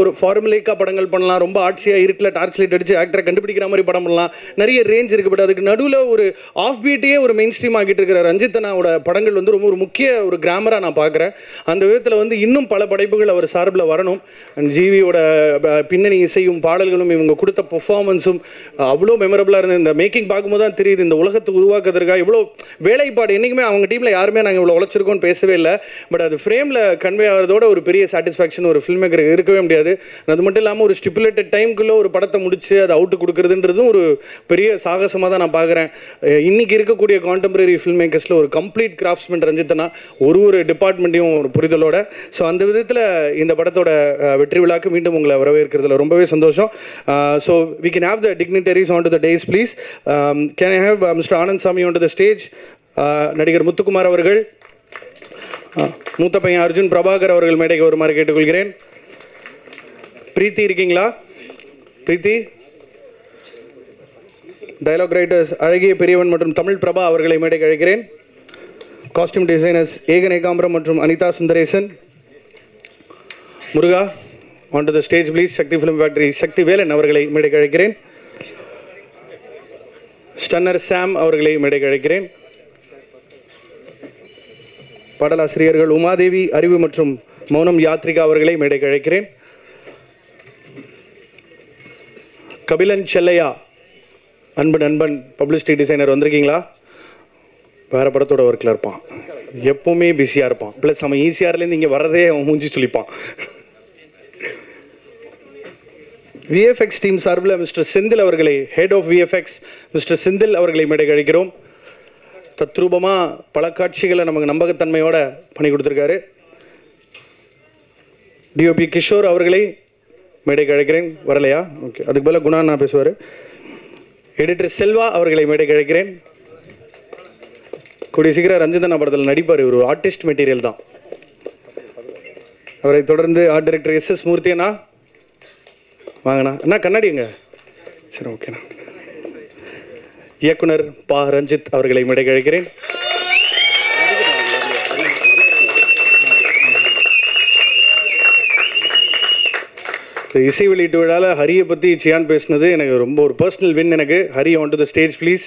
ஒரு ஃபார்முலேக்காக படங்கள் பண்ணலாம், ரொம்ப ஆட்சியாக இருட்டில் டார்ச் லைட் அடித்து ஆக்டரை கண்டுபிடிக்கிற மாதிரி படம் பண்ணலாம், நிறைய ரேஞ்ச் இருக்குது. பட் அதுக்கு நடுவில் ஒரு ஆஃப் பீட்டையே ஒரு மெயின் ஸ்ட்ரீம் ஆகிட்டு இருக்கிற ரஞ்சித் அண்ணாவோட படங்கள் வந்து ரொம்ப ஒரு முக்கிய ஒரு கிராமராக நான் பார்க்குறேன். அந்த விதத்தில் வந்து இன்னும் பல படைப்புகள் அவர் சார்பில் வரணும். அண்ட் ஜிவியோட பின்னணி இசையும் பாடல்களும் இவங்க கொடுத்த பெர்ஃபார்மன்ஸும் அவ்வளோ மெமரபுளாக இருந்தது. இந்த மேக்கிங் பார்க்கும்போது தான் தெரியுது இந்த உலகத்தை உருவாக்குறதுக்காக இவ்வளோ வேலைப்பாடு. என்றைக்குமே அவங்க டீமில் யாருமே நாங்கள் இவ்வளோ உழைச்சிருக்கோன்னு பேசவே இல்லை. பட் அது ஃப்ரேமில் கன்வே ஆகிறதோட ஒரு பெரிய சாட்டிஸ்ஃபேக்ஷன் ஒரு ஃபில்ம் மேக்கர் இருக்கவே முடியாது. அது மட்டும் இல்லாமல் ஒரு ஸ்டிப்புலேட்டட் டைமுக்குள்ளே ஒரு படத்தை முடிச்சு அதை அவுட்டு கொடுக்குறதுன்றதும் ஒரு பெரிய சாகசமாக தான் நான் பார்க்குறேன். இன்றைக்கி இருக்கக்கூடிய கான்டெம்பரரி ஃபில்ம் மேக்கர்ஸில் ஒரு கம்ப்ளீட் கிராஃப்ட்ஸ்மேன் ரஞ்சித்னா ஒரு டிபார்ட்மெண்ட்டையும் ஒரு புரிதலோட. ஸோ அந்த விதத்தில் இந்த படத்தோட வெற்றி விழாக்கு மீண்டும் உங்களை வரவேற்கிறதுல ரொம்பவே சந்தோஷம். So we can have the dignitaries on to the dais please. Can I have mister Anand Sami on to the stage. நடிகர் முத்துக்குமார் அவர்கள், மூத்த பையன் அர்ஜுன் பிரபாகர் அவர்கள் மேடைக்கு வருமாறு கேட்டுக்கொள்கிறேன். பிரீத்தி இருக்கீங்களா? பிரீத்தி. டயலாக் ரைட்டர்ஸ் அழகிய பெரியவன் மற்றும் தமிழ் பிரபா அவர்களை மேடைக்கு அழைக்கிறேன். காஸ்டியூம் டிசைனர்ஸ் ஏகன் ஏகாம்பரம் மற்றும் அனிதா சுந்தரேசன். முருகா on to the stage please. Sakthi film factory Sakthi Velan அவர்களை மேடைக்கு அழைக்கிறேன். ஸ்டன்னர் சாம் அவர்களை மேடைக்கு அழைக்கிறேன். பாடலாசிரியர்கள் உமாதேவி, அறிவு மற்றும் மௌனம் யாத்ரிகா அவர்களை மேடைக்கு அழைக்கிறேன். கபிலன் செல்லையா, அன்பு நண்பன், பப்ளிசிட்டி டிசைனர் வந்திருக்கீங்களா? வேறு படத்தோட ஒர்க்கில் இருப்பான், எப்போவுமே பிஸியாக இருப்பான். ப்ளஸ் அவன் ஈஸியார்லேருந்து இங்கே வர்றதே அவன் மூஞ்சி சொல்லிப்பான். விஎஃப்எக்ஸ் டீம் சார்பில் மிஸ்டர் செந்தில் அவர்களை, head of VFX mister Senthil அவர்களை மேடைக்கு அழைக்கிறோம். தத்ரூபமாக பல காட்சிகளை நமக்கு நம்பகத்தன்மையோட பண்ணி கொடுத்துருக்காரு. டிஓபி கிஷோர் அவர்களை மேடைக்கு அழைக்கிறேன். வரலையா? ஓகே, அதுக்கு பதிலாக குணா நான் பேசுவார். எடிட்டர் செல்வா அவர்களை மேடைக்கு அழைக்கிறேன். கூடிய சீக்கிரம் ரஞ்சிதண்ணா படத்தில் நடிப்பார். ஒரு ஆர்டிஸ்ட் மெட்டீரியல் தான். அவரை தொடர்ந்து ஆர்ட் டைரக்டர் எஸ்எஸ் மூர்த்தி அண்ணா வாங்கண்ணா. அண்ணா கண்ணாடிங்க. சரி, ஓகேண்ணா. இயக்குனர் பா ரஞ்சித் அவர்களை மேடைக்கு அழைக்கிறேன். இசை வெளியீட்டு விழாவில் ஹரியை பற்றி சியான் பேசினது எனக்கு ரொம்ப ஒரு பர்சனல் வின். எனக்கு Hari on to the stage please.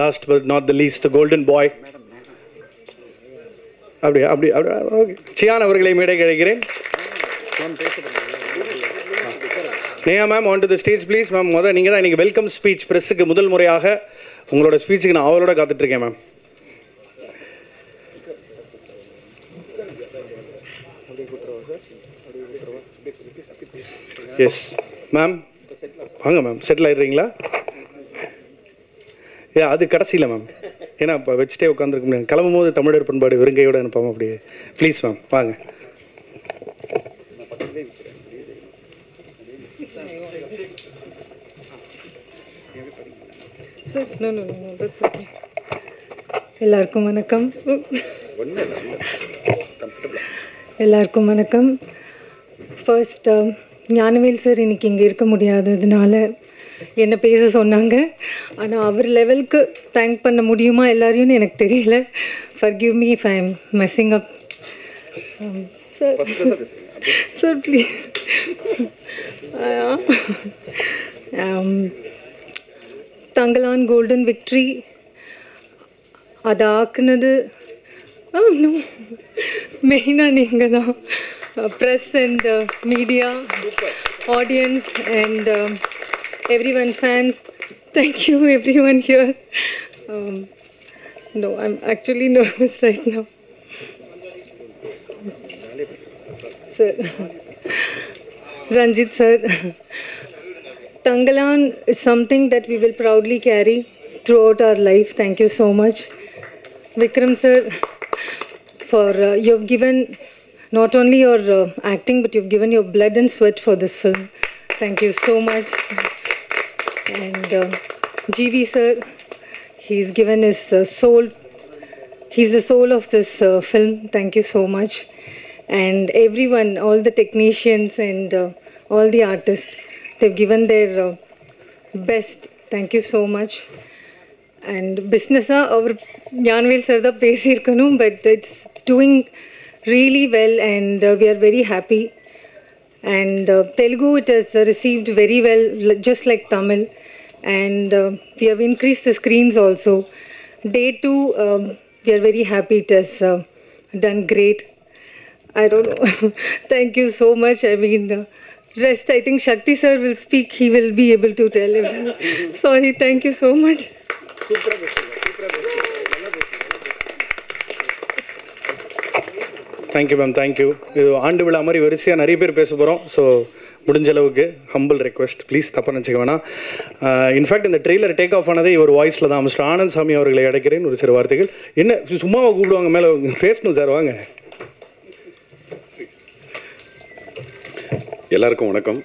Last but not the least, the golden பாய். அப்படியே அப்படி அப்படி ஓகே, சியான் அவர்களை மேடைக்கு அழைக்கிறேன். Neha ma'am on to the stage please. Ma'am நீங்கள் தான் இன்றைக்கி வெல்கம் ஸ்பீச் ப்ரெஸ்ஸுக்கு முதல் முறையாக உங்களோட ஸ்பீச்சுக்கு நான் அவளோட காத்துட்ருக்கேன் மேம். எஸ் மேம், வாங்க மேம். செட்டில் ஆகிடுறீங்களா? அது கடைசியில் மேம், ஏன்னா இப்போ வச்சுட்டே உட்காந்துருக்க முடியாது. கிளம்பும் போது தமிழர் பண்பாடு வெறுங்கையோடு அனுப்பாமல் அப்படியே ப்ளீஸ் மேம் வாங்க. எல்லாருக்கும் வணக்கம். எல்லாருக்கும் வணக்கம். ஃபர்ஸ்ட் ஞானவேல் சார் இன்னைக்கு இங்கே இருக்க முடியாததுனால என்ன பேச சொன்னாங்க. ஆனால் அவர் லெவலுக்கு தேங்க் பண்ண முடியுமா எல்லாரையும் எனக்கு தெரியல. Forgive me if I am messing up. Sir please. Thangalaan golden victory அதை ஆக்குனது மெயினாக நீங்கள் தான். Press and media, audience and everyone, fans, thank you everyone here. No, I'm actually nervous right now. Sir, Ranjit sir, Tangalan is something that we will proudly carry throughout our life. Thank you so much. Vikram sir, for you've given not only your acting, but you've given your blood and sweat for this film. Thank you so much. And GV sir, he's given his soul. He's the soul of this film. Thank you so much. And everyone, all the technicians and all the artists, they've given their best. Thank you so much. and business-ஆ அவர் Gnanavel sir தான் பேசியிருக்கணும், but it's doing really well and we are very happy. And Telugu, it has received very well, just like Tamil, and we have increased the screens also. Day 2, we are very happy, it has done great. I don't know. Thank you so much. I mean, rest I think Shakti sir will speak, he will be able to tell him. Sorry, thank you so much. Thank you ma'am, thank you. இது ஆண்டு விழா மாதிரி வரிசையாக நிறைய பேர் பேச போகிறோம். So முடிஞ்ச அளவுக்கு ஹம்பிள் ரெக்வெஸ்ட், ப்ளீஸ் தப்பாக நினச்சிக்க வேணாம். இன்ஃபேக்ட் இந்த ட்ரெய்லர் டேக் ஆஃப் ஆனதே இவர் வாய்ஸில் தான். மிஸ்டர் ஆனந்த் சாமி அவர்களை அடைக்கிறேன். ஒரு சில வார்த்தைகள். என்ன சும்மாவை கூப்பிடுவாங்க, மேலே பேசணும் சார், வாங்க. எல்லாருக்கும் வணக்கம்.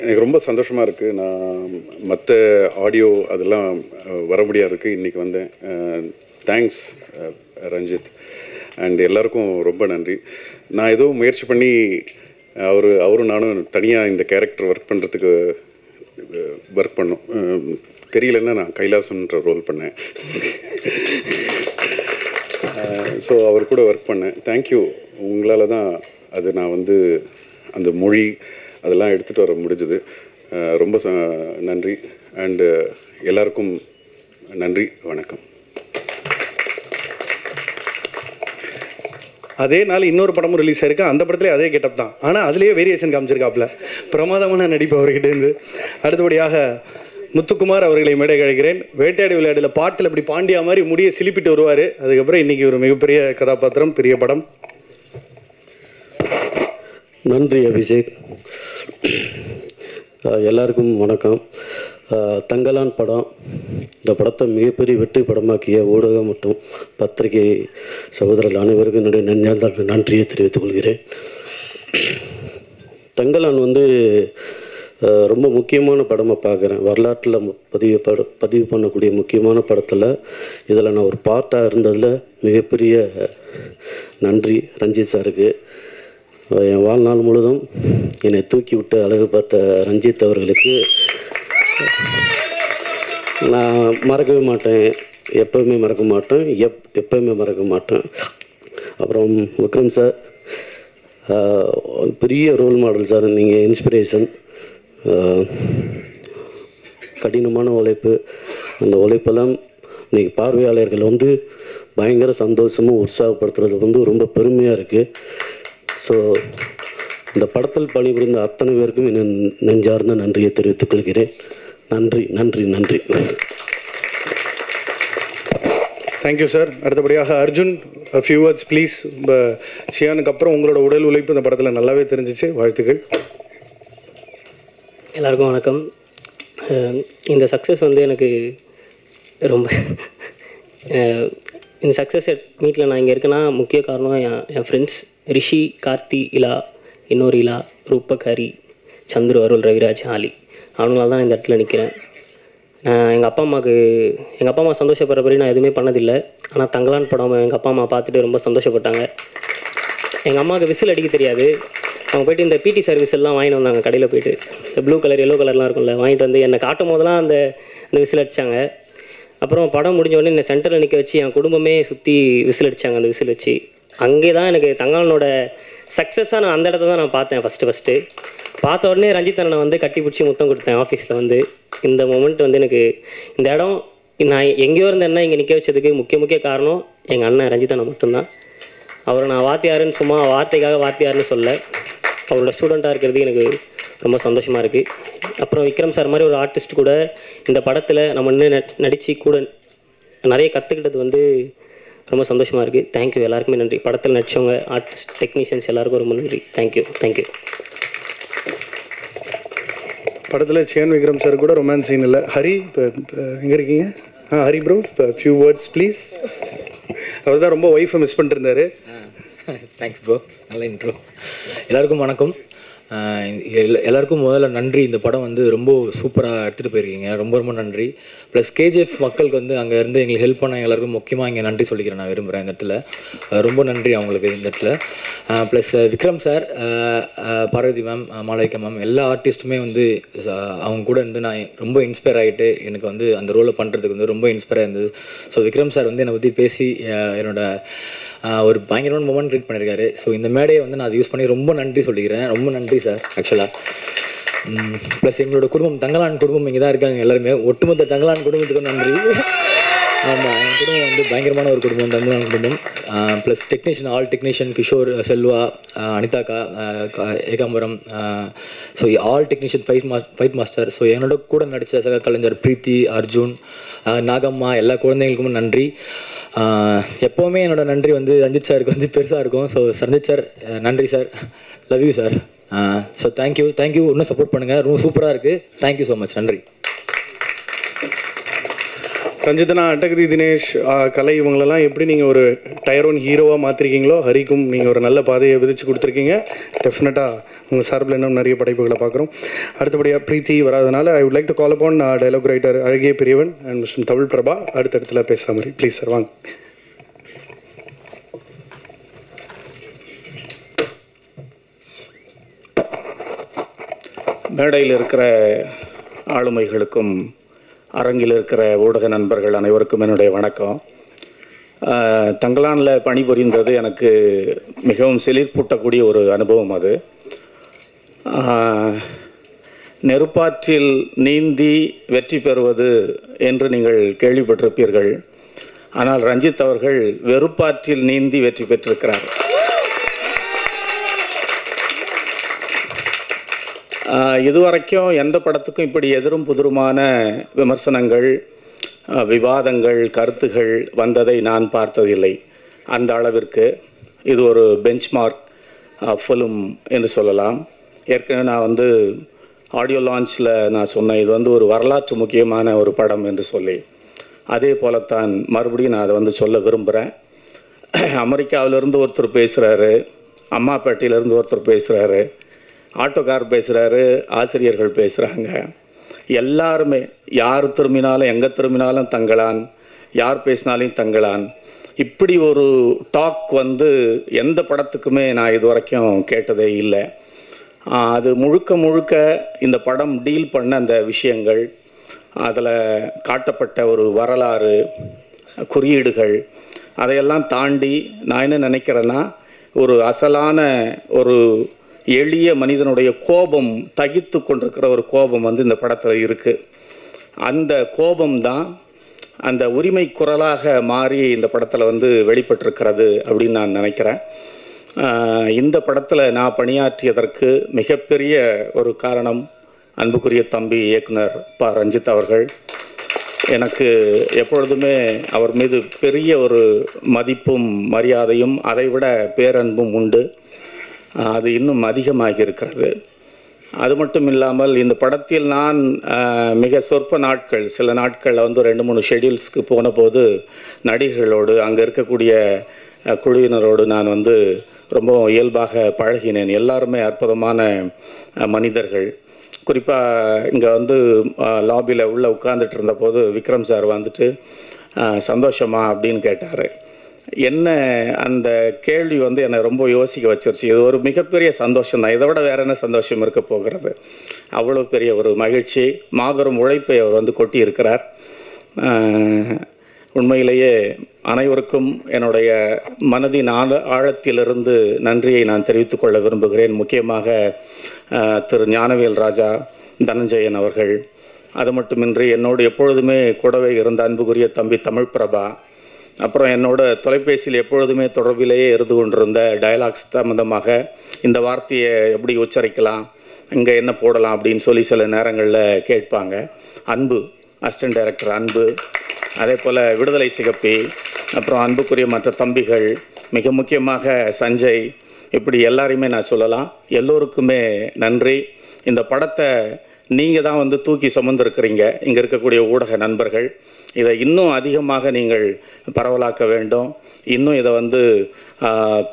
எனக்கு ரொம்ப சந்தோஷமாக இருக்குது. நான் மற்ற ஆடியோ அதெல்லாம் வர முடியாது இருக்குது, இன்றைக்கி வந்தேன். தேங்க்ஸ் ரஞ்சித் அண்ட் எல்லாருக்கும் ரொம்ப நன்றி. நான் ஏதோ முயற்சி பண்ணி அவரும் நானும் தனியாக இந்த கேரக்டர் ஒர்க் பண்ணோம். தெரியலன்னா நான் கைலாசம்ன்ற ரோல் பண்ணேன். ஸோ அவர் கூட ஒர்க் பண்ணேன். தேங்க்யூ. உங்களால் தான் அது நான் அந்த மொழி அதெல்லாம் எடுத்துகிட்டு வர முடிஞ்சுது. ரொம்ப நன்றி அண்டு எல்லாருக்கும் நன்றி, வணக்கம். அதே நாள் இன்னொரு படமும் ரிலீஸ் ஆயிருக்கு. அந்த படத்துலேயே அதே கெட்டப் தான், ஆனால் அதுலேயே வேரியேஷன் காமிச்சிருக்காப்புல. பிரமாதமான நடிப்பு அவர்கிட்டேருந்து. அடுத்தபடியாக முத்துக்குமார் அவர்களை மேடை அழைக்கிறேன். வேட்டையாடி விளையாடில் பாட்டில் இப்படி பாண்டியா மாதிரி முடியை சிலிப்பிட்டு வருவார். அதுக்கப்புறம் இன்றைக்கி ஒரு மிகப்பெரிய கதாபாத்திரம், பெரிய படம். நன்றி அபிஷேக். எல்லாருக்கும் வணக்கம். தங்கலான் படம், இந்த படத்தை மிகப்பெரிய வெற்றி படமாக்கிய ஊடகம் மற்றும் பத்திரிகை சகோதரர்கள் அனைவருக்கும் என்னுடைய நெஞ்சார்ந்த நன்றியை தெரிவித்துக் கொள்கிறேன். தங்கலான் ரொம்ப முக்கியமான படமாக பார்க்குறேன். வரலாற்றில் பதிவு பண்ணக்கூடிய முக்கியமான படத்தில் இதில் நான் ஒரு பார்ட்டாக இருந்ததில் மிகப்பெரிய நன்றி ரஞ்சித் சாருக்கு. என் வாழ்நாள் முழுதும் என்னை தூக்கி விட்டு அழகு பார்த்த ரஞ்சித் அவர்களுக்கு நான் மறக்கவே மாட்டேன், எப்போவுமே மறக்க மாட்டேன், எப்போவுமே மறக்க மாட்டேன். அப்புறம் விக்ரம் சார், பெரிய ரோல் மாடல் சார், நீங்கள் இன்ஸ்பிரேஷன். கடினமான உழைப்பு, அந்த உழைப்பெல்லாம் இன்றைக்கி பார்வையாளர்கள் பயங்கர சந்தோஷமும் உற்சாகப்படுத்துறது ரொம்ப பெருமையாக இருக்குது. ஸோ இந்த படத்தில் பணிபுரிந்த அத்தனை பேருக்கும் என் நெஞ்சார்ந்த நன்றியை தெரிவித்துக் கொள்கிறேன். நன்றி நன்றி நன்றி. Thank you sir. அடுத்தபடியாக அர்ஜுன், ஃபியூ வேர்ட்ஸ் ப்ளீஸ். இப்போ சியானுக்கு அப்புறம் உங்களோட உடல் உழைப்பு இந்த படத்தில் நல்லாவே தெரிஞ்சிச்சு. வாழ்த்துக்கள். எல்லாருக்கும் வணக்கம். இந்த சக்ஸஸ் எனக்கு ரொம்ப இந்த சக்ஸஸ் மீட்டில் நான் இங்கே இருக்கேன்னா முக்கிய காரணம் என் ஃப்ரெண்ட்ஸ் ரிஷி, கார்த்தி, இலா, இன்னொரு இலா, ரூபக், ஹரி, சந்துரு, அருள், ரவிராஜ், ஆலி, அவங்களால தான் இந்த இடத்துல நிற்கிறேன். எங்கள் அப்பா அம்மா சந்தோஷப்படுறபடி நான் எதுவுமே பண்ணதில்லை. ஆனால் தங்கலான் படம் எங்கள் அப்பா அம்மா பார்த்துட்டு ரொம்ப சந்தோஷப்பட்டாங்க. எங்கள் அம்மாவுக்கு விசில் அடிக்க தெரியாது. அவங்க போய்ட்டு இந்த பிடி சர்வீஸ் எல்லாம் வாங்கிட்டு வந்தாங்க கடையில் போய்ட்டு. இந்த ப்ளூ கலர் எல்லோ கலர்லாம் இருக்கும்ல, வாங்கிட்டு வந்து என்னை காட்டும் போதெல்லாம் அந்த விசில் அடித்தாங்க. அப்புறம் படம் முடிஞ்ச உடனே என்னை சென்டரில் நிற்க வச்சு என் குடும்பமே சுற்றி விசில் அடித்தாங்க. அந்த விசில் வச்சு அங்கே தான் எனக்கு தங்கலானோட சக்ஸஸாக நான் அந்த இடத்த தான் நான் பார்த்தேன். ஃபஸ்ட்டு பார்த்த உடனே ரஞ்சித் அண்ணனை கட்டி பிடிச்சி முத்தம் கொடுத்தேன் ஆஃபீஸில். இந்த மொமெண்ட் எனக்கு இந்த இடம் நான் எங்கேயோ இருந்தேன்னா இங்கே நிற்க வச்சதுக்கு முக்கிய காரணம் எங்கள் அண்ணன் ரஞ்சித் அண்ணன் மட்டும்தான். அவரை நான் வாத்தியாருன்னு சும்மா வார்த்தைக்காக வாத்தியாருன்னு சொல்ல, அவரோட ஸ்டூடெண்ட்டாக இருக்கிறது எனக்கு ரொம்ப சந்தோஷமாக இருக்குது. அப்புறம் விக்ரம் சார் மாதிரி ஒரு ஆர்டிஸ்ட் கூட இந்த படத்தில் நம்ம நடித்து கூட நிறைய கற்றுக்கிட்டது ரொம்ப சந்தோஷமாக இருக்குது. தேங்க்யூ, எல்லாருக்குமே நன்றி. படத்தில் நடித்தவங்க, ஆர்டிஸ்ட், டெக்னீஷியன்ஸ் எல்லாருக்கும் ரொம்ப நன்றி. தேங்க்யூ. படத்தில் சியான் விக்ரம் சார் கூட ரொமான்ஸ் சீன் இல்லை. ஹரி, இப்போ எங்கே இருக்கீங்க? ஹரி ப்ரோ, இப்போ ஃபியூ வேர்ட்ஸ் ப்ளீஸ். அவர் தான் ரொம்ப ஒய்ஃபை மிஸ் பண்ணிட்டு இருந்தார். தேங்க்ஸ் ப்ரோ, நல்ல இன்ட்ரோ. எல்லாருக்கும் வணக்கம். எல்லாருக்கும் முதல்ல நன்றி. இந்த படம் வந்து ரொம்ப சூப்பராக எடுத்துகிட்டு போயிருக்கீங்க, ரொம்ப ரொம்ப நன்றி. ப்ளஸ் கேஜிஎஃப் மக்களுக்கு வந்து அங்கே இருந்து எங்களுக்கு ஹெல்ப் பண்ண எல்லாருக்கும் முக்கியமாக இங்கே நன்றி சொல்லிக்கிறேன் நான் விரும்புகிறேன் இந்த இடத்துல. ரொம்ப நன்றி அவங்களுக்கு இந்த இடத்துல. Plus Vikram sir, Parvathy ma'am, Malavika ma'am, எல்லா ஆர்டிஸ்ட்டுமே வந்து அவங்க கூட இருந்து நான் ரொம்ப இன்ஸ்பயர் ஆகிட்டு எனக்கு வந்து அந்த ரோலை பண்ணுறதுக்கு வந்து ரொம்ப இன்ஸ்பயராக இருந்தது. ஸோ விக்ரம் சார் வந்து என்னை பற்றி பேசி என்னோட ஒரு பயங்கரமான மூமெண்ட் க்ரியேட் பண்ணியிருக்காரு. ஸோ இந்த மேடையை வந்து நான் அதை யூஸ் பண்ணி ரொம்ப நன்றி சொல்லிக்கிறேன். ரொம்ப நன்றி சார். ஆக்சுவலாக ப்ளஸ் எங்களோட குடும்பம், தங்கலான் குடும்பம் இங்கே தான் இருக்காங்க எல்லாருமே. ஒட்டுமொத்த தங்கலான் குடும்பத்துக்கும் நன்றி. ஆமாம், என் குடும்பம் வந்து பயங்கரமான ஒரு குடும்பம், தங்கலான் குடும்பம். Plus technician, all technician, Kishore, Selva, அனிதாக்கா, Ekambaram, so all technician, fight master. So என்னோட கூட நடித்த சக கலைஞர் பிரீத்தி, அர்ஜுன், நாகம்மா, எல்லா குழந்தைங்களுக்கும் நன்றி. எப்போவுமே என்னோட நன்றி வந்து ரஞ்சித் சாருக்கு வந்து பெருசாக இருக்கும். ஸோ ரஞ்சித் சார் நன்றி sir, love you sir. So thank you. இன்னும் சப்போர்ட் பண்ணுங்கள், ரொம்ப சூப்பராக இருக்குது. தேங்க்யூ ஸோ மச், நன்றி. ரஞ்சித்னா, அட்டகிரி தினேஷ், கலை, இவங்களெல்லாம் எப்படி நீங்கள் ஒரு டயர் 1 ஹீரோவாக மாற்றிருக்கீங்களோ, ஹரிக்கும் நீங்கள் ஒரு நல்ல பாதையை விதிச்சு கொடுத்துருக்கீங்க. டெஃபினட்டாக உங்கள் சார்பில் இன்னும் நிறைய படைப்புகளை பார்க்குறோம். அடுத்தபடியாக பிரீத்தி வராதனால I would like to call upon dialogue writer அழகிய பெரியவன் அண்ட் மிஸ்டர் தமிழ் பிரபா அடுத்தடுத்துல பேசுகிற மாதிரி. ப்ளீஸ் சார், வாங்க. மேடையில் இருக்கிற ஆளுமைகளுக்கும் அரங்கில் இருக்கிற ஊடக நண்பர்கள் அனைவருக்கும் என்னுடைய வணக்கம். தங்கலானில் பணிபுரிந்தது எனக்கு மிகவும் சிலிர்ப்பூட்டக்கூடிய ஒரு அனுபவம். அது நெருப்பாற்றில் நீந்தி வெற்றி பெறுவது என்று நீங்கள் கேள்விப்பட்டிருப்பீர்கள். ஆனால் ரஞ்சித் அவர்கள் வெறுப்பாற்றில் நீந்தி வெற்றி பெற்றிருக்கிறார். இதுவரைக்கும் எந்த படத்துக்கும் இப்படி எதிரும் புதிருமான விமர்சனங்கள், விவாதங்கள், கருத்துகள் வந்ததை நான் பார்த்ததில்லை. அந்த அளவிற்கு இது ஒரு பெஞ்ச்மார்க் ஃபிலிம் என்று சொல்லலாம். ஏற்கனவே நான் வந்து ஆடியோ லான்ச்சில் நான் சொன்னேன், இது வந்து ஒரு வரலாற்று முக்கியமான ஒரு படம் என்று சொல்லி. அதே போலத்தான் மறுபடியும் நான் அதை வந்து சொல்ல விரும்புகிறேன். அமெரிக்காவிலேருந்து ஒருத்தர் பேசுகிறாரு, அம்மாப்பேட்டையிலேருந்து ஒருத்தர் பேசுகிறாரு, ஆட்டோக்கார் பேசுகிறாரு, ஆசிரியர்கள் பேசுகிறாங்க. எல்லாருமே யார் திரும்பினாலும் எங்கே திரும்பினாலும் தங்கலான், யார் பேசினாலும் தங்கலான். இப்படி ஒரு டாக் வந்து எந்த படத்துக்குமே நான் இது வரைக்கும் கேட்டதே இல்லை. அது முழுக்க முழுக்க இந்த படம் டீல் பண்ண அந்த விஷயங்கள், அதில் காட்டப்பட்ட ஒரு வரலாறு, குறியீடுகள், அதையெல்லாம் தாண்டி நான் என்ன நினைக்கிறேன்னா, ஒரு அசலான ஒரு எளிய மனிதனுடைய கோபம், தகித்து கொண்டிருக்கிற ஒரு கோபம் வந்து இந்த படத்தில் இருக்குது. அந்த கோபம்தான் அந்த உரிமை குரலாக மாறி இந்த படத்தில் வந்து வெளிப்பட்டிருக்கிறது அப்படின்னு நான் நினைக்கிறேன். இந்த படத்தில் நான் பணியாற்றியதற்கு மிகப்பெரிய ஒரு காரணம் அன்புக்குரிய தம்பி இயக்குனர் ரஞ்சித் அவர்கள். எனக்கு எப்பொழுதுமே அவர் மீது பெரிய ஒரு மதிப்பும் மரியாதையும் அதைவிட பேரன்பும் உண்டு. அது இன்னும் அதிகமாகி இருக்கிறது. அது மட்டும் இல்லாமல் இந்த படத்தில் நான் மிக சொற்ப நாட்கள், சில நாட்களில் வந்து 2-3 ஷெட்யூல்ஸ்க்கு போன போது நடிகர்களோடு, அங்கே இருக்கக்கூடிய குழுவினரோடு நான் வந்து ரொம்ப இயல்பாக பழகினேன். எல்லாருமே அற்புதமான மனிதர்கள். குறிப்பாக இங்கே வந்து லாபியில் உள்ளே உட்கார்ந்துட்டு இருந்தபோது விக்ரம் சார் வந்துட்டு சந்தோஷமா அப்படின்னு கேட்டார். என்ன அந்த கேள்வி வந்து என்னை ரொம்ப யோசிக்க வச்சிருச்சு. இது ஒரு மிகப்பெரிய சந்தோஷம் தான், இதை விட வேறு என்ன சந்தோஷம் இருக்க போகிறது. அவ்வளோ பெரிய ஒரு மகிழ்ச்சி, மாபெரும் உழைப்பை அவர் வந்து கொட்டி இருக்கிறார். உண்மையிலேயே அனைவருக்கும் என்னுடைய மனதின் ஆழத்திலிருந்து நன்றியை நான் தெரிவித்துக் கொள்ள விரும்புகிறேன். முக்கியமாக திரு ஞானவேல் ராஜா, தனஞ்சயன் அவர்கள், அது மட்டுமின்றி என்னோடு எப்பொழுதுமே கூடவே இருந்த அன்புக்குரிய தம்பி தமிழ் பிரபா, அப்புறம் என்னோட தொலைபேசியில் எப்பொழுதுமே தொடர்பிலேயே இருந்து கொண்டிருந்த டயலாக்ஸ் சம்பந்தமாக இந்த வார்த்தையை எப்படி உச்சரிக்கலாம், இங்கே என்ன போடலாம் அப்படின்னு சொல்லி சில நேரங்களில் கேட்பாங்க. அன்பு, அசிஸ்டன்ட் டைரக்டர் அன்பு, அதே போல் விடுதலை சிகப்பி, அப்புறம் அன்புக்குரிய மற்ற தம்பிகள், மிக முக்கியமாக சஞ்சய், இப்படி எல்லாரையுமே நான் சொல்லலாம். எல்லோருக்குமே நன்றி. இந்த படத்தை நீங்கள் தான் வந்து தூக்கி சுமந்திருக்கிறீங்க. இங்கே இருக்கக்கூடிய ஊடக நண்பர்கள் இதை இன்னும் அதிகமாக நீங்கள் பரவலாக்க வேண்டும், இன்னும் இதை வந்து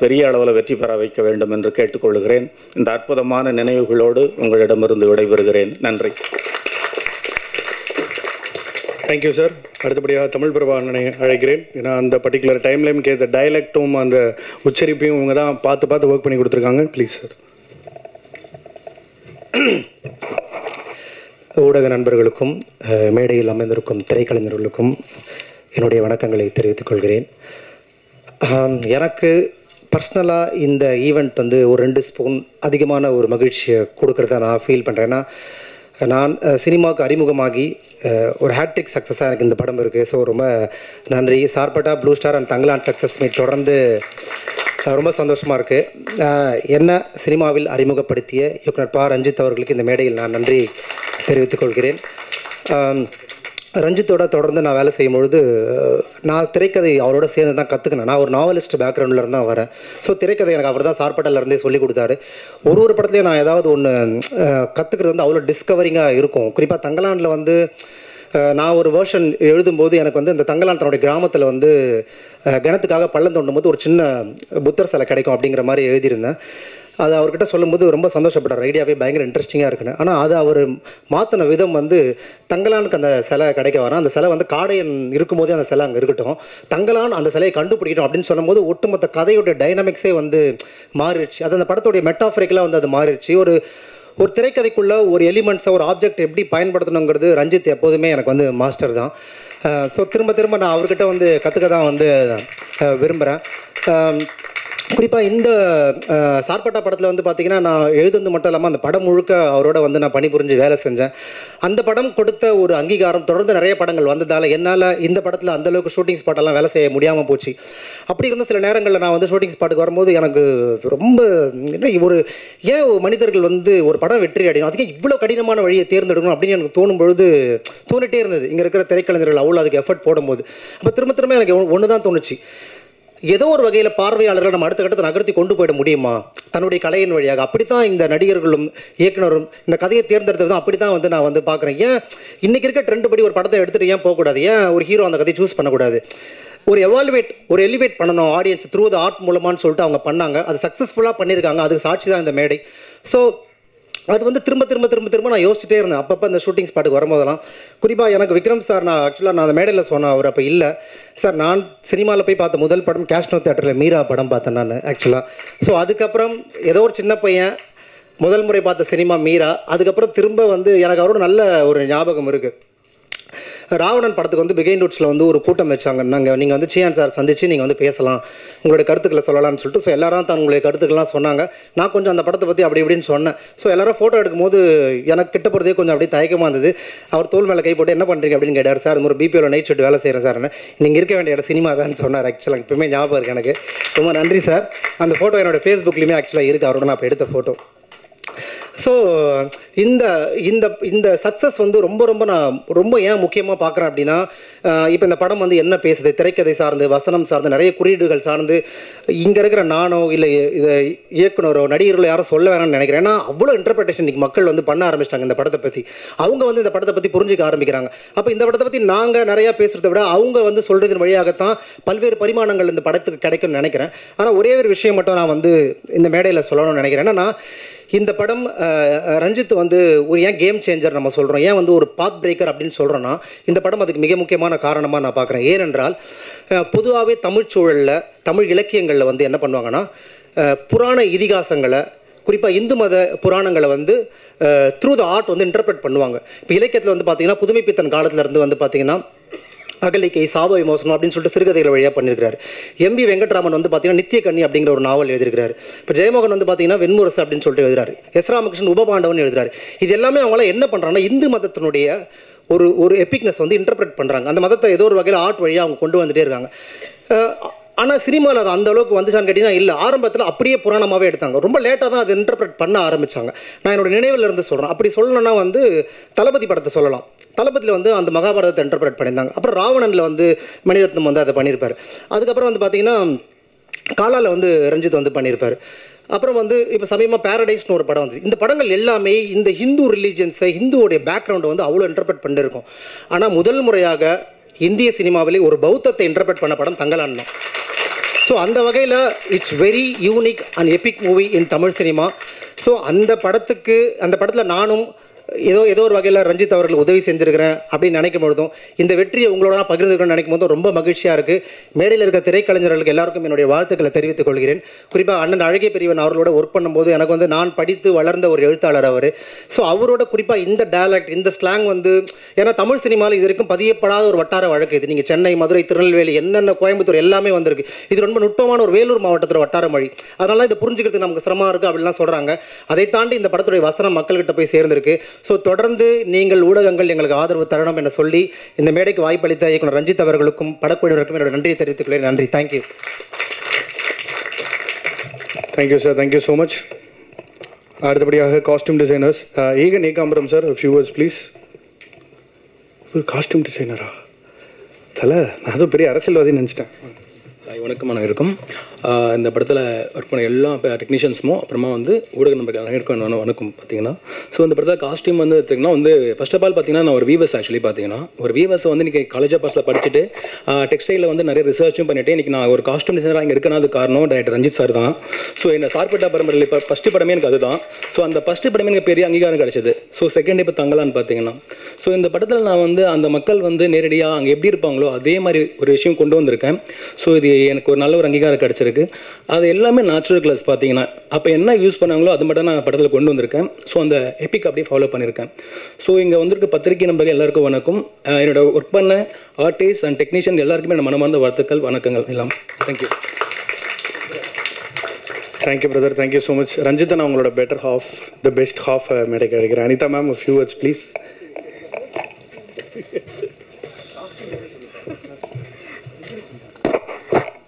பெரிய அளவில் வெற்றி பெற வைக்க வேண்டும் என்று கேட்டுக்கொள்கிறேன். இந்த அற்புதமான நினைவுகளோடு உங்களிடமிருந்து விடைபெறுகிறேன். நன்றி. Thank you sir. அடுத்தபடியாக தமிழ் பிரபா அண்ணனை அழைக்கிறேன். ஏன்னா அந்த பர்டிகுலர் டைம்லைனுக்கு ஏற்ற டைலக்டும் அந்த உச்சரிப்பையும் இவங்க தான் பார்த்து ஒர்க் பண்ணி கொடுத்துருக்காங்க. Please sir. ஊடக நண்பர்களுக்கும் மேடையில் அமைந்திருக்கும் திரைக்கலைஞர்களுக்கும் என்னுடைய வணக்கங்களை தெரிவித்துக் கொள்கிறேன். எனக்கு பர்சனலாக இந்த ஈவெண்ட் வந்து ஒரு 2 ஸ்பூன் அதிகமான ஒரு மகிழ்ச்சியை கொடுக்குறத நான் ஃபீல் பண்ணுறேன். ஏன்னா நான் சினிமாவுக்கு அறிமுகமாகி ஒரு ஹேட்ரிக் சக்ஸஸாக எனக்கு இந்த படம் இருக்குது. ஸோ ரொம்ப நன்றி. Sarpatta, blue star and Thangalaan success meet தொடர்ந்து ரொம்ப சந்தோஷமாக இருக்குது. என்ன சினிமாவில் அறிமுகப்படுத்திய இயக்குனர் பா. ரஞ்சித் அவர்களுக்கு இந்த மேடையில் நான் நன்றி தெரிவித்துக் கொள்கிறேன். ரஞ்சித்தோட தொடர்ந்து நான் வேலை செய்யும் பொழுது நான் திரைக்கதை அவரோட சேர்ந்து தான் கற்றுக்கினேன். நான் ஒரு நாவலிஸ்ட் பேக்ரவுண்டில் தான் வரேன். ஸோ திரைக்கதை எனக்கு அவர் தான் சார்பட்டலேருந்தே சொல்லி கொடுத்தாரு. ஒரு படத்துலேயும் நான் ஏதாவது ஒன்று கற்றுக்கிறது வந்து அவ்வளோ டிஸ்கவரிங்காக இருக்கும். குறிப்பாக தங்கலானில் வந்து நான் ஒரு வேர்ஷன் எழுதும்போது எனக்கு வந்து இந்த தங்கலான் தன்னுடைய கிராமத்தில் வந்து கிணத்துக்காக பள்ளம் தோண்டும் போது ஒரு சின்ன புத்தர் சிலை கிடைக்கும் அப்படிங்கிற மாதிரி எழுதியிருந்தேன். அது அவர்கிட்ட சொல்லும்போது ரொம்ப சந்தோஷப்பட்டார். ஐடியாவே பயங்கர இன்ட்ரெஸ்டிங்காக இருக்குன்னு. ஆனால் அது அவர் மாற்றின விதம் வந்து தங்கலானுக்கு அந்த சிலை கிடைக்க வரான், அந்த சிலை வந்து காடையன் இருக்கும்போதே அந்த சிலை அங்கே இருக்கட்டும், தங்கலான் அந்த சிலையை கண்டுபிடிக்கட்டும் அப்படின்னு சொல்லும்போது ஒட்டுமொத்த கதையோடைய டைனமிக்ஸே வந்து மாறிடுச்சு. அது அந்த படத்துடைய மெட்டாஃபரிக்கலாக வந்து அது மாறிடுச்சு. ஒரு திரைக்கதைக்குள்ளே ஒரு எலிமெண்ட்ஸை ஒரு ஆப்ஜெக்ட் எப்படி பயன்படுத்தணுங்கிறது ரஞ்சித் எப்போதுமே எனக்கு வந்து மாஸ்டர் தான். ஸோ திரும்ப நான் அவர்கிட்ட வந்து கற்றுக்க தான் வந்து விரும்புகிறேன். குறிப்பாக இந்த சார்பட்டா படத்தில் வந்து பார்த்திங்கன்னா நான் எழுதுந்து மட்டும் இல்லாமல் அந்த படம் முழுக்க அவரோட வந்து நான் பணிபுரிஞ்சு வேலை செஞ்சேன். அந்த படம் கொடுத்த ஒரு அங்கீகாரம் தொடர்ந்து நிறைய படங்கள் வந்ததால் என்னால் இந்த படத்தில் அந்தளவுக்கு ஷூட்டிங் ஸ்பாட்டெல்லாம் வேலை செய்ய முடியாமல் போச்சு. அப்படி இருந்த சில நேரங்களில் நான் வந்து ஷூட்டிங் ஸ்பாட்டுக்கு வரும்போது எனக்கு ரொம்ப ஏன் மனிதர்கள் வந்து ஒரு படம் வெற்றி அடையணும், அதுக்கே இவ்வளோ கடினமான வழியை தேர்ந்தெடுக்கணும் அப்படின்னு எனக்கு தோணிட்டே இருந்தது. இங்கே இருக்கிற திரைக்கலைஞர்கள் அவ்வளோ அதுக்கு எஃபர்ட் போடும்போது அப்போ திரும்ப எனக்கு ஒன்று தான் தோணுச்சு, ஏதோ ஒரு வகையில் பார்வையாளர்கள் நம்ம அடுத்த கட்டத்தை நகர்த்தி கொண்டு போயிட முடியுமா தன்னுடைய கலையின் வழியாக. அப்படித்தான் இந்த நடிகர்களும் இயக்குனரும் இந்த கதையை தேர்ந்தெடுத்தது தான். அப்படி தான் வந்து நான் வந்து பார்க்குறேன். ஏன் இன்றைக்கி இருக்க ட்ரெண்ட் படி ஒரு படத்தை எடுத்துகிட்டு ஏன் போகக்கூடாது, ஏன் ஒரு ஹீரோ அந்த கதையை சூஸ் பண்ணக்கூடாது, ஒரு எலிவேட் பண்ணணும் ஆடியன்ஸ் த்ரூ த ஆர்ட் மூலமானு சொல்லிட்டு அவங்க பண்ணாங்க. அது சக்ஸஸ்ஃபுல்லாக பண்ணியிருக்காங்க. அதுக்கு சாட்சி தான் இந்த மேடை. ஸோ அது வந்து திரும்ப நான் யோசிச்சுட்டே இருந்தேன் அப்பப்போ இந்த ஷூட்டிங் ஸ்பாட்டுக்கு வரும்போதெல்லாம். குறிப்பாக எனக்கு விக்ரம் சார் நான் அந்த மேடையில் சொன்னேன், அவர் அப்போ இல்லை சார். நான் சினிமாவில் போய் பார்த்த முதல் படம் கேஷ்னோ தியேட்டரில் மீரா படம் பார்த்தேன் நான் ஆக்சுவலாக. ஸோ அதுக்கப்புறம் ஏதோ ஒரு சின்ன பையன் முதல் முறை பார்த்த சினிமா மீரா. அதுக்கப்புறம் திரும்ப வந்து எனக்கு அவரோட நல்ல ஒரு ஞாபகம் இருக்குது. ராவணன் படத்துக்கு வந்து பிகைன் ரூட்ஸில் வந்து ஒரு கூட்டம் வச்சாங்க. நீங்கள் வந்து சியான் சார் சந்தித்து நீங்கள் வந்து பேசலாம், உங்களுடைய கருத்துக்களை சொல்லலாம்னு சொல்லிட்டு. ஸோ எல்லாரும் தான் உங்களுடைய கருத்துக்கள்லாம் சொன்னாங்க. நான் கொஞ்சம் அந்த படத்தை பற்றி அப்படி இப்படின்னு சொன்னேன். ஸோ எல்லாரும் ஃபோட்டோ எடுக்கும்போது எனக்கு கிட்ட போகிறதே கொஞ்சம் அப்படியே தயக்கமாக இருந்தது. அவர் தோல் மேலே கை போட்டு என்ன பண்ணுறீங்க அப்படின்னு கேட்டார். சார் ஒரு பிபிஓவில் நைட் ஷிஃப்ட் வேலை செய்கிறேன் சார், நீங்கள் இருக்க வேண்டிய இடம் சினிமா தான் சொன்னார். ஆக்சுவலாக இப்போயுமே ஞாபகம் இருக்குது எனக்கு. ரொம்ப நன்றி சார். அந்த ஃபோட்டோ என்னோடய ஃபேஸ்புக்லேயுமே ஆக்சுவலாக இருக்குது, அவரோட நான் இப்போ எடுத்த ஃபோட்டோ. ஸோ இந்த சக்ஸஸ் வந்து ரொம்ப ஏன் முக்கியமாக பார்க்குறேன் அப்படின்னா, இப்போ இந்த படம் வந்து என்ன பேசுது, திரைக்கதை சார்ந்து, வசனம் சார்ந்து, நிறைய குறியீடுகள் சார்ந்து இங்கே இருக்கிற நானோ இல்லை இதை இயக்குனரோ நடிகர்களோ யாரும் சொல்ல வேணாம்னு நினைக்கிறேன். ஏன்னா அவ்வளோ இன்டர்பிரேஷன் இன்றைக்கி மக்கள் வந்து பண்ண ஆரம்பிச்சிட்டாங்க இந்த படத்தை பற்றி. அவங்க வந்து இந்த படத்தை பற்றி புரிஞ்சிக்க ஆரம்பிக்கிறாங்க. அப்போ இந்த படத்தை பற்றி நாங்கள் நிறையா பேசுகிறத விட அவங்க வந்து சொல்கிறதன் வழியாகத்தான் பல்வேறு பரிமாணங்கள் இந்த படத்துக்கு கிடைக்கும்னு நினைக்கிறேன். ஆனால் ஒரே ஒரு விஷயம் மட்டும் நான் வந்து இந்த மேடையில் சொல்லணும்னு நினைக்கிறேன். என்னன்னா இந்த படம் ரஞ்சித் வந்து ஒரு ஏன் கேம் சேஞ்சர் நம்ம சொல்கிறோம், ஏன் வந்து ஒரு பாத் பிரேக்கர் அப்படின்னு சொல்கிறோன்னா இந்த படம் அதுக்கு மிக முக்கியமான காரணமாக நான் பார்க்குறேன். ஏனென்றால் பொதுவாகவே தமிழ் சூழலில் தமிழ் இலக்கியங்களில் வந்து என்ன பண்ணுவாங்கன்னா புராண இதிகாசங்களை குறிப்பாக இந்து மத புராணங்களை வந்து த்ரூ த ஆர்ட் வந்து இன்டர்பிரட் பண்ணுவாங்க. இப்போ இலக்கியத்தில் வந்து பார்த்திங்கன்னா புதுமைப்பித்தன் காலத்திலேருந்து வந்து பார்த்திங்கன்னா அகலிக்கை, சாப விமோசனம் அப்படின்னு சொல்லிட்டு சிறுகதைகள் வழியாக பண்ணியிருக்காரு. எம்பி வெங்கட்ராமன் வந்து பார்த்தீங்கன்னா நித்திய கண்ணி அப்படிங்கிற ஒரு நாவல் எழுதியிருக்காரு. இப்போ ஜெயமோகன் வந்து பார்த்தீங்கன்னா வெண்முரசு அப்படின்னு சொல்லிட்டு எழுதுறாரு. எஸ் ராமகிருஷ்ணன் உபபாண்டவன் எழுதுறாரு. இது எல்லாமே அவங்களாம் என்ன பண்ணுறாங்கன்னா இந்து மதத்தினுடைய ஒரு எபிக்னஸ் வந்து இன்டர்பிரட் பண்ணுறாங்க. அந்த மதத்தை ஏதோ ஒரு வகையில் ஆர்ட் வழியாக அவங்க கொண்டு வந்துகிட்டே இருக்காங்க. ஆனால் சினிமாவில் அது அந்த அளவுக்கு வந்துச்சான்னு கேட்டிங்கன்னா இல்லை. ஆரம்பத்தில் அப்படியே புராணமாகவே எடுத்தாங்க. ரொம்ப லேட்டாக தான் அது இன்டர்பிரட் பண்ண ஆரம்பித்தாங்க. நான் என்னோடய நினைவில் இருந்து சொல்கிறேன். அப்படி சொல்லணும்னா வந்து தளபதி படத்தை சொல்லலாம். தளபதியில் வந்து அந்த மகாபாரதத்தை இன்டர்பிரட் பண்ணியிருந்தாங்க. அப்புறம் ராவணனில் வந்து மணிரத்னம் வந்து அதை பண்ணியிருப்பார். அதுக்கப்புறம் வந்து பார்த்திங்கன்னா காலாவில் வந்து ரஞ்சித் வந்து பண்ணியிருப்பார். அப்புறம் வந்து இப்போ சமயமாக பேரடைஸ்னு ஒரு படம் வந்து இந்த படங்கள் எல்லாமே இந்த ஹிந்து ரிலீஜியன்ஸை ஹிந்துவோடைய பேக்ரவுண்டை வந்து அவ்வளோ இன்டர்பிரட் பண்ணியிருக்கும். ஆனால் முதல் முறையாக இந்திய சினிமாவிலே ஒரு பௌத்தத்தை இன்டர்பிரட் பண்ண படம் தங்கலான் தான். ஸோ அந்த வகையில் it's very unique and Epic movie in Tamil cinema. So அந்த படத்தில் நானும் ஏதோ ஒரு வகையில் ரஞ்சித் அவர்கள் உதவி செஞ்சுருக்கிறேன் அப்படின்னு நினைக்கும் பொழுதும் இந்த வெற்றியை உங்களோட நான் பகிர்ந்துக்கணும்னு நினைக்கும் போதும் ரொம்ப மகிழ்ச்சியாக இருக்குது. மேடையில் இருக்க திரைக்கலைஞர்களுக்கு எல்லாருக்கும் என்னுடைய வாழ்த்துக்களை தெரிவித்துக் கொள்கிறேன். குறிப்பாக அண்ணன் அழகிய பெரியவன் அவர்களோட ஒர்க் பண்ணும்போது எனக்கு வந்து நான் படித்து வளர்ந்த ஒரு எழுத்தாளர் அவர். ஸோ அவரோட குறிப்பாக இந்த டயலக்ட் இந்த ஸ்லாங் வந்து ஏன்னா தமிழ் சினிமாவில் இது வரைக்கும் பதியப்படாத ஒரு வட்டார வழக்கு இது. நீங்கள் சென்னை, மதுரை, திருநெல்வேலி, என்னென்ன கோயம்புத்தூர் எல்லாமே வந்திருக்கு. இது ரொம்ப நுட்பமான ஒரு வேலூர் மாவட்டத்தில் வட்டார மொழி. அதனால இதை புரிஞ்சுக்கிறதுக்கு நமக்கு சிரமமாக இருக்குது அப்படின்லாம் சொல்கிறாங்க. அதை தாண்டி இந்த படத்துடைய வசனம் மக்கள்கிட்ட போய் சேர்ந்திருக்கு. ஸோ தொடர்ந்து நீங்கள் ஊடகங்கள் எங்களுக்கு ஆதரவு தரணும் என சொல்லி இந்த மேடைக்கு வாய்ப்பளித்த இயக்குனர் ரஞ்சித் அவர்களுக்கும் படக்குழுவினருக்கும் என்னோட நன்றியை தெரிவித்துக் கொள்கிறேன். நன்றி. Thank you. Thank you sir, thank you so much. அடுத்தபடியாக costume designers Egan Ekambaram sir, few words please. ஒரு காஸ்டியூம் டிசைனரா தலை, நான் அதுவும் பெரிய அரசியல்வாதின்னு நினச்சிட்டேன். வணக்கம் அனைவருக்கும். இந்த படத்தில் ஒர்க் பண்ண எல்லா டெக்னீஷியன்ஸும் அப்புறமா வந்து ஊடக நம்பருக்கு அனைவருக்கும் வணக்கம். பார்த்தீங்கன்னா ஸோ இந்த படத்தில் காஸ்டியூம் வந்து எடுத்திங்கன்னா வந்து ஃபர்ஸ்ட் ஆஃப் ஆல் பார்த்தீங்கன்னா நான் ஒரு வீவர்ஸ் ஆக்சுவலி பார்த்தீங்கன்னா ஒரு வீவர்ஸை வந்து இன்றைக்கி காலேஜ் ஆஃப் ஆர்ட்ஸில் படிச்சுட்டு டெக்ஸ்டைலில் வந்து நிறைய ரிசர்ச்சும் பண்ணிவிட்டு இன்றைக்கி நான் ஒரு காஸ்டியூம் டிசைனராக இங்கே இருக்கேன்னா அது காரணம் டைரக்டர் ரஞ்சித் சார் தான். ஸோ இந்த சார்பட்டா பரம்பரையில் இப்போ ஃபஸ்ட்டு படமே எனக்கு அதுதான். ஸோ அந்த ஃபஸ்ட்டு படமே எனக்கு பெரிய அங்கீகாரம் கிடச்சிது. ஸோ செகண்ட் இப்போ தங்கலான்னு பார்த்தீங்கன்னா ஸோ இந்த படத்தில் நான் வந்து அந்த மக்கள் வந்து நேரடியாக அங்கே எப்படி இருப்பாங்களோ அதே மாதிரி ஒரு விஷயம் கொண்டு வந்திருக்கேன். ஸோ இது எனக்கு ஒரு நல்ல ஒரு அங்கீகாரம் கிடச்சிருக்கு. அது எல்லாமே நேச்சுரல் கிளாஸ் பார்த்தீங்கன்னா அப்போ என்ன யூஸ் பண்ணாங்களோ அது மட்டும் நான் படத்தில் கொண்டு வந்திருக்கேன். ஸோ அந்த எபிக் அப்படியே ஃபாலோ பண்ணியிருக்கேன். ஸோ இங்கே வந்திருக்க பத்திரிகை நம்பர்கள் எல்லாருக்கும் வணக்கம். என்னோட ஒர்க் பண்ண ஆர்டிஸ்ட் அண்ட் டெக்னீஷியன் எல்லாருக்குமே நான் மனமார்ந்த வாழ்த்துக்கள், வணக்கங்கள் எல்லாம். Thank you. Thank you brother, thank you so much. Ranjith, நான் உங்களோட better half, the best half மேடை கிடைக்கிறேன். Anitha ma'am, few words please.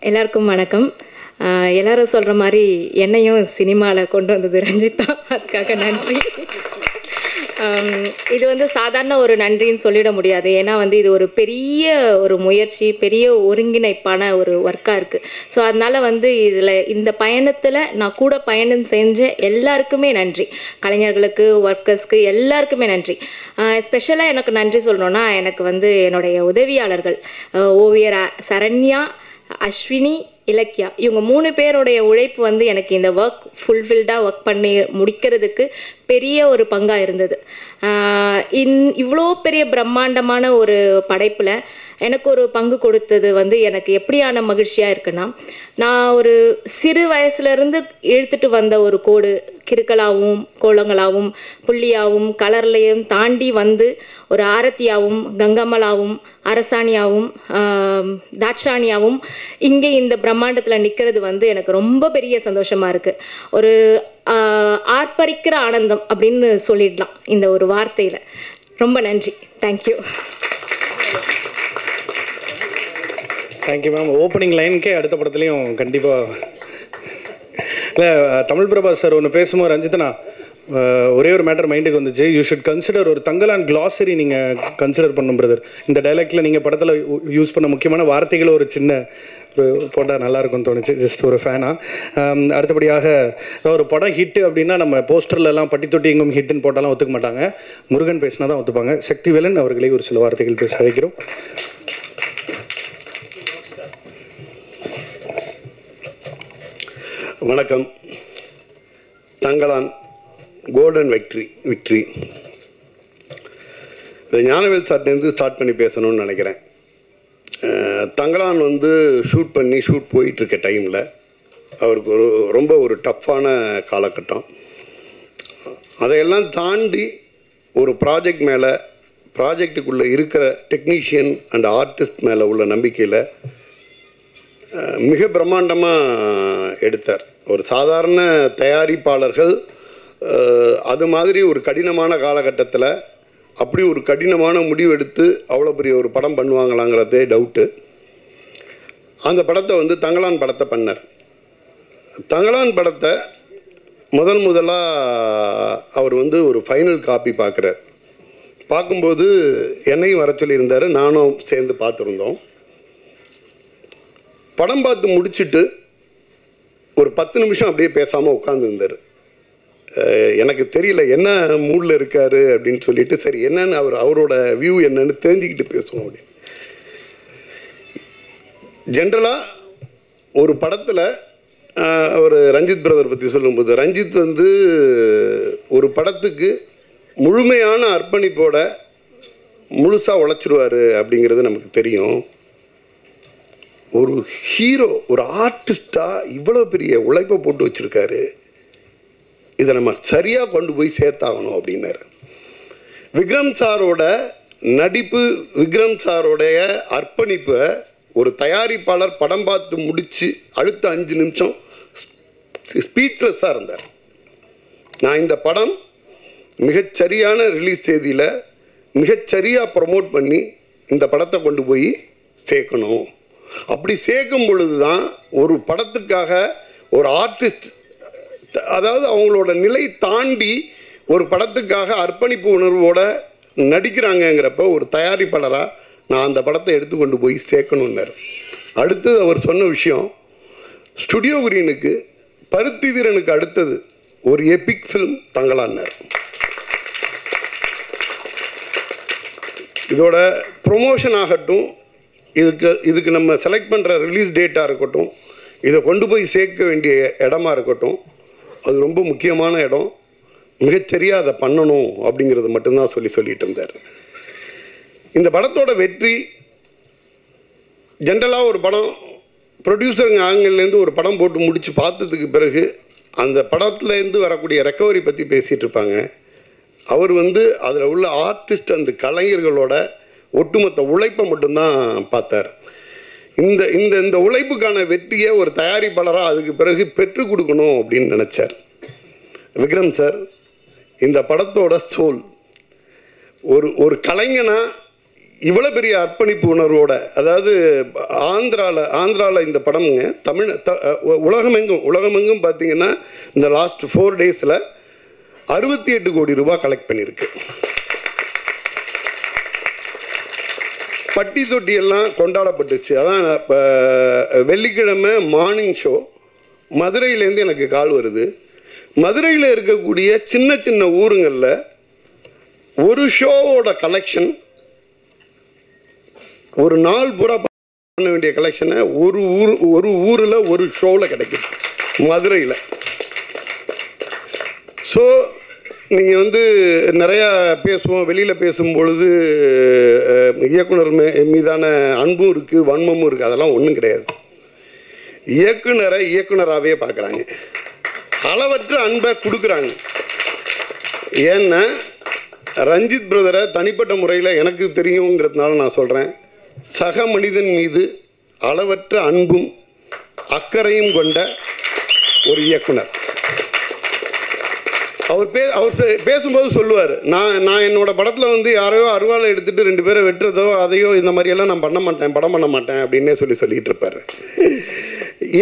எல்லாருக்கும் வணக்கம். எல்லாரும் சொல்கிற மாதிரி என்னையும் சினிமாவில் கொண்டு வந்தது ரஞ்சித் தான், அதுக்காக நன்றி. இது வந்து சாதாரண ஒரு நன்றின்னு சொல்லிட முடியாது. ஏன்னா வந்து இது ஒரு பெரிய ஒரு முயற்சி, பெரிய ஒருங்கிணைப்பான ஒரு ஒர்க்காக இருக்குது. ஸோ அதனால் வந்து இதில் இந்த பயணத்தில் நான் கூட பயணம் செஞ்ச எல்லாருக்குமே நன்றி. கலைஞர்களுக்கு, ஒர்க்கர்ஸ்க்கு எல்லாருக்குமே நன்றி. ஸ்பெஷலாக எனக்கு நன்றி சொல்லணுன்னா எனக்கு வந்து என்னுடைய உதவியாளர்கள் ஓவியர் சரண்யா, அஸ்வினி, இலக்கியா, இவங்க 3 பேருடைய உழைப்பு வந்து எனக்கு இந்த ஒர்க் ஃபுல்ஃபில்டாக ஒர்க் பண்ணி முடிக்கிறதுக்கு பெரிய ஒரு பங்காக இருந்தது. இவ்வளோ பெரிய பிரம்மாண்டமான ஒரு படைப்பில் எனக்கு ஒரு பங்கு கொடுத்தது வந்து எனக்கு எப்படியான மகிழ்ச்சியாக இருக்குன்னா, நான் ஒரு சிறு வயசுலேருந்து இழுத்துட்டு வந்த ஒரு கோடு கிறுக்கலாகவும் கோலங்களாகவும் புள்ளியாகவும் கலர்லையும் தாண்டி வந்து ஒரு ஆரத்தியாகவும் கங்கம்மலாகவும் அரசாணியாகவும் தாட்சாணியாகவும் இங்கே இந்த பிரம்மாண்டத்தில் நிற்கிறது வந்து எனக்கு ரொம்ப பெரிய சந்தோஷமாக இருக்குது. ஒரு ஆர்ப்பரிக்கிற ஆனந்தம் அப்படின்னு சொல்லிடலாம் இந்த ஒரு வார்த்தையில். ரொம்ப நன்றி. தேங்க்யூ. Thank you ma'am. ஓப்பனிங் லைனுக்கே அடுத்த படத்துலையும் கண்டிப்பாக இல்லை, தமிழ் பிரபா சார் ஒன்று பேசும்போது ரஞ்சித்னா ஒரே ஒரு மேட்டர் மைண்டுக்கு வந்துச்சு. யூ ஷுட் கன்சிடர் ஒரு தங்கலான் கிளாசரி நீங்கள் கன்சிடர் பண்ணும் பிரதர். இந்த டைலாக்டில் நீங்கள் படத்தில் யூஸ் பண்ண முக்கியமான வார்த்தைகளை ஒரு சின்ன போட்டால் நல்லாயிருக்கும்னு தோணுச்சு, ஜஸ்ட் ஒரு ஃபேனாக. அடுத்தபடியாக ஒரு படம் ஹிட்டு அப்படின்னா நம்ம போஸ்டர்லலாம் பட்டி தொட்டி எங்கும் ஹிட்டுன்னு போட்டாலாம் ஒத்துக்க மாட்டாங்க. முருகன் பேசினா தான் ஒத்துப்பாங்க. சக்திவேலன் அவர்களே ஒரு சில வார்த்தைகள் பேச அழைக்கிறோம். வணக்கம். தங்கலான் கோல்டன் விக்ட்ரி இது ஞானவேல் சார்ட்டேருந்து ஸ்டார்ட் பண்ணி பேசணும்னு நினைக்கிறேன். தங்கலான் வந்து ஷூட் போயிட்டுருக்க டைமில் அவருக்கு ரொம்ப ஒரு டஃப்பான காலகட்டம். அதையெல்லாம் தாண்டி ஒரு ப்ராஜெக்டுக்குள்ளே இருக்கிற டெக்னீஷியன் அண்ட் ஆர்டிஸ்ட் மேலே உள்ள நம்பிக்கையில் மிக பிரம்மாண்டமாக எடுத்தார். ஒரு சாதாரண தயாரிப்பாளர்கள் அது மாதிரி ஒரு கடினமான காலகட்டத்தில் அப்படி ஒரு கடினமான முடிவு எடுத்து அவ்வளோ பெரிய ஒரு படம் பண்ணுவாங்களாங்கிறதே டவுட்டு. அந்த படத்தை வந்து தங்கலான் படத்தை பண்ணார். தங்கலான் படத்தை முதலாக அவர் வந்து ஒரு ஃபைனல் காப்பி பார்க்குறார். பார்க்கும்போது என்னையும் வர சொல்லியிருந்தார், நானும் சேர்ந்து பார்த்துருந்தோம். படம் பார்த்து முடிச்சுட்டு ஒரு 10 நிமிஷம் அப்படியே பேசாமல் உட்காந்துருந்தார். எனக்கு தெரியல என்ன மூடில் இருக்கார் அப்படின்னு சொல்லிட்டு, சரி என்னன்னு அவரோட வியூ என்னன்னு தெரிஞ்சுக்கிட்டு பேசுவோம் அப்படின்னு. ஜென்ரலாக ஒரு படத்தில் அவர் ரஞ்சித் பிரதர் பற்றி சொல்லும்போது, ரஞ்சித் வந்து ஒரு படத்துக்கு முழுமையான அர்ப்பணிப்போட முழுசாக உழைச்சிருவார் அப்படிங்கிறது நமக்கு தெரியும். ஒரு ஹீரோ, ஒரு ஆர்டிஸ்டாக இவ்வளோ பெரிய உழைப்பை போட்டு வச்சுருக்காரு, இதை நம்ம சரியாக கொண்டு போய் சேர்த்தாகணும் அப்படின்னாரு. விக்ரம் சாரோட நடிப்பு, விக்ரம் சாரோடைய அர்ப்பணிப்பை ஒரு தயாரிப்பாளர் படம் பார்த்து முடித்து அடுத்த 5 நிமிஷம் ஸ்பீச்லெஸ்ஸாக இருந்தார். நான் இந்த படம் மிகச்சரியான ரிலீஸ் தேதியில் மிகச்சரியாக ப்ரமோட் பண்ணி இந்த படத்தை கொண்டு போய் சேர்க்கணும். அப்படி சேர்க்கும் பொழுது தான் ஒரு படத்துக்காக ஒரு ஆர்டிஸ்ட், அதாவது அவங்களோட நிலை தாண்டி ஒரு படத்துக்காக அர்ப்பணிப்பு உணர்வோடு நடிக்கிறாங்கங்கிறப்ப ஒரு தயாரிப்பாளராக நான் அந்த படத்தை எடுத்து கொண்டு போய் சேர்க்கணுன்னார். அடுத்தது அவர் சொன்ன விஷயம், ஸ்டுடியோ கிரீனுக்கு பருத்தி வீரனுக்கு அடுத்தது ஒரு எபிக் ஃபில்ம் தங்கலான்னார். இதோட ப்ரொமோஷன் ஆகட்டும், இதுக்கு நம்ம செலக்ட் பண்ணுற ரிலீஸ் டேட்டாக இருக்கட்டும், இதை கொண்டு போய் சேர்க்க வேண்டிய இடமா இருக்கட்டும், அது ரொம்ப முக்கியமான இடம், மிகச்சரியாக அதை பண்ணணும் அப்படிங்கிறது மட்டும்தான் சொல்லிட்டு இருந்தார். இந்த படத்தோட வெற்றி, ஜென்ரலாக ஒரு படம் ப்ரொடியூசருங்க ஆங்கிலேருந்து ஒரு படம் போட்டு முடித்து பார்த்ததுக்கு பிறகு அந்த படத்துலேருந்து வரக்கூடிய ரெக்கவரி பற்றி பேசிகிட்டு இருப்பாங்க. அவர் வந்து அதில் உள்ள ஆர்டிஸ்ட், அந்த கலைஞர்களோட ஒட்டுமொத்த உழைப்பை மட்டும்தான் பார்த்தார். இந்த இந்த இந்த உழைப்புக்கான வெற்றியை ஒரு தயாரிப்பாளராக அதுக்கு பிறகு பெற்றுக் கொடுக்கணும் அப்படின்னு நினச்சார் விக்ரம் சார். இந்த படத்தோட சோல், ஒரு கலைஞனாக இவ்வளோ பெரிய அர்ப்பணிப்பு உணர்வோட, அதாவது ஆந்திராவில் இந்த படமுங்க உலகமெங்கும் பார்த்தீங்கன்னா இந்த லாஸ்ட் 4 டேஸில் 68 கோடி ரூபாய் கலெக்ட் பண்ணியிருக்கு. பட்டி தொட்டி எல்லாம் கொண்டாடப்பட்டுச்சு. அதான் இப்போ வெள்ளிக்கிழமை மார்னிங் ஷோ மதுரையிலேருந்து எனக்கு கால் வருது. மதுரையில் இருக்கக்கூடிய சின்ன சின்ன ஊருங்களில் ஒரு ஷோவோட கலெக்ஷன் ஒரு நாள் பூரா பண்ண வேண்டிய கலெக்ஷனை ஒரு ஊரில் ஒரு ஷோவில் கிடைக்குது மதுரையில். ஸோ நீங்கள் வந்து நிறையா பேசுவோம், வெளியில் பேசும்பொழுது இயக்குனர் மீதான அன்பும் இருக்குது, வன்மமும் இருக்குது. அதெல்லாம் ஒன்றும் கிடையாது. இயக்குனரை இயக்குனராகவே பார்க்குறாங்க, அளவற்ற அன்பை கொடுக்குறாங்க. ஏன்னா ரஞ்சித் பிரதரை தனிப்பட்ட முறையில் எனக்கு தெரியுங்கிறதுனால நான் சொல்கிறேன், சக மனிதன் மீது அளவற்ற அன்பும் அக்கறையும் கொண்ட ஒரு இயக்குனர். அவர் பேசும்போது சொல்லுவார், நான் என்னோடய படத்தில் வந்து யாரையோ அருவாலை எடுத்துகிட்டு 2 பேரை வெட்டுறதோ அதையோ இந்த மாதிரியெல்லாம் நான் படம் பண்ண மாட்டேன் அப்படின்னே சொல்லிகிட்டு இருப்பார்.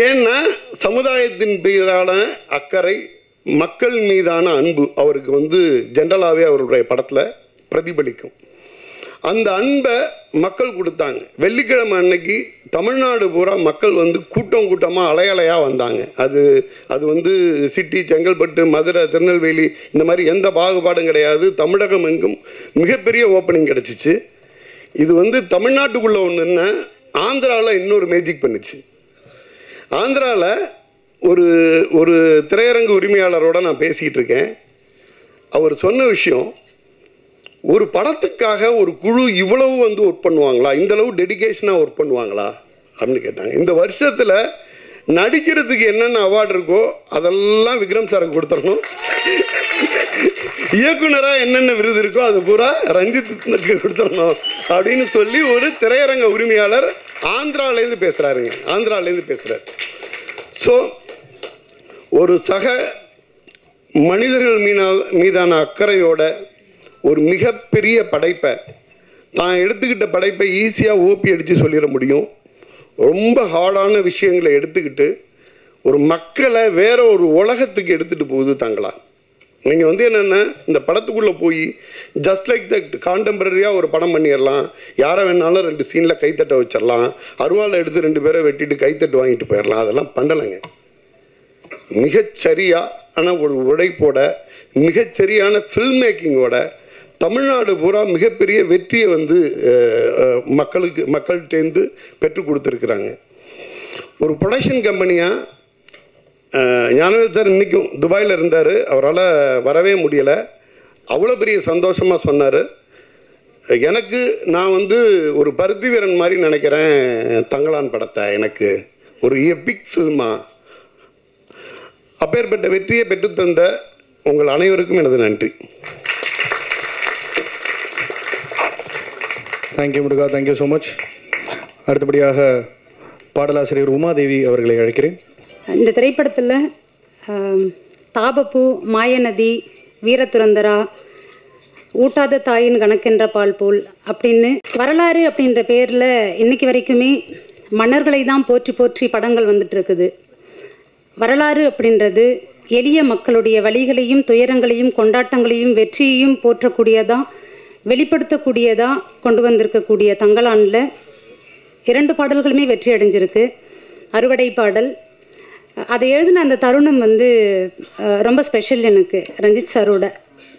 ஏன்னா சமுதாயத்தின் மீதான அக்கறை, மக்கள் மீதான அன்பு அவருக்கு வந்து ஜென்ரலாகவே அவருடைய படத்தில் பிரதிபலிக்கும். அந்த அன்பை மக்கள் கொடுத்தாங்க. வெள்ளிக்கிழமை அன்னைக்கு தமிழ்நாடு பூரா மக்கள் வந்து கூட்டமாக அலையலையாக வந்தாங்க. அது வந்து சிட்டி, செங்கல்பட்டு, மதுரை, திருநெல்வேலி இந்த மாதிரி எந்த பாகுபாடும் கிடையாது. தமிழகம் எங்கும் மிகப்பெரிய ஓப்பனிங் கிடச்சிச்சு. இது வந்து தமிழ்நாட்டுக்குள்ளே ஒன்றுன்னா ஆந்திராவில் இன்னொரு மேஜிக் பண்ணிச்சு. ஆந்திராவில் ஒரு திரையரங்கு உரிமையாளரோடு நான் பேசிகிட்டு இருக்கேன். அவர் சொன்ன விஷயம், ஒரு படத்துக்காக ஒரு குழு இவ்வளவு வந்து ஒர்க் பண்ணுவாங்களா, இந்தளவு டெடிகேஷனாக ஒர்க் பண்ணுவாங்களா அப்படின்னு கேட்டாங்க. இந்த வருஷத்தில் நடிக்கிறதுக்கு என்னென்ன அவார்டு இருக்கோ அதெல்லாம் விக்ரம் சாருக்கு கொடுத்துடணும், இயக்குனராக என்னென்ன விருது இருக்கோ அது பூரா ரஞ்சித்துக்கு கொடுத்துடணும் அப்படின்னு சொல்லி ஒரு திரையரங்க உரிமையாளர் ஆந்திராவிலேருந்து பேசுகிறார். ஸோ ஒரு சக மனிதர்கள் மீதான அக்கறையோட ஒரு மிகப்பெரிய படைப்பை, தான் எடுத்துக்கிட்ட படைப்பை ஈஸியாக ஓப்பி அடித்து சொல்லிட முடியும். ரொம்ப ஹார்டான விஷயங்களை எடுத்துக்கிட்டு ஒரு மக்களை வேற ஒரு உலகத்துக்கு எடுத்துகிட்டு போகுது தங்களா. நீங்கள் வந்து என்னென்னா இந்த படத்துக்குள்ளே போய் ஜஸ்ட் லைக் தட் கான்டெம்பரரியாக ஒரு படம் பண்ணிடலாம், யாரை வேணாலும் 2 சீனில் கைத்தட்ட வச்சிடலாம், அருவாலை எடுத்து 2 பேரை வெட்டிட்டு கைத்தட்டு வாங்கிட்டு போயிடலாம், அதெல்லாம் பண்ணலைங்க. மிகச்சரியான ஒரு உழைப்போட மிகச்சரியான ஃபில்ம் மேக்கிங்கோட தமிழ்நாடு பூரா மிகப்பெரிய வெற்றியை வந்து மக்கள்கிட்டேருந்து பெற்றுக் கொடுத்துருக்குறாங்க. ஒரு ப்ரொடக்ஷன் கம்பெனியாக ஞானவேல் சார் இன்றைக்கும் துபாயில் இருந்தார், அவரால் வரவே முடியலை. அவ்வளோ பெரிய சந்தோஷமாக சொன்னார். எனக்கு நான் வந்து ஒரு பருத்தி வீரன் மாதிரி நினைக்கிறேன் தங்கலான் படத்தை. எனக்கு ஒரு எபிக் ஃபில்மா அப்பேற்பட்ட வெற்றியை பெற்றுத்தந்த உங்கள் அனைவருக்கும் எனது நன்றி. தேங்க்யூ முருகா, தேங்க்யூ ஸோ மச். அடுத்தபடியாக பாடலாசிரியர் உமாதேவி அவர்களை அழைக்கிறேன். இந்த திரைப்படத்தில் தாபப்பூ, மாயநதி, வீரதுரந்தரா, ஊட்டாத தாயின் கணக்கென்ற பால் போல் அப்படின்னு வரலாறு அப்படின்ற பேரில் இன்றைக்கி வரைக்குமே மன்னர்களை தான் போற்றி போற்றி படங்கள் வந்துட்டு இருக்குது. வரலாறு அப்படின்றது எளிய மக்களுடைய வலிகளையும் துயரங்களையும் கொண்டாட்டங்களையும் வெற்றியையும் போற்றக்கூடியதாக வெளிப்படுத்தக்கூடியதாக கொண்டு வந்திருக்கக்கூடிய தங்கலானில் 2 பாடல்களுமே வெற்றி அடைஞ்சிருக்கு. அறுவடை பாடல், அதை எழுதின அந்த தருணம் வந்து ரொம்ப ஸ்பெஷல் எனக்கு. ரஞ்சித் சாரோட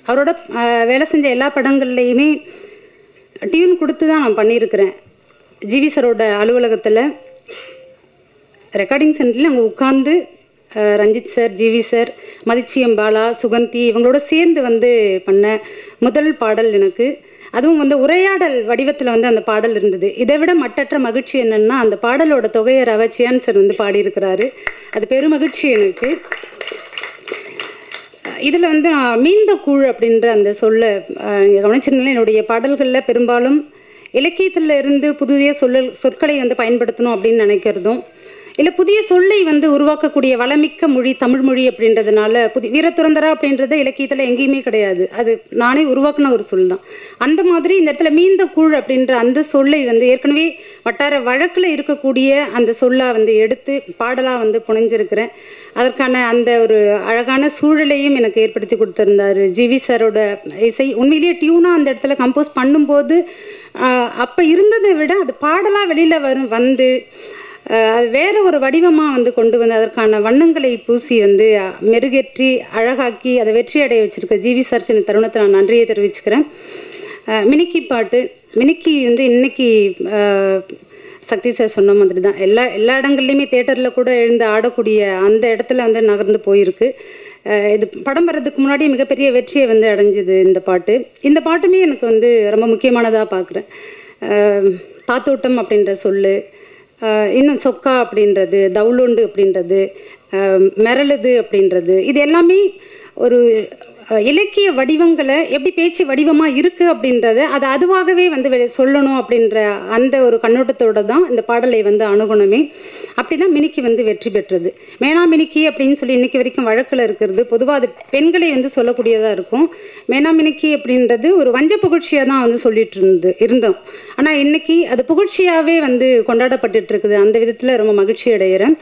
அவரோட வேலை செஞ்ச எல்லா படங்கள்லையுமே டியூன் கொடுத்து தான் நான் பண்ணியிருக்கிறேன். ஜிவி சாரோட அலுவலகத்தில் ரெக்கார்டிங் சென்டரில் அங்கே உட்காந்து Ranjith sir, GV sir, Madichiyam Bala, Suganthi இவங்களோட சேர்ந்து வந்து பண்ண முதல் பாடல் எனக்கு. அதுவும் வந்து உரையாடல் வடிவத்தில் வந்து அந்த பாடல் இருந்தது. இதை விட மட்டற்ற மகிழ்ச்சி என்னென்னா அந்த பாடலோட தொகையை ரவச்சியான் சார் வந்து பாடியிருக்கிறாரு. அது பெருமகிழ்ச்சி எனக்கு. இதில் வந்து நான் மீந்த கூழ் அப்படின்ற அந்த சொல்ல கவனிச்சிருந்தேன். என்னுடைய பாடல்களில் பெரும்பாலும் இலக்கியத்தில் இருந்து புதிய சொற்களை வந்து பயன்படுத்தணும் அப்படின்னு நினைக்கிறதும், இல்லை புதிய சொல்லை வந்து உருவாக்கக்கூடிய வளமிக்க மொழி தமிழ் மொழி அப்படின்றதுனால வீரதுரந்தரா அப்படின்றது இலக்கியத்தில் எங்கேயுமே கிடையாது. அது நானே உருவாக்குன ஒரு சொல் தான். அந்த மாதிரி இந்த இடத்துல மீந்த கூழ் அப்படின்ற அந்த சொல்லை வந்து ஏற்கனவே வட்டார வழக்கில் இருக்கக்கூடிய அந்த சொல்லாக வந்து எடுத்து பாடலாக வந்து புனைஞ்சிருக்கிறேன். அதற்கான அந்த ஒரு அழகான சூழலையும் எனக்கு ஏற்படுத்தி கொடுத்துருந்தார் ஜிவி சாரோட இசை. உண்மையிலேயே டியூனாக அந்த இடத்துல கம்போஸ் பண்ணும்போது அப்போ இருந்ததை விட அது பாடலாக வெளியில் வந்து அது வேறு ஒரு வடிவமாக வந்து கொண்டு வந்து அதற்கான வண்ணங்களை பூசி வந்து மெருகேற்றி அழகாக்கி அதை வெற்றி அடைய வச்சுருக்க ஜிவி சாருக்கு இந்த தருணத்தை நான் நன்றியை தெரிவிச்சுக்கிறேன். மினிக்கி பாட்டு, மினிக்கி வந்து இன்றைக்கி சக்தி சார் சொன்ன மாதிரி தான் எல்லா இடங்கள்லையுமே தேட்டரில் கூட எழுந்து ஆடக்கூடிய அந்த இடத்துல வந்து நகர்ந்து போயிருக்கு. இது படம் வர்றதுக்கு முன்னாடி மிகப்பெரிய வெற்றியை வந்து அடைஞ்சிது இந்த பாட்டு. இந்த பாட்டுமே எனக்கு வந்து ரொம்ப முக்கியமானதாக பார்க்குறேன். தாத்தோட்டம் அப்படின்ற சொல்லு, இன்னும் சொக்கா அப்படின்றது, தவுளுண்டு அப்படின்றது, மிரளுது அப்படின்றது, இது எல்லாமே ஒரு இலக்கிய வடிவங்களை எப்படி பேச்சு வடிவமாக இருக்குது அப்படின்றத அது அதுவாகவே வந்து சொல்லணும் அப்படின்ற அந்த ஒரு கண்ணோட்டத்தோடு தான் இந்த பாடலை வந்து அணுகணுமே. அப்படி தான் மினிக்கி வந்து வெற்றி பெற்றது. மேனா மினிக்கி அப்படின்னு சொல்லி இன்றைக்கி வரைக்கும் வழக்கில் இருக்கிறது. பொதுவாக அது பெண்களை வந்து சொல்லக்கூடியதாக இருக்கும். மேனா மினிக்கி அப்படின்றது ஒரு வஞ்ச புகழ்ச்சியாக தான் வந்து சொல்லிட்டு இருந்தோம். ஆனால் இன்றைக்கி அது புகழ்ச்சியாகவே வந்து கொண்டாடப்பட்டு இருக்குது. அந்த விதத்தில் ரொம்ப மகிழ்ச்சி அடைகிறேன்.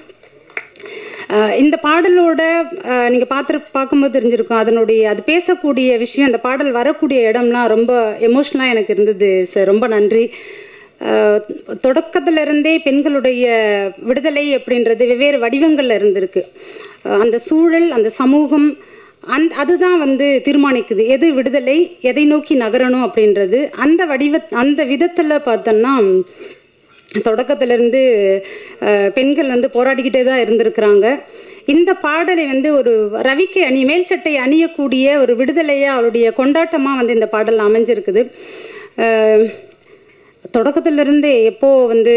இந்த பாடலோட நீங்கள் பார்க்கும்போது தெரிஞ்சிருக்கும் அது பேசக்கூடிய விஷயம், அந்த பாடல் வரக்கூடிய இடம்லாம் ரொம்ப எமோஷ்னலாக எனக்கு இருந்தது சார். ரொம்ப நன்றி. தொடக்கத்திலிருந்தே பெண்களுடைய விடுதலை அப்படின்றது வெவ்வேறு வடிவங்களில் இருந்திருக்கு. அந்த சூழல், அந்த சமூகம், அதுதான் வந்து தீர்மானிக்குது எது விடுதலை, எதை நோக்கி நகரணும் அப்படின்றது. அந்த விதத்தில் பார்த்தோன்னா தொடக்கத்திலேருந்து பெண்கள் வந்து போராடிக்கிட்டே தான் இருந்திருக்கிறாங்க. இந்த பாடலை வந்து ஒரு ரவிக்கு மேல் சட்டை அணியக்கூடிய ஒரு விடுதலையாக அவளுடைய கொண்டாட்டமாக வந்து இந்த பாடல் அமைஞ்சிருக்குது. தொடக்கத்திலிருந்தே எப்போது வந்து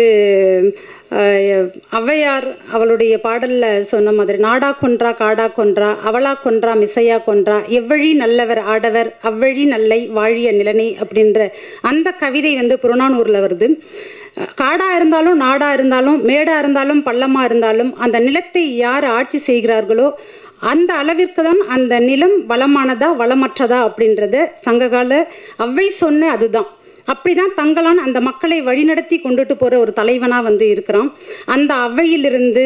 ஔவையார் அவளுடைய பாடலில் சொன்ன மாதிரி நாடா கொன்றா காடா கொன்றா அவளா கொன்றா மிசையா கொன்றா எவ்வழி நல்லவர் ஆடவர் அவ்வழி நல்லை வாழிய நிலனை அப்படின்ற அந்த கவிதை வந்து புறநானூரில் வருது. காடாக இருந்தாலும் நாடாக இருந்தாலும் மேடாக இருந்தாலும் பள்ளமாக இருந்தாலும் அந்த நிலத்தை யார் ஆட்சி செய்கிறார்களோ அந்த அளவிற்கு தான் அந்த நிலம் வளமானதா வளமற்றதா அப்படின்றத சங்ககால ஔவை சொன்ன அதுதான். அப்படி தான் தங்கலான் அந்த மக்களை வழிநடத்தி கொண்டுட்டு போகிற ஒரு தலைவனாக வந்து இருக்கிறான். அந்த ஔவையிலிருந்து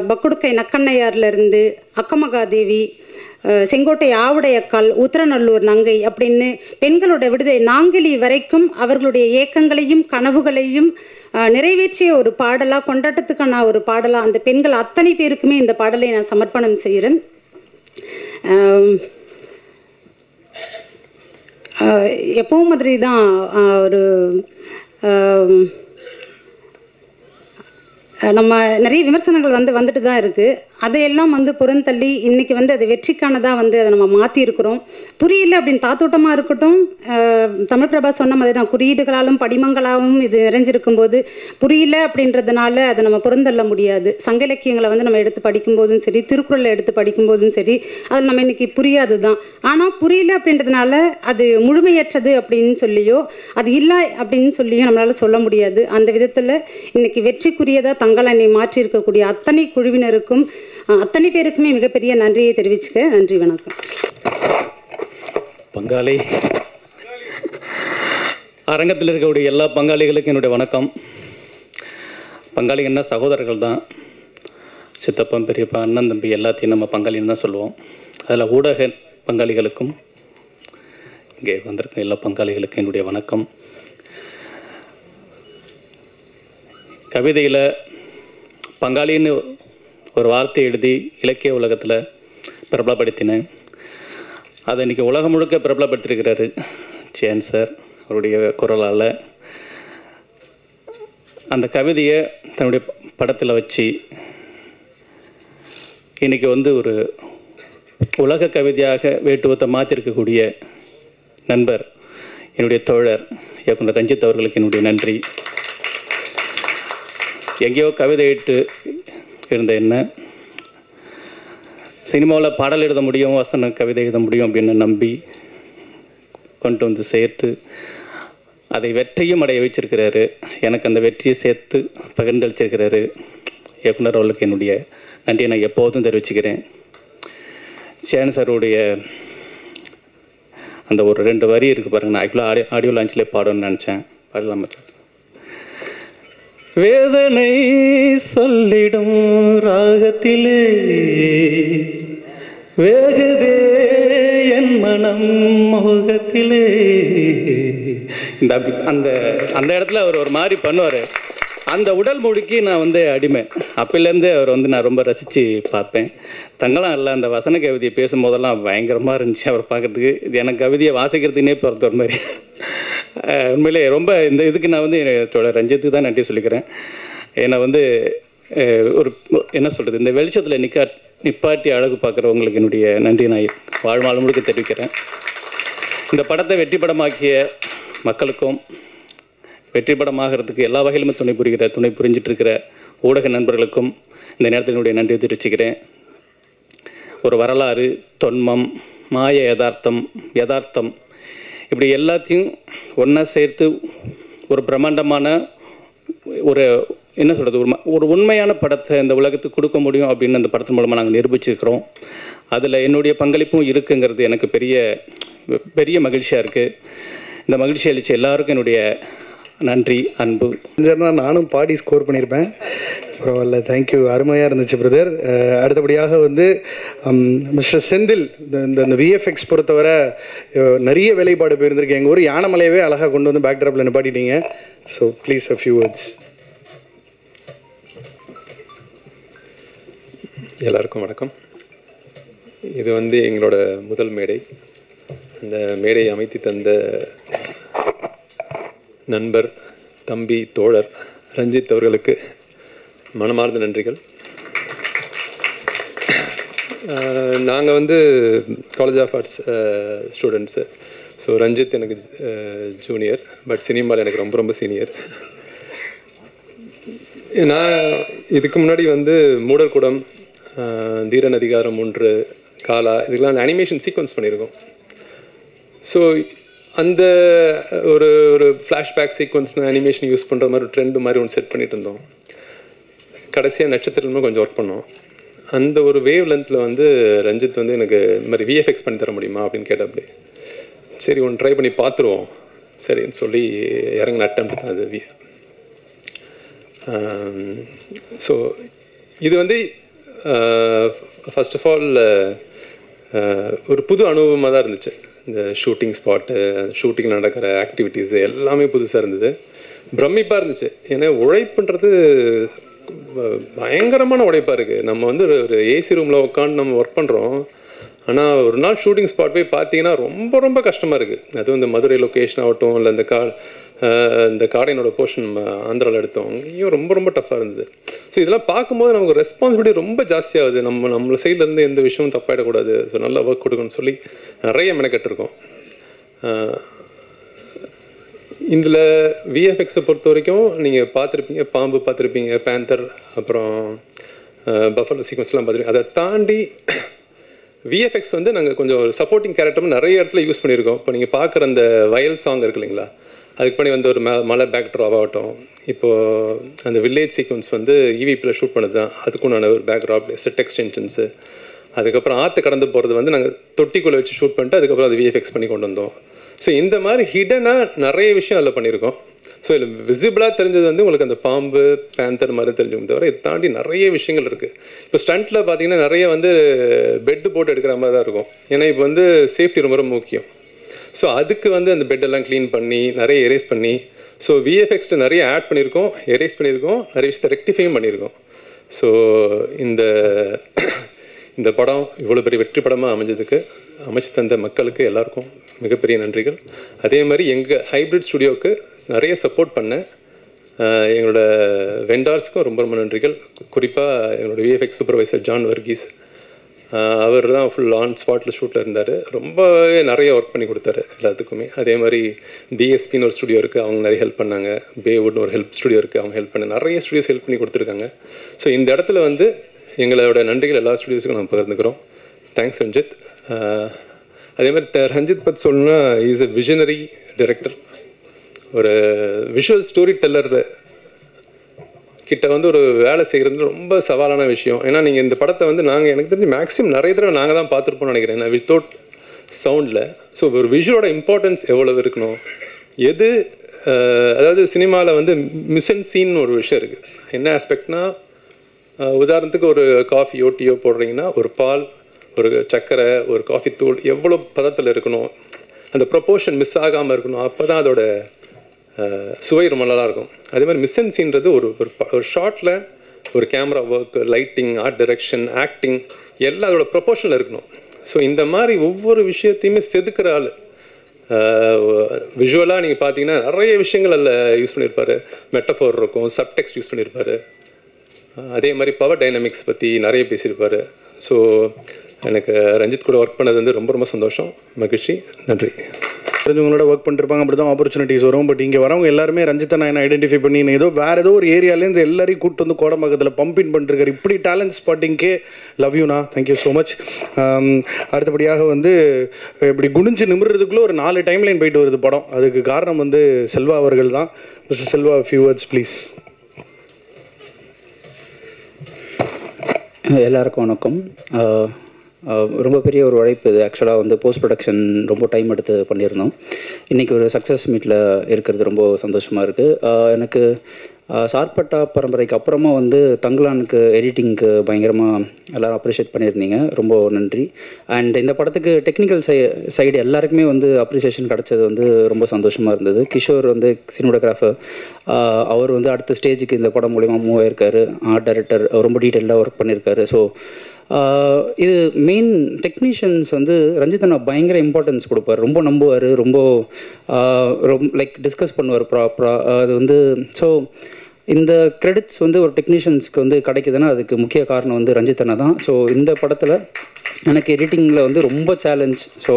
பக்குடுக்கை நக்கண்ணையார்லேருந்து அக்கமகாதேவி, செங்கோட்டை ஆவுடையக்கால், உத்திரநல்லூர் நங்கை அப்படின்னு பெண்களோட விடுதலை நாங்கிலி வரைக்கும் அவர்களுடைய ஏக்கங்களையும் கனவுகளையும் நிறைவேற்றிய ஒரு பாடலாக, கொண்டாட்டத்துக்கான ஒரு பாடலாக அந்த பெண்கள் அத்தனை பேருக்குமே இந்த பாடலை நான் சமர்ப்பணம் செய்கிறேன். எப்பவும் மாதிரி தான் ஒரு நம்ம நிறைய விமர்சனங்கள் வந்துட்டு தான் இருக்குது. அதையெல்லாம் புறந்தள்ளி இன்றைக்கி அது வெற்றிக்கானதாக அதை நம்ம மாற்றிருக்கிறோம். புரியல அப்படின்னு தாத்தோட்டமாக இருக்கட்டும், தமிழ் பிரபா சொன்ன மாதிரி தான் குறியீடுகளாலும் படிமங்களாகவும் இது நிறைஞ்சிருக்கும்போது புரியல அப்படின்றதுனால அதை நம்ம புறந்தள்ள முடியாது. சங்க இலக்கியங்களை நம்ம எடுத்து படிக்கும்போதும் சரி, திருக்குறளை எடுத்து படிக்கும்போதும் சரி, அது நம்ம இன்றைக்கி புரியாது தான். ஆனால் புரியல அப்படின்றதுனால அது முழுமையற்றது அப்படின்னு சொல்லியோ அது இல்லை அப்படின்னு சொல்லியோ நம்மளால் சொல்ல முடியாது. அந்த விதத்தில் இன்றைக்கி வெற்றிக்குரியதாக தங்களை மாற்றி இருக்கக்கூடிய அத்தனை குழுவினருக்கும் அத்தனை பேருக்குமே மிகப்பெரிய நன்றியை தெரிவிச்சுக்க. நன்றி, வணக்கம். பங்காளி அரங்கத்தில் இருக்கக்கூடிய எல்லா பங்காளிகளுக்கும் என்னுடைய வணக்கம். பங்காளிகள்னா சகோதரர்கள் தான். சித்தப்பன், பெரியப்பா, அண்ணன், தம்பி எல்லாத்தையும் நம்ம பங்காளின்னு தான் சொல்லுவோம். அதில் ஊடக பங்காளிகளுக்கும் இங்கே வந்திருக்க எல்லா பங்காளிகளுக்கும் என்னுடைய வணக்கம். கவிதையில் பங்காளின்னு ஒரு வார்த்தை எழுதி இலக்கிய உலகத்தில் பிரபலப்படுத்தினேன். அதை இன்றைக்கி உலகம் முழுக்க பிரபலப்படுத்தியிருக்கிறாரு சேன் சார் அவருடைய குரலால். அந்த கவிதையை தன்னுடைய படத்தில் வச்சு இன்றைக்கி ஒரு உலக கவிதையாக வேட்டுவத்தை மாற்றிருக்கக்கூடிய நண்பர், என்னுடைய தோழர் இயக்குனர் ரஞ்சித் அவர்களுக்கு என்னுடைய நன்றி. எங்கேயோ கவிதை இட்டு இருந்த என்ன சினிமாவில் பாடல் எழுத முடியும், வசன கவிதை எழுத முடியும் அப்படின்னு நம்பி கொண்டு சேர்த்து அதை வெற்றியும் அடைய வச்சிருக்கிறாரு. எனக்கு அந்த வெற்றியை சேர்த்து பகிர்ந்தளிச்சிருக்கிறாரு இயக்குனர் அவர்களுக்கு என்னுடைய நன்றியை நான் எப்போதும் தெரிவிச்சுக்கிறேன். சேன் சாருடைய அந்த ஒரு 2 வரி இருக்குது பாருங்கள். நான் ஆக்சுவலாக ஆடியோ லான்ச்சிலே பாடணும்னு நினச்சேன், பாடலாம். வேதனை சொல்லிடும் ராகத்திலே வேகுதே என் மனம் மோகத்திலே. இந்த அந்த அந்த இடத்துல அவர் ஒரு மாதிரி பண்ணுவார். அந்த உடல் மொழிக்கு நான் அடிமை. அப்போலேருந்து அவர் நான் ரொம்ப ரசித்து பார்ப்பேன். தங்களாம் இல்லை, அந்த வசன கவிதையை பேசும்போதெல்லாம் பயங்கரமாக இருந்துச்சு அவர் பார்க்குறதுக்கு. இது எனக்கு கவிதையை வாசிக்கிறதுனே பொறுத்த ஒரு மாதிரி. உண்மையிலே ரொம்ப இந்த இதுக்கு நான் என்னோட ரஞ்சித்துக்கு தான் நன்றி சொல்லிக்கிறேன். என்னை ஒரு என்ன சொல்கிறது, இந்த வெளிச்சத்தில் நிப்பாட்டி அழகு பார்க்குறவங்களுக்கு என்னுடைய நன்றி நான் வாழ்நாள் முழுக்க தெரிவிக்கிறேன். இந்த படத்தை வெற்றி படமாக்கிய மக்களுக்கும், வெற்றி படமாகிறதுக்கு எல்லா வகையிலுமே துணை புரிஞ்சிட்ருக்கிற ஊடக நண்பர்களுக்கும் இந்த நேரத்தில் என்னுடைய நன்றியை தெரிவிச்சுக்கிறேன். ஒரு வரலாறு, தொன்மம், மாய யதார்த்தம் இப்படி எல்லாத்தையும் ஒன்றா சேர்த்து ஒரு பிரம்மாண்டமான ஒரு என்ன சொல்கிறது, ஒரு உண்மையான படத்தை இந்த உலகத்துக்கு கொடுக்க முடியும் அப்படின்னு அந்த படத்தின் மூலமாக நாங்கள் நிரூபிச்சிருக்கிறோம். அதில் என்னுடைய பங்களிப்பும் இருக்குங்கிறது எனக்கு பெரிய மகிழ்ச்சியாக இருக்குது. இந்த மகிழ்ச்சி அளித்த எல்லாருக்கும் என்னுடைய நன்றி, அன்பு. நானும் பாடி ஸ்கோர் பண்ணியிருப்பேன். பரவாயில்ல, தேங்க்யூ. அருமையாக இருந்துச்சு பிரதர். அடுத்தபடியாக மிஸ்டர் செந்தில், இந்த விஎஃப்எக்ஸ் பொறுத்தவரை நிறைய வேலைப்பாடு போயிருந்திருக்கு. எங்கள் ஊர் யானைமலையவே அழகாக கொண்டு பேக்ட்ராப்பில் நிப்பாட்டிட்டீங்க. So please a few words. எல்லாருக்கும் வணக்கம். இது எங்களோட முதல் மேடை. அந்த மேடையை அமைத்து தந்த நண்பர், தம்பி, தோழர் ரஞ்சித் அவர்களுக்கு மனமார்ந்த நன்றிகள். நாங்கள் college of arts students. So Ranjith எனக்கு ஜூனியர், பட் சினிமாவில் எனக்கு ரொம்ப ரொம்ப சீனியர். நான் இதுக்கு முன்னாடி மூடர்குடம், தீரன் அதிகாரம் 3, காலா, இதுக்கெல்லாம் அந்த அனிமேஷன் சீக்வன்ஸ் பண்ணியிருக்கோம். ஸோ அந்த ஒரு ஃப்ளாஷ்பேக் சீக்வன்ஸ்னு அனிமேஷன் யூஸ் பண்ணுற மாதிரி ஒரு ட்ரெண்டு மாதிரி ஒன்று செட் பண்ணிட்டு இருந்தோம். கடைசியாக நட்சத்திரமே கொஞ்சம் ஒர்க் பண்ணோம். அந்த ஒரு வேவ் லென்த்தில் ரஞ்சித் எனக்கு இந்த மாதிரி விஎஃப்எக்ஸ் பண்ணி தர முடியுமா அப்படின்னு கேட்டாப்படி. சரி, ஒன்று ட்ரை பண்ணி பார்த்துருவோம் சரின்னு சொல்லி இறங்கின அட்டெம்ப்ட் தான் அது. ஸோ இது ஃபர்ஸ்ட் ஆஃப் ஆல் ஒரு புது அனுபவமாக தான் இருந்துச்சு. இந்த ஷூட்டிங் ஸ்பாட்டு, ஷூட்டிங் நடக்கிற ஆக்டிவிட்டீஸு எல்லாமே புதுசாக இருந்தது, பிரமிப்பாக இருந்துச்சு. ஏன்னா உழைப்புன்றது பயங்கரமான உழைப்பாக இருக்குது. நம்ம வந்து ஒரு ஏசி ரூமில் உட்காந்து நம்ம ஒர்க் பண்ணுறோம், ஆனால் ஒரு நாள் ஷூட்டிங் ஸ்பாட் போய் பார்த்தீங்கன்னா ரொம்ப ரொம்ப கஷ்டமாக இருக்குது. அதுவும் இந்த மதுரை லொக்கேஷன் ஆகட்டும், இல்லை இந்த காடையினோட போர்ஷன் ஆந்திராவில் எடுத்தோம், அங்கேயும் ரொம்ப ரொம்ப டஃப்பாக இருந்தது. ஸோ இதெல்லாம் பார்க்கும்போது நமக்கு ரெஸ்பான்சிபிலிட்டி ரொம்ப ஜாஸ்தியாகுது. நம்மள சைட்லேருந்து எந்த விஷயமும் தப்பாயிடக்கூடாது, ஸோ நல்லா ஒர்க் கொடுக்கணும்னு சொல்லி நிறைய மெனக்கெட்டிருக்கோம். இதில் விஎஃப்எக்ஸை பொறுத்த வரைக்கும் நீங்கள் பார்த்துருப்பீங்க, பாம்பு பார்த்துருப்பீங்க, பேந்தர், அப்புறம் பஃபலோ சீக்வன்ஸ்லாம் பார்த்துருப்பீங்க. அதை தாண்டி விஎஃப்எக்ஸ் வந்து நாங்கள் கொஞ்சம் ஒரு சப்போர்ட்டிங் கேரக்டரும் நிறைய இடத்துல யூஸ் பண்ணியிருக்கோம். இப்போ நீங்கள் பார்க்குற அந்த வயல் சாங் இருக்கு இல்லைங்களா, அதுக்கு பண்ணி வந்து ஒரு மலை பேக்ட்ராப் ஆகட்டும், இப்போது அந்த வில்லேஜ் சீக்வன்ஸ் வந்து இவிபியில் ஷூட் பண்ணது தான், அதுக்கும் நான் ஒரு பேக்ட்ராப், செட் எக்ஸ்டென்ஷன்ஸு, அதுக்கப்புறம் ஆற்று கடந்து போகிறது வந்து நாங்கள் தொட்டிக்குள்ளே வச்சு ஷூட் பண்ணிட்டு அதுக்கப்புறம் அது விஎஃப்எக்ஸ் பண்ணி கொண்டு வந்தோம். ஸோ இந்த மாதிரி ஹிடனாக நிறைய விஷயம் அதில் பண்ணியிருக்கோம். ஸோ இதில் விசிபிளாக தெரிஞ்சது வந்து உங்களுக்கு அந்த பாம்பு, பேந்தர் மாதிரி தெரிஞ்சுக்கும் தவிர இதை தாண்டி நிறைய விஷயங்கள் இருக்குது. இப்போ ஸ்டண்ட்டில் பார்த்தீங்கன்னா நிறைய வந்து பெட்டு போட்டு எடுக்கிற மாதிரி தான் இருக்கும். ஏன்னா இப்போ வந்து சேஃப்டி ரொம்ப ரொம்ப முக்கியம். ஸோ அதுக்கு வந்து அந்த பெட்டெல்லாம் க்ளீன் பண்ணி நிறைய எரேஸ் பண்ணி, ஸோ விஎஃப்எக்ஸ்ட்டு நிறைய ஆட் பண்ணியிருக்கோம், எரேஸ் பண்ணியிருக்கோம், நிறைய விஷயத்தை ரெக்டிஃபையும் பண்ணியிருக்கோம். ஸோ இந்த படம் இவ்வளோ பெரிய வெற்றி படமாக அமைஞ்சதுக்கு அமைச்சு தந்த மக்களுக்கு எல்லாருக்கும் மிகப்பெரிய நன்றிகள். அதே மாதிரி எங்கள் ஹைப்ரிட் ஸ்டுடியோவுக்கு நிறைய சப்போர்ட் பண்ண எங்களோட வெண்டார்ஸ்க்கும் ரொம்ப ரொம்ப நன்றிகள். குறிப்பாக எங்களோட விஎஃப்எக்ஸ் சூப்பர்வைசர் ஜான் வர்கீஸ், அவர் தான் ஃபுல் ஆன் ஸ்பாட்டில் ஷூட்டில் இருந்தார், ரொம்பவே நிறைய ஒர்க் பண்ணி கொடுத்தாரு எல்லாத்துக்குமே. அதே மாதிரி டிஎஸ்பின்னு ஒரு ஸ்டுடியோ இருக்குது, அவங்க நிறைய ஹெல்ப் பண்ணாங்க. பேவுட்னு ஒரு ஸ்டுடியோ இருக்குது, அவங்க ஹெல்ப் பண்ண நிறைய ஸ்டுடியோஸ் ஹெல்ப் பண்ணி கொடுத்துருக்காங்க. ஸோ இந்த இடத்துல வந்து எங்களோட நன்றிகள் எல்லா ஸ்டுடியோஸுக்கும் நம்ம பகிர்ந்துக்கிறோம். தேங்க்ஸ் ரஞ்சித். அதே மாதிரி ரஞ்சித் பற்றி சொல்லணும்னா, இஸ் எ விஷனரி டைரக்டர், ஒரு விஷுவல் ஸ்டோரி டெல்லர் கிட்ட வந்து ஒரு வேலை செய்கிறது ரொம்ப சவாலான விஷயம். ஏன்னா நீங்கள் இந்த படத்தை வந்து எனக்கு தெரிஞ்சு மேக்ஸிமம் நிறைய தடவை நாங்கள் தான் பார்த்துருப்போம்னு நினைக்கிறேன், ஏன்னா வித்தவுட் சவுண்டில். ஸோ ஒரு விஷுவலோட இம்பார்ட்டன்ஸ் எவ்வளோ இருக்கணும், அதாவது சினிமாவில் வந்து மிஷன் சீன் ஒரு விஷயம் இருக்குது. என்ன ஆஸ்பெக்ட்னா, உதாரணத்துக்கு ஒரு காஃபியோ டீயோ போடுறீங்கன்னா ஒரு பால், ஒரு சர்க்கரை, ஒரு காஃபி தூள் எவ்வளோ பதத்தில் இருக்கணும், அந்த ப்ரொப்போர்ஷன் மிஸ் ஆகாமல் இருக்கணும், அப்போ தான் அதோட சுவை ரொம்ப நல்லாயிருக்கும். அதே மாதிரி மிஷன் சீன்றது ஒரு ஷார்ட்டில் ஒரு camera work, lighting, art direction, acting எல்லாம் அதோட ப்ரொப்போர்ஷனில் இருக்கணும். ஸோ இந்த மாதிரி ஒவ்வொரு விஷயத்தையுமே செதுக்கிற ஆள். விஷுவலாக நீங்கள் பார்த்தீங்கன்னா நிறைய விஷயங்கள் அதில் யூஸ் பண்ணியிருப்பார், மெட்டஃபோர் இருக்கும், சப்டெக்ஸ்ட் யூஸ் பண்ணியிருப்பார். அதே மாதிரி பவர் டைனமிக்ஸ் பற்றி நிறைய பேசியிருப்பார். ஸோ எனக்கு ரஞ்சித் கூட ஒர்க் பண்ணது வந்து ரொம்ப ரொம்ப சந்தோஷம், மகிழ்ச்சி, நன்றி. தெரிஞ்சவங்களோட ஒர்க் பண்ணிருப்பாங்க, அப்படி தான் ஆப்பர்ச்சுனிட்டிஸ் வரும். பட் இங்கே வரவங்க எல்லாருமே ரஞ்சித்தை நான் என்ன ஐடென்டிஃபை பண்ணி வேறு ஏதோ ஒரு ஏரியாலேருந்து எல்லாரையும் கூப்பிட்டு வந்து கோடம்பாக்கத்தில் பம்பின் பண்ணிருக்காரு. இப்படி டேலண்ட் ஸ்பாட்டிங்கே லவ் யூண்ணா, தேங்க்யூ ஸோ மச். அடுத்தபடியாக வந்து இப்படி குனிஞ்சு நிமிடுறதுக்குள்ளே ஒரு 4 டைம்லைன் போயிட்டு வருது படம். அதுக்கு காரணம் வந்து செல்வா அவர்கள் தான். Mister Selva, few words please. எல்லாருக்கும் வணக்கம். ரொம்ப பெரிய ஒரு உழைப்பு இது. ஆக்சுவலாக வந்து போஸ்ட் ப்ரொடக்ஷன் ரொம்ப டைம் எடுத்து பண்ணியிருந்தோம். இன்றைக்கி ஒரு சக்ஸஸ் மீட்டில் இருக்கிறது ரொம்ப சந்தோஷமாக இருக்குது. எனக்கு சார்பட்டா பரம்பரைக்கு அப்புறமா வந்து தங்கலானுக்கு எடிட்டிங்க்கு பயங்கரமாக எல்லோரும் அப்ரிஷியேட் பண்ணியிருந்தீங்க, ரொம்ப நன்றி. அண்ட் இந்த படத்துக்கு டெக்னிக்கல் சைடு எல்லாருக்குமே வந்து அப்ரிசியேஷன் கிடச்சது வந்து ரொம்ப சந்தோஷமாக இருந்தது. கிஷோர் வந்து சினிமோட்டோகிராஃபர், அவர் வந்து அடுத்த ஸ்டேஜுக்கு இந்த படம் மூலிமா மூவ் ஆயிருக்காரு. ஆர்ட் டைரக்டர் ரொம்ப டீட்டெயிலாக ஒர்க் பண்ணியிருக்காரு. ஸோ இது மெயின் டெக்னீஷியன்ஸ் வந்து ரஞ்சித் பயங்கர இம்பார்ட்டன்ஸ் கொடுப்பார், ரொம்ப நம்புவார், ரொம்ப லைக் டிஸ்கஸ் பண்ணுவார் ப்ராப்பராக. அது வந்து ஸோ இந்த கிரெடிட்ஸ் வந்து ஒரு டெக்னீஷியன்ஸ்க்கு வந்து கிடைக்குதுன்னா அதுக்கு முக்கிய காரணம் வந்து ரஞ்சித் அண்ணா தான். ஸோ இந்த படத்தில் எனக்கு எடிட்டிங்கில் வந்து ரொம்ப சேலஞ்ச். ஸோ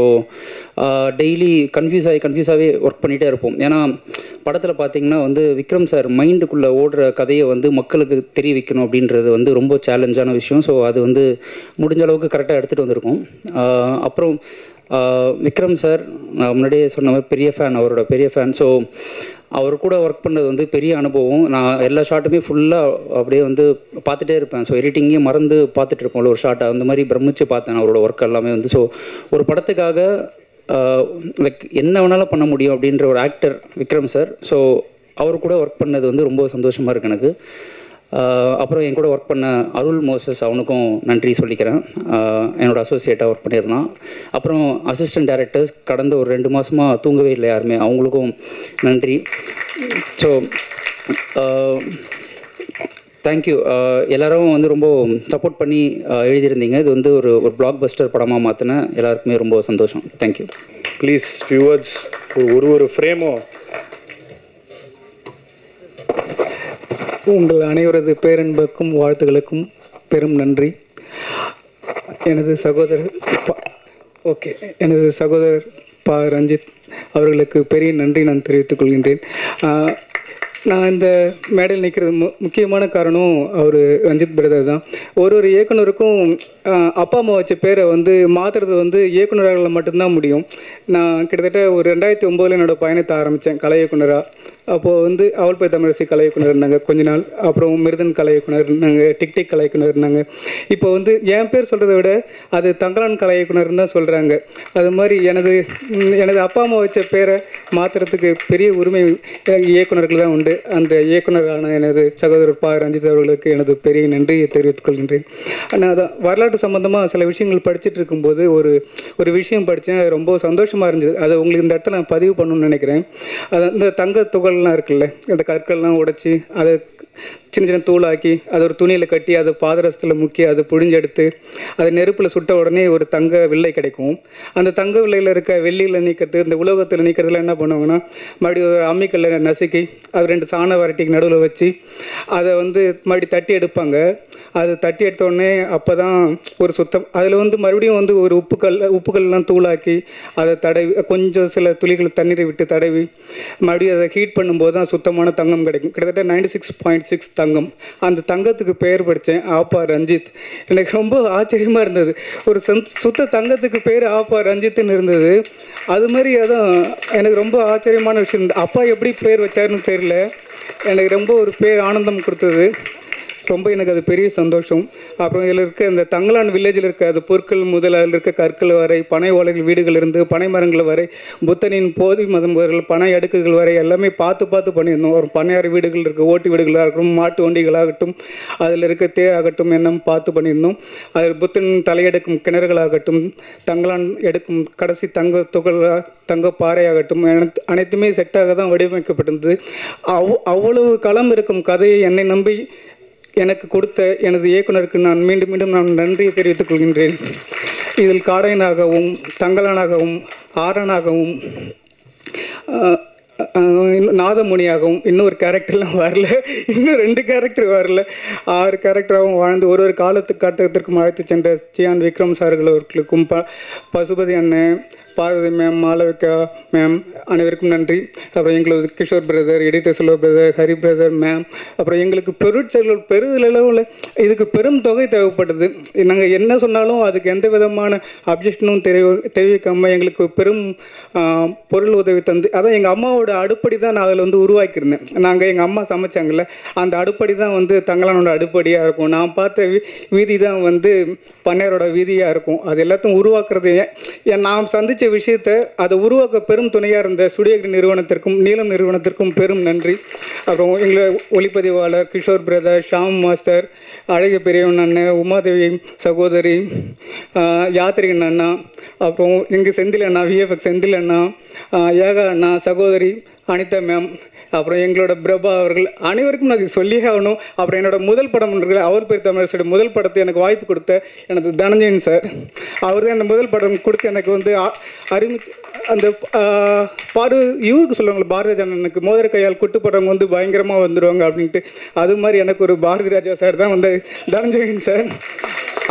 டெய்லி கன்ஃபியூஸாகவே ஒர்க் பண்ணிகிட்டே இருப்போம். ஏன்னா படத்தில் பார்த்திங்கன்னா வந்து விக்ரம் சார் மைண்டுக்குள்ளே ஓடுற கதையை வந்து மக்களுக்கு தெரிய வைக்கணும் அப்படின்றது வந்து ரொம்ப சேலஞ்சான விஷயம். ஸோ அது வந்து முடிஞ்ச அளவுக்கு கரெக்டாக எடுத்துகிட்டு வந்திருக்கோம். அப்புறம் விக்ரம் சார் முன்னாடியே சொன்ன மாதிரி பெரிய ஃபேன், அவரோட பெரிய ஃபேன். ஸோ அவர் கூட ஒர்க் பண்ணது வந்து பெரிய அனுபவம். நான் எல்லா ஷாட்டுமே ஃபுல்லாக அப்படியே வந்து பார்த்துட்டே இருப்பேன். ஸோ எடிட்டிங்கே மறந்து பார்த்துட்டு இருப்போம்ல ஒரு ஷாட்டை, அந்த மாதிரி பிரமிச்சு பார்த்தேன் அவரோட ஒர்க் எல்லாமே வந்து. ஸோ ஒரு படத்துக்காக லைக் என்ன வேணாலும் பண்ண முடியும் அப்படின்ற ஒரு ஆக்டர் விக்ரம் சார். ஸோ அவர் கூட ஒர்க் பண்ணது வந்து ரொம்ப சந்தோஷமாக இருக்குது எனக்கு. அப்புறம் என் கூட ஒர்க் பண்ண அருள் மோசஸ், அவனுக்கும் நன்றி சொல்லிக்கிறேன். என்னோட அசோசியேட்டாக ஒர்க் பண்ணியிருந்தான். அப்புறம் அசிஸ்டன்ட் டைரக்டர்ஸ் கடந்த ஒரு 2 மாதமாக தூங்கவே இல்லை யாருமே, அவங்களுக்கும் நன்றி. So thank you. எல்லாரும் வந்து ரொம்ப சப்போர்ட் பண்ணி எழுதியிருந்தீங்க. இது வந்து ஒரு பிளாக் பஸ்டர் படமாக மாற்றின எல்லாருக்குமே ரொம்ப சந்தோஷம். தேங்க்யூ. ப்ளீஸ் வியூவர்ஸ், ஒரு ஃப்ரேமும் உங்கள் அனைவரது பேரன்புக்கும் வாழ்த்துக்களுக்கும் பெரும் நன்றி. எனது சகோதரர் பா ரஞ்சித் அவர்களுக்கு பெரிய நன்றி நான் தெரிவித்துக் கொள்கின்றேன். நான் இந்த மேடையில் நிற்கிறது முக்கியமான காரணம் அவர் ரஞ்சித் பிரதர் தான். ஒரு இயக்குனருக்கும் அப்பா அம்மா வச்ச பேரை வந்து மாற்றுறது வந்து இயக்குனரால் மட்டும்தான் முடியும். நான் கிட்டத்தட்ட ஒரு 2009 என்னோடய பயணத்தை ஆரம்பித்தேன் கலை இயக்குனராக. அப்போது வந்து அவள் பேர் தமிழரசி கலை இயக்குனர் இருந்தாங்க கொஞ்ச நாள். அப்புறம் மிருதன் கலை இயக்குனர் இருந்தாங்க, டிக்டிக் கலை இயக்குனர் இருந்தாங்க. இப்போ வந்து என் பேர் சொல்கிறத விட அது தங்கலான் கலை இயக்குனர்னு தான் சொல்கிறாங்க. அது மாதிரி எனது அப்பா அம்மா வச்ச பேரை மாற்றுறதுக்கு பெரிய உரிமை இயக்குனர்கள் தான் உண்டு. அந்த இயக்குனரான எனது சகோதரர் பா ரஞ்சித் அவர்களுக்கு எனது பெரிய நன்றியை தெரிவித்துக் கொள்கின்றேன். நான் அதான் வரலாற்று சம்மந்தமாக சில விஷயங்கள் படிச்சுட்டு இருக்கும்போது ஒரு விஷயம் படித்தேன். அது ரொம்ப சந்தோஷமாக இருந்தது. அதை உங்களுக்கு இந்த இடத்துல நான் பதிவு பண்ணணும்னு நினைக்கிறேன். அது இந்த தங்க துகள்லாம் இருக்குல்ல, அந்த கற்கள்லாம் உடைச்சி அதை சின்ன சின்ன தூளாக்கி அதை ஒரு துணியில் கட்டி அதை பாதரசத்தில் முக்கி அதை புழிஞ்செடுத்து அதை நெருப்பில் சுட்ட உடனே ஒரு தங்க வில்லை கிடைக்கும். அந்த தங்க வில்லையில் இருக்க வெள்ளியில் நீக்கிறது, இந்த உலோகத்தில் நீக்கிறதுல என்ன பண்ணுவாங்கன்னா மறுபடியும் ஒரு அம்மிக்கல்ல நசுக்கி அது 2 சாண வரட்டிக்கு நடுவில் வச்சு அதை வந்து மறுபடியும் தட்டி எடுப்பாங்க. அது தட்டி எடுத்தோடனே அப்போ தான் ஒரு சுத்தம். அதில் வந்து மறுபடியும் வந்து ஒரு உப்புக்கல்லாம் தூளாக்கி அதை தடவி கொஞ்சம் சில துளிகள் தண்ணீரை விட்டு தடவி மறுபடியும் அதை ஹீட் பண்ணும்போது தான் சுத்தமான தங்கம் கிடைக்கும். கிட்டத்தட்ட 96.6 தங்கம். அந்த தங்கத்துக்கு பெயர் படித்தேன் ஆப்பா ரஞ்சித். எனக்கு ரொம்ப ஆச்சரியமாக இருந்தது. ஒரு சுத்த தங்கத்துக்கு பேர் ஆப்பா ரஞ்சித்துன்னு இருந்தது. அது மாதிரி அதான் எனக்கு ரொம்ப ஆச்சரியமான விஷயம். அப்பா எப்படி பேர் வச்சாருன்னு தெரியல, எனக்கு ரொம்ப ஒரு பேர் ஆனந்தம் கொடுத்தது. ரொம்ப எனக்கு அது பெரிய சந்தோஷம். அப்புறம் இதில் இருக்க இந்த தங்கலான் வில்லேஜில் இருக்க அது பொருட்கள் முதல் அதில் இருக்க கற்கள் வரை, பனை ஓலைகள் வீடுகள் இருந்து பனை மரங்கள் வரை, புத்தனின் போதி மதம்பர்கள், பனை அடுக்குகள் வரை எல்லாமே பார்த்து பண்ணியிருந்தோம். ஒரு பனையாறு வீடுகள் இருக்குது, ஓட்டு வீடுகளாகட்டும், மாட்டு வண்டிகளாகட்டும், அதில் இருக்க தேராகட்டும் என்ன பார்த்து பண்ணியிருந்தோம். அதில் புத்தனின் தலையெடுக்கும் கிணறுகளாகட்டும், தங்கலான் எடுக்கும் கடைசி தங்க பாறையாகட்டும் அனைத்துமே செட்டாக தான் வடிவமைக்கப்பட்டிருந்தது. அவ்வளவு களம் இருக்கும் கதையை என்னை நம்பி எனக்கு கொடுத்த எனது இயக்குனருக்கு நான் மீண்டும் நான் நன்றியை தெரிவித்துக் கொள்கின்றேன். இதில் காடையனாகவும் தங்கலானாகவும் ஆரனாகவும் நாதமுனியாகவும் இன்னொரு கேரக்டர்லாம் வரல, இன்னும் 2 கேரக்டர் வரல, 6 கேரக்டராகவும் வாழ்ந்து ஒரு காலத்துக்கு அழைத்து சென்ற சியான் விக்ரம் சார்கள் அவர்களுக்கும் பசுபதி அண்ணன், பார்வதி மேம், மாளவிகா மேம் அனைவருக்கும் நன்றி. அப்புறம் எங்களது கிஷோர் பிரதர், எடிட்டர் செல்வ பிரதர், ஹரி பிரதர் மேம், அப்புறம் எங்களுக்கு பெருச்செல்வ பெருளவில் இதுக்கு பெரும் தொகை தேவைப்பட்டது. நாங்கள் என்ன சொன்னாலும் அதுக்கு எந்த விதமான அப்ஜெக்ஷனும் தெரிவிக்காமல் எங்களுக்கு பெரும் பொருள் உதவி தந்து, அதான் எங்கள் அம்மாவோட அடுப்படி தான் நான் அதில் வந்து உருவாக்கியிருந்தேன். நாங்கள் எங்கள் அம்மா சமைச்சாங்கல்ல, அந்த அடுப்படி தான் வந்து தங்கலானோட அடுப்படியாக இருக்கும். நான் பார்த்த வீதி தான் வந்து பண்ணையாரோட வீதியாக இருக்கும். அது எல்லாத்தையும் உருவாக்குறது நான் சந்தித்த விஷயத்தை அதை உருவாக்க பெரும் துணையாக இருந்த ஸ்டுடியோகிரி நிறுவனத்திற்கும் நீலம் நிறுவனத்திற்கும் பெரும் நன்றி. அப்புறம் எங்களை ஒளிப்பதிவாளர் கிஷோர் பிரதர், ஷாம் மாஸ்டர், அழகிய பெரியவன் அண்ணன், உமாதேவி சகோதரி, யாத்திரிகன் அண்ணா, அப்புறம் எங்கள் செந்தில் அண்ணா, விஎஃப்எக்ஸ் செந்தில் அண்ணா, ஏகா அண்ணா, சகோதரி அனிதா மேம், அப்புறம் எங்களோட பிரபா அவர்கள் அனைவருக்கும் நான் சொல்லியே ஆகணும். அப்புறம் என்னோட முதல் படம் அவர் பேர் தமிழரசோட முதல் படத்தை எனக்கு வாய்ப்பு கொடுத்த எனது தனஞ்சயன் சார், அவர் தான் அந்த முதல் படம் கொடுத்து எனக்கு வந்து அந்த இவருக்கு சொல்லுவாங்க பாரதி ராஜா மோதிர கையால் குட்டுப்படவங்க வந்து பயங்கரமாக வந்துடுவாங்க அப்படின்ட்டு, அது மாதிரி எனக்கு ஒரு பாரதி ராஜா சார் தான் வந்து தனஞ்சயன் சார்.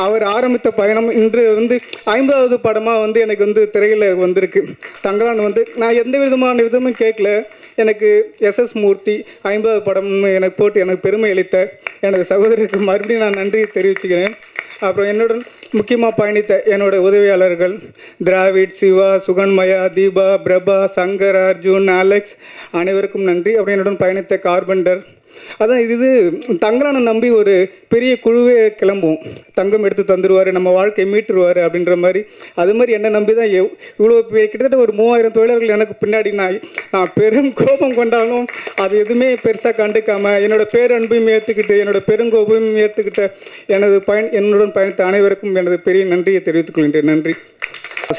அவர் ஆரம்பித்த பயணம் இன்று வந்து 50வது படமாக வந்து எனக்கு வந்து திரையில் வந்திருக்கு. தங்கலான் வந்து நான் எந்த விதமும் கேட்கல. எனக்கு எஸ்எஸ் மூர்த்தி 50வது படம் எனக்கு போட்டு எனக்கு பெருமை அளித்த எனது சகோதரருக்கு மறுபடியும் நான் நன்றியை தெரிவிச்சுக்கிறேன். அப்புறம் என்னுடன் முக்கியமாக பயணித்த என்னோட உதவியாளர்கள் திராவிட், சிவா, சுகன்மயா, தீபா, பிரபா, சங்கர், அர்ஜுன், அலெக்ஸ் அனைவருக்கும் நன்றி. அப்புறம் என்னுடன் பயணித்த கார்பெண்டர், அதான் இது தங்கலானை நம்பி ஒரு பெரிய குழுவே கிளம்பும், தங்கம் எடுத்து தந்துடுவார், நம்ம வாழ்க்கையை மீட்டுருவார் அப்படின்ற மாதிரி. அது மாதிரி என்னை நம்பி தான் இவ்வளோ கிட்டத்தட்ட ஒரு 3000 தொழிலாளர்கள் எனக்கு பின்னாடி நான் பெரும் கோபம் கொண்டாலும் அது எதுவுமே பெருசாக கண்டுக்காமல் என்னோட பேரன்பையும் ஏற்றுக்கிட்டு என்னோட பெருங்கோபையும் ஏற்றுக்கிட்ட என்னுடன் பயணித்த அனைவருக்கும் எனது பெரிய நன்றியை தெரிவித்துக் கொள்கின்றேன். நன்றி.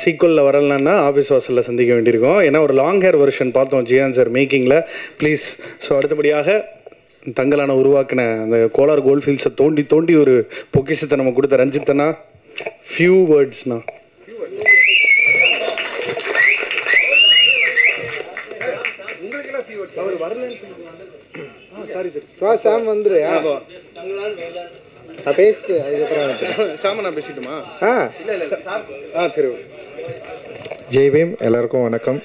சீக்வலில் வரலன்னா ஆஃபீஸ் வாசலில் சந்திக்க வேண்டியிருக்கும். ஏன்னா ஒரு லாங் ஹேர் வெர்ஷன் பார்த்தோம் ஜியான் சார் மேக்கிங்கில். ப்ளீஸ். ஸோ அடுத்தபடியாக தங்கலான உருவாக்கின அந்த கோலார் கோல்ஃபீல்ட்ஸை தோண்டி தோண்டி ஒரு பொக்கிஷத்தை நம்ம கொடுத்த ரஞ்சித்தனா, ஃபியூ வேர்ட்ஸ்ண்ணா. சாம் வந்துரு பேசிட்டு அதுக்கப்புறம் சாம நான் பேசிட்டுமா? சரி. ஜெய் பீம். எல்லாருக்கும் வணக்கம்.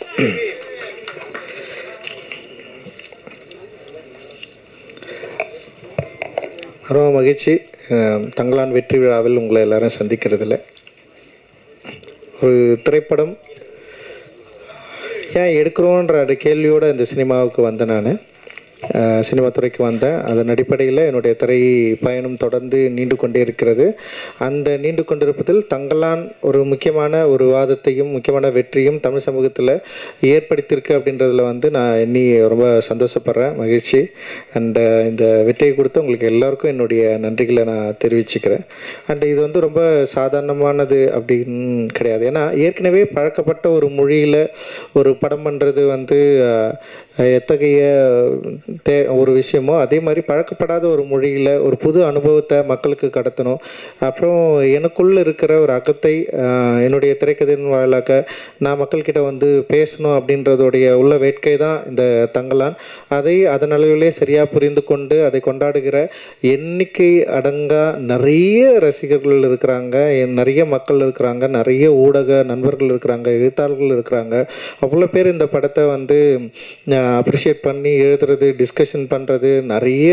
ரொம்ப மகிழ்ச்சி தங்கலான் வெற்றி விழாவில் உங்களை எல்லாரும் சந்திக்கிறதுல. ஒரு திரைப்படம் ஏன் எடுக்கிறோன்ற கேள்வியோடு இந்த சினிமாவுக்கு வந்தேன். நான் சினிமா துறைக்கு வந்தேன். அதன் அடிப்படையில் என்னுடைய திரை பயணம் தொடர்ந்து நீண்டு கொண்டே இருக்கிறது. அந்த நீண்டு கொண்டிருப்பதில் தங்கலான் ஒரு முக்கியமான ஒரு வாதத்தையும் முக்கியமான வெற்றியும் தமிழ் சமூகத்தில் ஏற்படுத்தியிருக்கு அப்படின்றதில் நான் எண்ணி ரொம்ப சந்தோஷப்படுறேன், மகிழ்ச்சி. அண்டு இந்த வெற்றியை கொடுத்து உங்களுக்கு எல்லாருக்கும் என்னுடைய நன்றிகளை நான் தெரிவிச்சுக்கிறேன். அண்டு இது ரொம்ப சாதாரணமானது அப்படின்னு கிடையாது. ஏன்னா ஏற்கனவே பழக்கப்பட்ட ஒரு மொழியில் ஒரு படம் பண்ணுறது எத்தகைய ஒரு விஷயமோ அதே மாதிரி பழக்கப்படாத ஒரு மொழியில் ஒரு புது அனுபவத்தை மக்களுக்கு கடத்தணும். அப்புறம் எனக்குள்ளே இருக்கிற ஒரு அகத்தை என்னுடைய திரைக்கதையின் வாயிலாக நான் மக்கள்கிட்ட பேசணும் அப்படின்றதோடைய உள்ள வேட்கை தான் இந்த தங்கலான். அதை அதன் அளவிலே சரியாக புரிந்து கொண்டு அதை கொண்டாடுகிற எண்ணிக்கை அடங்கா நிறைய ரசிகர்கள் இருக்கிறாங்க, நிறைய மக்கள் இருக்கிறாங்க, நிறைய ஊடக நண்பர்கள் இருக்கிறாங்க, எழுத்தாளர்கள் இருக்கிறாங்க. அவ்வளோ பேர் இந்த படத்தை அப்ரிஷியேட் பண்ணி எழுதுறது, டிஸ்கஷன் பண்ணுறது, நிறைய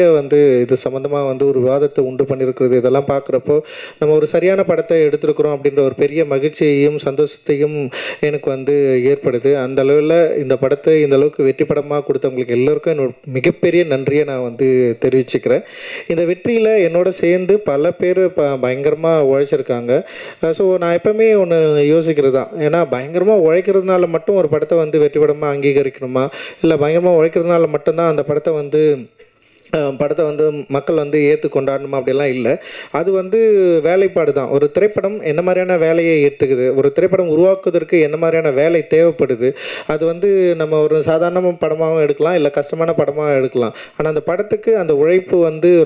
இது சம்மந்தமாக ஒரு விவாதத்தை உண்டு பண்ணியிருக்கிறது. இதெல்லாம் பார்க்குறப்போ நம்ம ஒரு சரியான படத்தை எடுத்திருக்கிறோம் அப்படின்ற ஒரு பெரிய மகிழ்ச்சியையும் சந்தோஷத்தையும் எனக்கு ஏற்படுது. அந்த அளவில் இந்த படத்தை இந்த அளவுக்கு வெற்றி படமாக கொடுத்தவங்களுக்கு எல்லோருக்கும் என்னோட மிகப்பெரிய நன்றியை நான் தெரிவிச்சுக்கிறேன். இந்த வெற்றியில் என்னோட சேர்ந்து பல பேர் பயங்கரமாக உழைச்சிருக்காங்க. ஸோ நான் எப்போவுமே ஒன்று யோசிக்கிறது தான், ஏன்னா பயங்கரமாக உழைக்கிறதுனால மட்டும் ஒரு படத்தை வெற்றி படமாக அங்கீகரிக்கணுமா, இல்லை பயங்கரமாக உழைக்கிறதுனால மட்டும்தான் அந்த படத்தை மக்கள் ஏற்று கொண்டாடணுமா அப்படிலாம் இல்லை. அது வேலைப்பாடு தான். ஒரு திரைப்படம் என்ன மாதிரியான வேலையை ஏற்றுக்குது, ஒரு திரைப்படம் உருவாக்குவதற்கு என்ன மாதிரியான வேலை தேவைப்படுது, அது நம்ம ஒரு சாதாரண படமாகவும் எடுக்கலாம், இல்லை கஷ்டமான படமாக எடுக்கலாம். ஆனால் அந்த படத்துக்கு அந்த உழைப்பு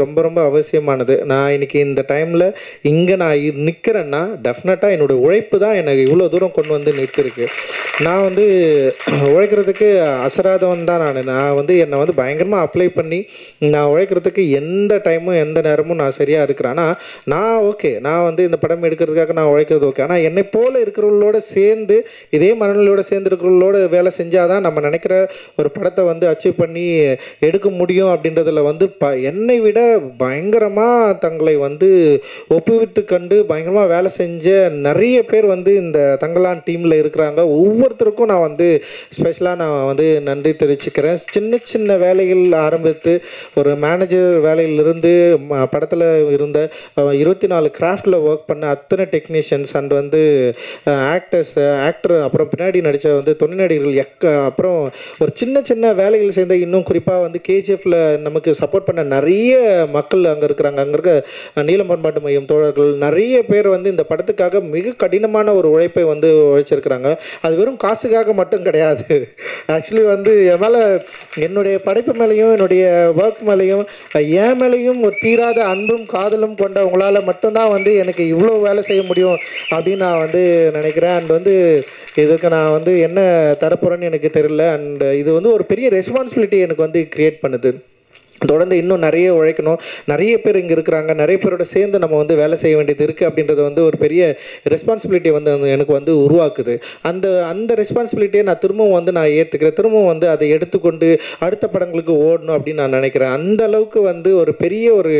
ரொம்ப ரொம்ப அவசியமானது. நான் இன்றைக்கி இந்த டைமில் இங்கே நான் நிற்கிறேன்னா டெஃபினட்டாக என்னோடய உழைப்பு தான் எனக்கு இவ்வளோ தூரம் கொண்டு நிற்கிருக்கு. நான் உழைக்கிறதுக்கு அசராதவன் தான். நான் என்னை பயங்கரமாக அப்ளை பண்ணி நான் உழைக்கிறதுக்கு எந்த டைமும் எந்த நேரமும் நான் சரியாக இருக்கிறேன். ஆனால் நான் ஓகே, நான் இந்த படம் எடுக்கிறதுக்காக நான் உழைக்கிறது ஓகே. ஆனால் என்னை போல் இருக்கிறவங்களோட சேர்ந்து இதே மனநிலையோடு சேர்ந்து இருக்கிறவங்களோட வேலை செஞ்சால் தான் நம்ம நினைக்கிற ஒரு படத்தை அச்சீவ் பண்ணி எடுக்க முடியும். அப்படின்றதில் என்னை விட பயங்கரமாக தங்களை ஒப்புவித்து கண்டு பயங்கரமாக வேலை செஞ்ச நிறைய பேர் இந்த தங்கலான் டீமில் இருக்கிறாங்க. ஒவ்வொருத்தருக்கும் நான் ஸ்பெஷலாக நான் நன்றி தெரிவிச்சுக்கிறேன். சின்ன சின்ன வேலைகள் ஆரம்பித்து ஒரு மேனேஜர் வேலையிலிருந்து படத்தில் இருந்த 24 கிராஃப்டில் ஒர்க் பண்ண அத்தனை டெக்னீஷியன்ஸ் அண்ட் ஆக்டர் அப்புறம் பின்னாடி நடித்த துணை நடிகர்கள் அப்புறம் ஒரு சின்ன சின்ன வேலைகள் சேர்ந்த இன்னும் குறிப்பாக கேஜிஎஃப்பில் நமக்கு சப்போர்ட் பண்ண நிறைய மக்கள் அங்கே இருக்கிறாங்க. அங்கே இருக்க நீலம் பண்பாட்டு மையம் தோழர்கள் நிறைய பேர் இந்த படத்துக்காக மிக கடினமான ஒரு உழைப்பை உழைச்சிருக்கிறாங்க. அது வெறும் காசுக்காக மட்டும் கிடையாது. ஆக்சுவலி என் மேலே என்னுடைய படைப்பு மேலேயும் என்னுடைய ஒர்க் மேலேயும் என் மேலேயும் ஒரு தீராத அன்பும் காதலும் கொண்ட உங்களால் மட்டும்தான் எனக்கு இவ்வளோ வேலை செய்ய முடியும் அப்படின்னு நான் நினைக்கிறேன். அண்ட் இதுக்கு நான் என்ன தரப்போகிறேன்னு எனக்கு தெரியல. அண்ட் இது ஒரு பெரிய ரெஸ்பான்சிபிலிட்டி எனக்கு கிரியேட் பண்ணுது. தொடர்ந்து இன்னும் நிறைய உழைக்கணும், நிறைய பேர் இங்கே இருக்கிறாங்க, நிறைய பேரோட சேர்ந்து நம்ம வேலை செய்ய வேண்டியது இருக்குது அப்படின்றது ஒரு பெரிய ரெஸ்பான்சிபிலிட்டி எனக்கு உருவாக்குது. அந்த ரெஸ்பான்சிபிலிட்டியை நான் திரும்பவும் நான் ஏற்றுக்கிறேன். திரும்பவும் அதை எடுத்துக்கொண்டு அடுத்த படங்களுக்கு ஓடணும் அப்படின்னு நான் நினைக்கிறேன். அந்த அளவுக்கு ஒரு பெரிய ஒரு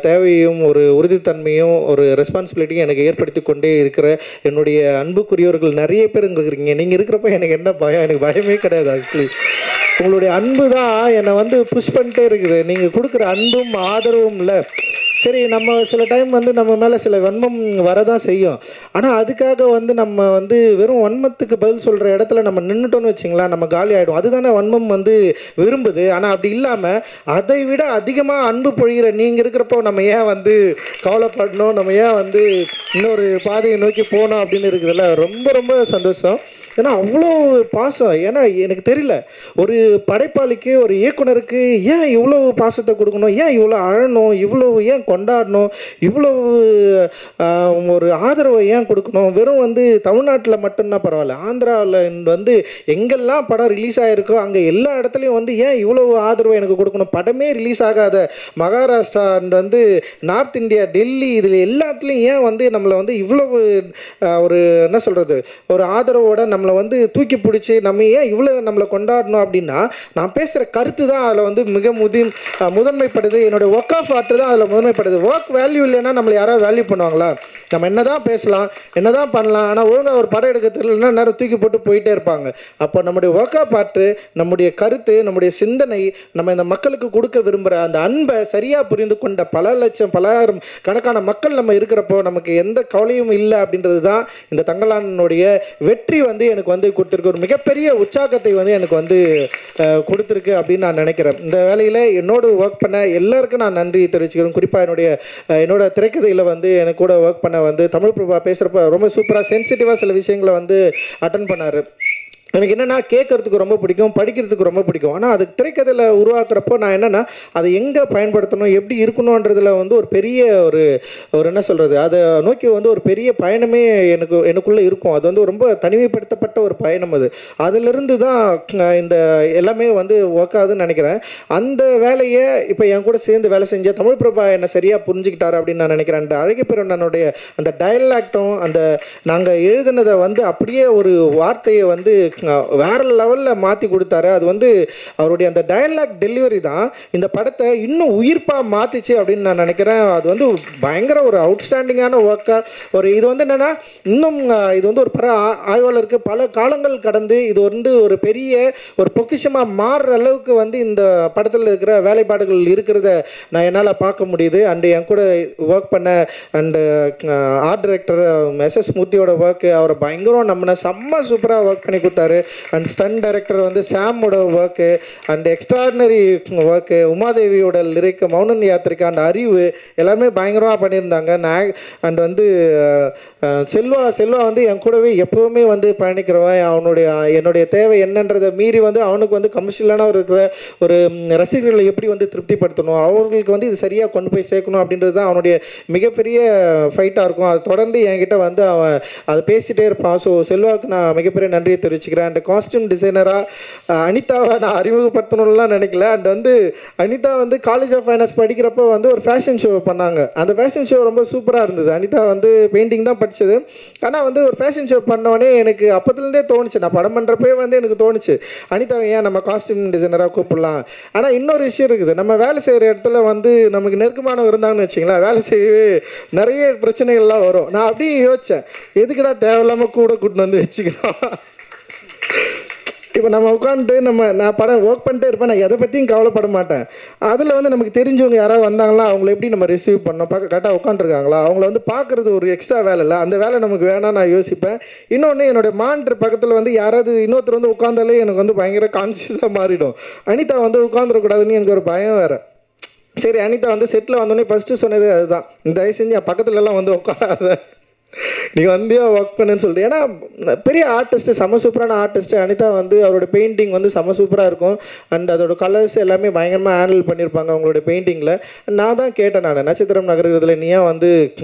தேவையும் ஒரு உறுதித்தன்மையும் ஒரு ரெஸ்பான்சிபிலிட்டியும் எனக்கு ஏற்படுத்தி கொண்டே இருக்கிற என்னுடைய அன்புக்குரியவர்கள் நிறைய பேர் இங்கே இருக்கிறீங்க. நீங்கள் இருக்கிறப்ப எனக்கு என்ன பயம், எனக்கு பயமே கிடையாது. ஆக்சுவலி உங்களுடைய அன்பு தான் என்னை வந்து புஷ் பண்ணிட்டே இருக்குது. நீங்கள் கொடுக்குற அன்பும் ஆதரவும் இல்லை. சரி, நம்ம சில டைம் வந்து நம்ம மேலே சில வன்மம் வரதான் செய்யும். ஆனால் அதுக்காக வந்து நம்ம வந்து வெறும் வன்மத்துக்கு பதில் சொல்கிற இடத்துல நம்ம நின்றுட்டோன்னு வச்சிங்களேன், நம்ம காலி ஆகிடும். அதுதானே வன்மம் வந்து விரும்புது. ஆனால் அப்படி இல்லாமல் அதை விட அதிகமாக அன்பு பொழிகிற நீங்கள் இருக்கிறப்போ நம்ம ஏன் வந்து கவலைப்படணும், நம்ம ஏன் வந்து இன்னொரு பாதையை நோக்கி போகணும் அப்படின்னு இருக்குதுல்ல. ரொம்ப ரொம்ப சந்தோஷம். ஏன்னா அவ்வளோ பாசம். ஏன்னா எனக்கு தெரியல, ஒரு படைப்பாளிக்கு ஒரு இயக்குனருக்கு ஏன் இவ்வளோ பாசத்தை கொடுக்கணும், ஏன் இவ்வளோ அழணும், இவ்வளோ ஏன் கொண்டாடணும், இவ்வளோ ஒரு ஆதரவை ஏன் கொடுக்கணும். வெறும் வந்து தமிழ்நாட்டில் மட்டும்தான் பரவாயில்ல, ஆந்திராவில் வந்து எங்கெல்லாம் படம் ரிலீஸ் ஆகிருக்கோ அங்கே எல்லா இடத்துலையும் வந்து ஏன் இவ்வளோ ஆதரவை எனக்கு கொடுக்கணும். படமே ரிலீஸ் ஆகாத மகாராஷ்டிரா அண்ட் வந்து நார்த் இந்தியா, டெல்லி, இதில் எல்லாத்துலேயும் ஏன் வந்து நம்மளை வந்து இவ்வளவு ஒரு என்ன சொல்கிறது ஒரு ஆதரவோட நம்மளை வந்து தூக்கி பிடிச்சி நம்ம ஏன் இவ்வளோ நம்மளை கொண்டாடணும் அப்படின்னா, நான் பேசுகிற கருத்து தான் அதில் வந்து மிக முதன்மைப்படுது. என்னுடைய ஒர்க் ஆஃப் ஆர்ட் தான் அதில் முதன்மைப்படுது. ஒர்க் வேல்யூ இல்லைன்னா நம்மளை யாராவது வேல்யூ பண்ணுவாங்களா? நம்ம என்ன தான் பேசலாம், என்ன தான் பண்ணலாம், ஆனால் ஒழுங்காக ஒரு படம் எடுக்க தெரியலன்னா நேரம் தூக்கி போட்டு போயிட்டே இருப்பாங்க. அப்போ நம்முடைய ஒர்க் ஆஃப் ஆர்ட், நம்முடைய கருத்து, நம்முடைய சிந்தனை, நம்ம இந்த மக்களுக்கு கொடுக்க விரும்புகிற அந்த அன்பை சரியாக புரிந்து கொண்ட பல லட்சம் பலாயிரம் கணக்கான மக்கள் நம்ம இருக்கிறப்போ நமக்கு எந்த கவலையும் இல்லை அப்படின்றது தான் இந்த தங்கலானுடைய வெற்றி வந்து எனக்கு வந்து கொடுத்துருக்கு. ஒரு மிகப்பெரிய உற்சாகத்தை வந்து எனக்கு வந்து கொடுத்துருக்கு அப்படின்னு நான் நினைக்கிறேன். இந்த வேலையில் என்னோட ஒர்க் பண்ண எல்லாருக்கும் நான் நன்றி தெரிவிச்சுக்கிறேன். குறிப்பாக என்னோட திரைக்கதையில் வந்து எனக்கு கூட ஒர்க் பண்ண வந்து தமிழ் பிரபா பேசுகிறப்ப ரொம்ப சூப்பராக சென்சிட்டிவாக சில விஷயங்களை வந்து அட்டன் பண்ணார். எனக்கு என்னென்னா கேட்குறதுக்கு ரொம்ப பிடிக்கும், படிக்கிறதுக்கு ரொம்ப பிடிக்கும். ஆனால் அது திரைக்கதையில் உருவாக்குறப்போ நான் என்னென்னா அதை எங்கே பயன்படுத்தணும், எப்படி இருக்கணுன்றதில் வந்து ஒரு பெரிய ஒரு என்ன சொல்கிறது அதை நோக்கி வந்து ஒரு பெரிய பயணமே எனக்குள்ளே இருக்கும். அது வந்து ரொம்ப தனிமைப்படுத்தப்பட்ட ஒரு பயணம். அதிலிருந்து தான் இந்த எல்லாமே வந்து ஒர்க் ஆகுதுன்னு நினைக்கிறேன். அந்த வேலையை இப்போ என் கூட சேர்ந்து வேலை செஞ்ச தமிழ் பிரபா என்னை சரியாக புரிஞ்சுக்கிட்டார் அப்படின்னு நான் நினைக்கிறேன். அந்த அழகிப்பெருந்தனுடைய அந்த டயலாக்டும் அந்த நாங்கள் எழுதினதை வந்து அப்படியே ஒரு வார்த்தையை வந்து வேற லெவலில் மாற்றி கொடுத்தாரு. அது வந்து அவருடைய அந்த டயலாக் டெலிவரி தான் இந்த படத்தை இன்னும் உயிர்ப்பாக மாற்றிச்சு அப்படின்னு நான் நினைக்கிறேன். அது வந்து பயங்கர ஒரு அவுட்ஸ்டாண்டிங்கான ஒர்க்காக இது வந்து என்னென்னா இன்னும் இது வந்து ஒரு ஆய்வாளருக்கு பல காலங்கள் கடந்து இது வந்து ஒரு பெரிய ஒரு பொக்கிஷமாக மாறுற அளவுக்கு வந்து இந்த படத்தில் இருக்கிற வேலைப்பாடுகள் இருக்கிறத நான் என்னால் பார்க்க முடியுது. அண்டு என் கூட ஒர்க் பண்ண அண்டு ஆர்ட் டைரக்டர் எஸ்எஸ் மூர்த்தியோட ஒர்க்கு அவரை பயங்கரம் நம்மளை செம்ம சூப்பராக ஒர்க் பண்ணி கொடுத்தாரு. அண்ட் ஸ்டன்ட் டைரக்டர் வந்து சாமோட ஒர்க்கு அண்ட் எக்ஸ்ட்ராடினரி ஒர்க்கு, உமாதேவியோட லிரிக், மௌனன் யாத்திரிக்கா அண்ட் அறிவு எல்லாருமே பயங்கரமாக பண்ணியிருந்தாங்க. அண்ட் வந்து செல்வா வந்து என் கூடவே எப்போவுமே வந்து பயணிக்கிறவன். என்னுடைய தேவை என்னன்றதை மீறி வந்து அவனுக்கு வந்து கமர்ஷியலான இருக்கிற ஒரு ரசிகர்களை எப்படி வந்து திருப்திப்படுத்தணும், அவர்களுக்கு வந்து இது சரியாக கொண்டு போய் சேர்க்கணும் அப்படின்றது தான் அவனுடைய மிகப்பெரிய ஃபைட்டாக இருக்கும். அது தொடர்ந்து என்கிட்ட வந்து அவன் அதை பேசிகிட்டே இருப்பான். ஸோ செல்வாவுக்கு நான் மிகப்பெரிய நன்றியை தெரிவிச்சுக்கிறேன். அண்ட் காஸ்டியூம் டிசைனராக அனிதாவை நான் அறிமுகப்படுத்தணும்லாம் நினைக்கல. அண்ட் வந்து அனிதா வந்து காலேஜ் ஆஃப் ஃபைனான்ஸ் படிக்கிறப்போ வந்து ஒரு ஃபேஷன் ஷோ பண்ணாங்க. அந்த ஃபேஷன் ஷோ ரொம்ப சூப்பராக இருந்தது. அனிதா வந்து பெயிண்டிங் தான் படித்தது. ஆனால் வந்து ஒரு ஃபேஷன் ஷோ பண்ணோடனே எனக்கு அப்போதுலேருந்தே தோணுச்சு, நான் படம் பண்ணுறப்பே வந்து எனக்கு தோணுச்சு அனிதா ஏன் நம்ம காஸ்டியூம் டிசைனராக கூப்பிடலாம். ஆனால் இன்னொரு விஷயம் இருக்குது, நம்ம வேலை செய்கிற இடத்துல வந்து நமக்கு நெருக்கமானவங்க இருந்தாங்கன்னு வச்சிங்களேன், வேலை செய்யவே நிறைய பிரச்சனைகள்லாம் வரும். நான் அப்படியே யோசித்தேன், எதுக்குடா தேவையில்லாமல் கூட கூட்டின்னு வந்து வச்சுக்கலாம். இப்போ நம்ம உட்காந்துட்டு நான் படம் ஒர்க் பண்ணிட்டே இருப்பேன், நான் எதை பற்றியும் கவலைப்பட மாட்டேன். அதில் வந்து நமக்கு தெரிஞ்சவங்க யாராவது வந்தாங்களா அவங்கள எப்படி நம்ம ரிசீவ் பண்ணோம், கரெக்டாக உட்காந்துருக்காங்களா, அவங்கள வந்து பார்க்குறது ஒரு எக்ஸ்ட்ரா வேலை இல்லை, அந்த வேலை நமக்கு வேணாம் நான் யோசிப்பேன். இன்னொன்று என்னோடய மானிட்டர் பக்கத்தில் வந்து யாராவது இன்னொருத்தர் வந்து உட்காந்தாலே எனக்கு வந்து பயங்கர கான்சியஸாக மாறிடும். அனிதா வந்து உட்காந்துடக்கூடாதுன்னு எனக்கு ஒரு பயம் வேறு. சரி, அனிதா வந்து செட்டில் வந்தோடனே ஃபஸ்ட்டு சொன்னது அதுதான், தயவு செஞ்சு என் பக்கத்துலலாம் வந்து உட்காராத, நீங்கள் வந்தியா ஒர்க் பண்ணுன்னு சொல்லிட்டு. ஏன்னா பெரிய ஆர்டிஸ்ட்டு, செம சூப்பரான ஆர்டிஸ்ட்டு அனிதா வந்து அவரோட பெயிண்டிங் வந்து செம சூப்பராக இருக்கும். அண்ட் அதோட கலர்ஸ் எல்லாமே பயங்கரமாக ஹேண்டில் பண்ணியிருப்பாங்க அவங்களோட பெயிண்டிங்கில். நான் தான் கேட்டேன், நான் நட்சத்திரம் நகர்கிறதுல நீ ஏன் வந்து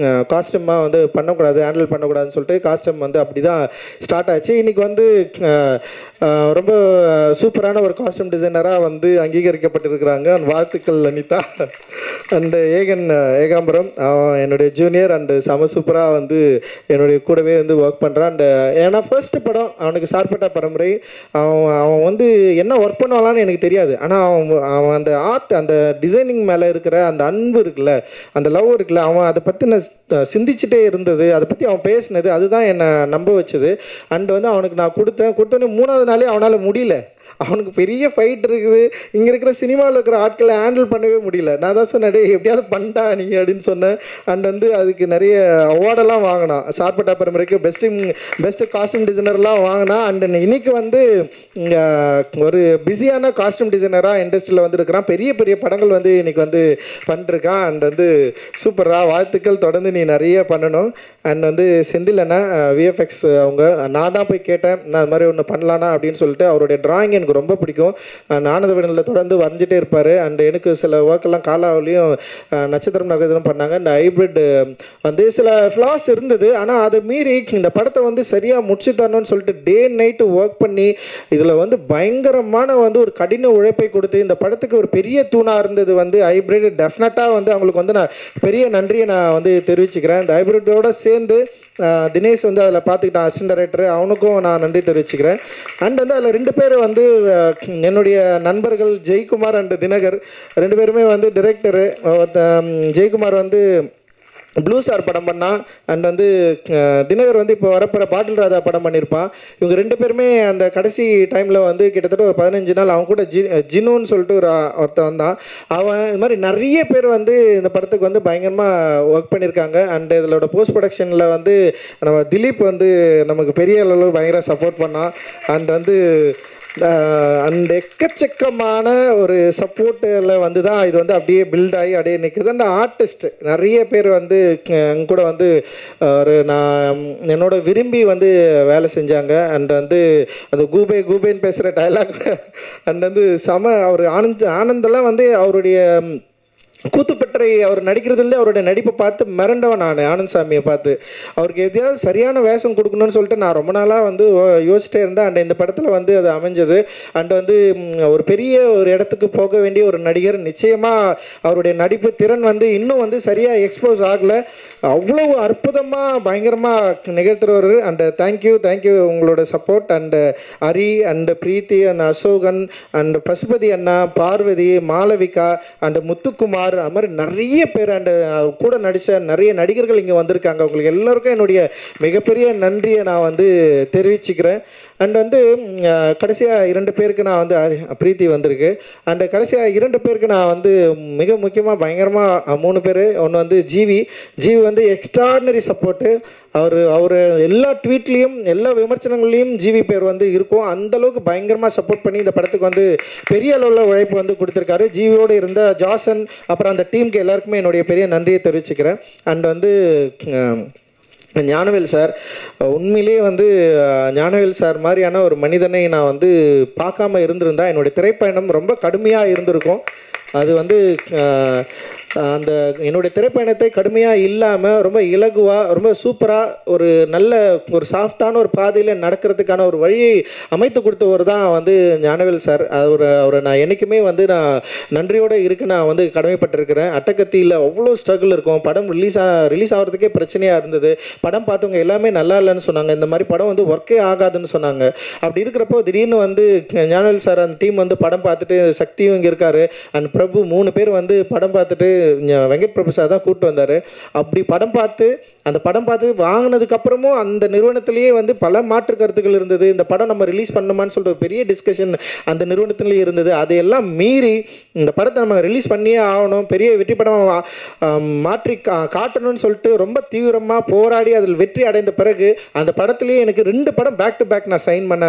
காஸ்டியூமாக வந்து பண்ணக்கூடாது, ஹேண்டில் பண்ணக்கூடாதுன்னு சொல்லிட்டு காஸ்டியூம் வந்து அப்படி தான் ஸ்டார்ட் ஆச்சு. இன்றைக்கி வந்து ரொம்ப சூப்பரான ஒரு காஸ்டியூம் டிசைனராக வந்து அங்கீகரிக்கப்பட்டிருக்கிறாங்க. வாழ்த்துக்கள் அனிதா. அண்டு ஏகாம்பரம் என்னுடைய ஜூனியர் அண்டு செம சூப்பராக வந்து என்னுடைய கூடவே வந்து ஒர்க் பண்ணுறான். அண்ட் ஏன்னா ஃபர்ஸ்ட் படம் அவனுக்கு சார்பட்டா பரம்பரை, அவன் வந்து என்ன ஒர்க் பண்ணுவாளான்னு எனக்கு தெரியாது. ஆனால் அவன் அந்த ஆர்ட், அந்த டிசைனிங் மேலே இருக்கிற அந்த அன்பு இருக்குல்ல, அந்த லவ் இருக்குல்ல, அவன் அதை பற்றி நான் சிந்திச்சுட்டே இருந்தது, அதை பற்றி அவன் பேசினது, அதுதான் என்னை நம்ப வச்சது. அண்ட் வந்து அவனுக்கு நான் கொடுத்தோன்னே 3வது நாளே அவனால் முடியல. அவனுக்கு பெரிய ஃபைட் இருக்குது, இங்கே இருக்கிற சினிமாவில் இருக்கிற ஆட்களை ஹேண்டில் பண்ணவே முடியல. நான் தான் சொன்னேன், எப்படியாவது பண்ணிட்டா நீங்கள் அப்படின்னு சொன்னேன். அண்ட் வந்து அதுக்கு நிறைய அவார்டெல்லாம் வாங்கினான். சார்பட்டா பரம்பரைக்கு பெஸ்ட்டு காஸ்டியூம் டிசைனர்லாம் வாங்கினான். அண்ட் இன்னைக்கு வந்து ஒரு பிஸியான காஸ்டியூம் டிசைனராக இண்டஸ்ட்ரியில் வந்துருக்கிறான். பெரிய பெரிய படங்கள் வந்து இன்னைக்கு வந்து பண்ணிருக்கான். அண்ட் வந்து சூப்பராக வாழ்த்துக்கள், தொடர்ந்து நீ நிறைய பண்ணணும். அண்ட் வந்து செந்தில் அண்ணா விஎஃப்எக்ஸ் அவங்க, நான் தான் போய் கேட்டேன் நான் அது மாதிரி ஒன்று பண்ணலான்னா அப்படின்னு சொல்லிட்டு. அவருடைய டிராயிங் எனக்கு ரொம்ப பிடிக்கும். ஆனந்தவனில் தொடர்ந்து வரைஞ்சிட்டே இருப்பார். அண்ட் எனக்கு சில ஒர்க்கெல்லாம் காலாவிலையும் நட்சத்திரம் நகரம் பண்ணாங்க. இந்த ஹைப்ரிட் வந்து சில ஃப்ளாஸ் இருந்தது, ஆனால் அதை மீறி இந்த படத்தை வந்து சரியாக முடிச்சு தரணும்னு சொல்லிட்டு டே நைட்டு ஒர்க் பண்ணி இதில் வந்து பயங்கரமான வந்து ஒரு கடின உழைப்பை கொடுத்து இந்த படத்துக்கு ஒரு பெரிய தூணாக இருந்தது வந்து ஹைப்ரிட். டெஃபினட்டாக வந்து அவங்களுக்கு வந்து நான் பெரிய நன்றியை நான் வந்து தெரிவிச்சுக்கிறேன். இந்த ஹைப்ரிட்டோட சேர்ந்து தினேஷ் வந்து அதில் பார்த்துக்கிட்டான், அசிஸ்டன்ட் டைரக்டர், அவனுக்கும் நான் நன்றி தெரிவிச்சுக்கிறேன். அண்ட் வந்து அதில் 2 பேர் வந்து என்னுடைய நண்பர்கள், ஜெய்குமார் அண்ட் தினகர், 2 பேருமே வந்து டிரெக்டரு. ஜெய்குமார் வந்து ப்ளூ ஸ்டார் படம் பண்ணான். அண்ட் வந்து தினகர் வந்து இப்போ வரப்போகிற பாட்டில் ராதா படம் பண்ணியிருப்பான். இவங்க 2 பேருமே அந்த கடைசி டைமில் வந்து கிட்டத்தட்ட ஒரு 15 நாள் அவன் கூட ஜினுன்னு சொல்லிட்டு ஒருத்தன் வந்தான். அவன் இது மாதிரி நிறைய பேர் வந்து இந்த படத்துக்கு வந்து பயங்கரமாக ஒர்க் பண்ணியிருக்காங்க. அண்ட் இதோட போஸ்ட் ப்ரொடக்ஷனில் வந்து நம்ம திலீப் வந்து நமக்கு பெரிய அளவு பயங்கர சப்போர்ட் பண்ணான். அண்ட் வந்து அந்த எக்கச்சக்கமான ஒரு சப்போர்ட்டில் வந்து தான் இது வந்து அப்படியே பில்ட் ஆகி அப்படியே நிற்குது. அந்த ஆர்டிஸ்ட் நிறைய பேர் வந்து அங்கே கூட வந்து ஒரு நான் என்னோட விரும்பி வந்து வேலை செஞ்சாங்க. அண்ட் வந்து அந்த கூபேன்னு பேசுகிற டைலாக் அண்ட் வந்து அவர் ஆனந்தெல்லாம் வந்து அவருடைய கூத்துப்பற்றை அவர் நடிக்கிறதுலேருந்து அவருடைய நடிப்பை பார்த்து மிரண்டவன் நான். ஆனந்த் சாமியை பார்த்து அவருக்கு எதையாவது சரியான வேஷம் கொடுக்கணும்னு சொல்லிட்டு நான் ரொம்ப நாளாக வந்து யோசிச்சிட்டே இருந்தேன். அண்ட் இந்த படத்தில் வந்து அது அமைஞ்சது. அண்ட் வந்து ஒரு பெரிய ஒரு இடத்துக்கு போக வேண்டிய ஒரு நடிகர், நிச்சயமாக அவருடைய நடிப்பு திறன் வந்து இன்னும் வந்து சரியாக எக்ஸ்போஸ் ஆகலை. அவ்வளோ அற்புதமாக பயங்கரமாக நிகழ்த்துறவர். அண்ட் தேங்க்யூ உங்களோட support. And Hari and Preethi and Ashokan and Pasupathi அண்ணா, பார்வதி, மாளவிகா அண்டு முத்துக்குமார், அது மாதிரி நிறைய பேர் அண்டு கூட நடித்த நிறைய நடிகர்கள் இங்கே வந்திருக்காங்க. உங்களுக்கு எல்லாருக்கும் என்னுடைய மிகப்பெரிய நன்றியை நான் வந்து தெரிவிச்சுக்கிறேன். அண்ட் வந்து கடைசியாக 2 பேருக்கு நான் வந்து பிரீத்தி வந்திருக்கு. அண்டு கடைசியாக 2 பேருக்கு நான் வந்து மிக முக்கியமாக பயங்கரமாக 3 பேர். ஒன்று வந்து ஜிவி வந்து எக்ஸ்ட்ராடினரி சப்போர்ட்டு. அவர் எல்லா ட்வீட்லேயும் எல்லா விமர்சனங்கள்லேயும் ஜிவி பேர் வந்து இருக்கும். அந்தளவுக்கு பயங்கரமாக சப்போர்ட் பண்ணி இந்த படத்துக்கு வந்து பெரிய அளவில் உழைப்பு வந்து கொடுத்துருக்காரு. ஜிவியோடு இருந்த ஜாசன் அப்புறம் அந்த டீமுக்கு எல்லாருக்குமே என்னுடைய பெரிய நன்றியை தெரிவிச்சுக்கிறேன். அண்ட் வந்து ஞானவேல் சார், உண்மையிலே வந்து ஞானவேல் சார் மாதிரியான ஒரு மனிதனை நான் வந்து பார்க்காம இருந்திருந்தா என்னுடைய திரைப்பயணம் ரொம்ப கடுமையாக இருந்திருக்கும். அது வந்து அந்த என்னுடைய திரைப்பயணத்தை கடுமையாக இல்லாமல் ரொம்ப இலகுவாக ரொம்ப சூப்பராக ஒரு நல்ல ஒரு சாஃப்டான ஒரு பாதையில் நடக்கிறதுக்கான ஒரு வழியை அமைத்து கொடுத்தவர் தான் வந்து ஞானவேல் சார். அவரை நான் என்றைக்குமே வந்து நான் நன்றியோடு இருக்க நான் வந்து கடமைப்பட்டிருக்கிறேன். அட்டகத்தியில் அவ்வளோ ஸ்ட்ரகிள் இருக்கும். படம் ரிலீஸ் ஆகிறதுக்கே பிரச்சனையாக இருந்தது. படம் பார்த்தவங்க எல்லாமே நல்லா இல்லைன்னு சொன்னாங்க. இந்த மாதிரி படம் வந்து ஒர்க்கே ஆகாதுன்னு சொன்னாங்க. அப்படி இருக்கிறப்போ திடீர்னு வந்து ஞானவேல் சார் அந்த டீம் வந்து படம் பார்த்துட்டு, சக்தியும் இங்கே இருக்கார் அண்ட் பிரபு 3 பேர் வந்து படம் பார்த்துட்டு வெங்கட் பிரபு சார் தான் கூப்பிட்டு வந்தார். அப்படி அந்த படம் பார்த்து வாங்கினதுக்கப்புறமும் அந்த நிறுவனத்திலேயே வந்து பல மாற்று கருத்துக்கள் இருந்தது. இந்த படம் நம்ம ரிலீஸ் பண்ணணுமான்னு சொல்லிட்டு ஒரு பெரிய டிஸ்கஷன் அந்த நிறுவனத்திலேயே இருந்தது. அதையெல்லாம் மீறி இந்த படத்தை நம்ம ரிலீஸ் பண்ணியே ஆகணும், பெரிய வெற்றி படம் மாற்றி காட்டணும்னு சொல்லிட்டு ரொம்ப தீவிரமாக போராடி அதில் வெற்றி அடைந்த பிறகு அந்த படத்துலேயே எனக்கு 2 படம் பேக் டு பேக் நான் சைன் பண்ண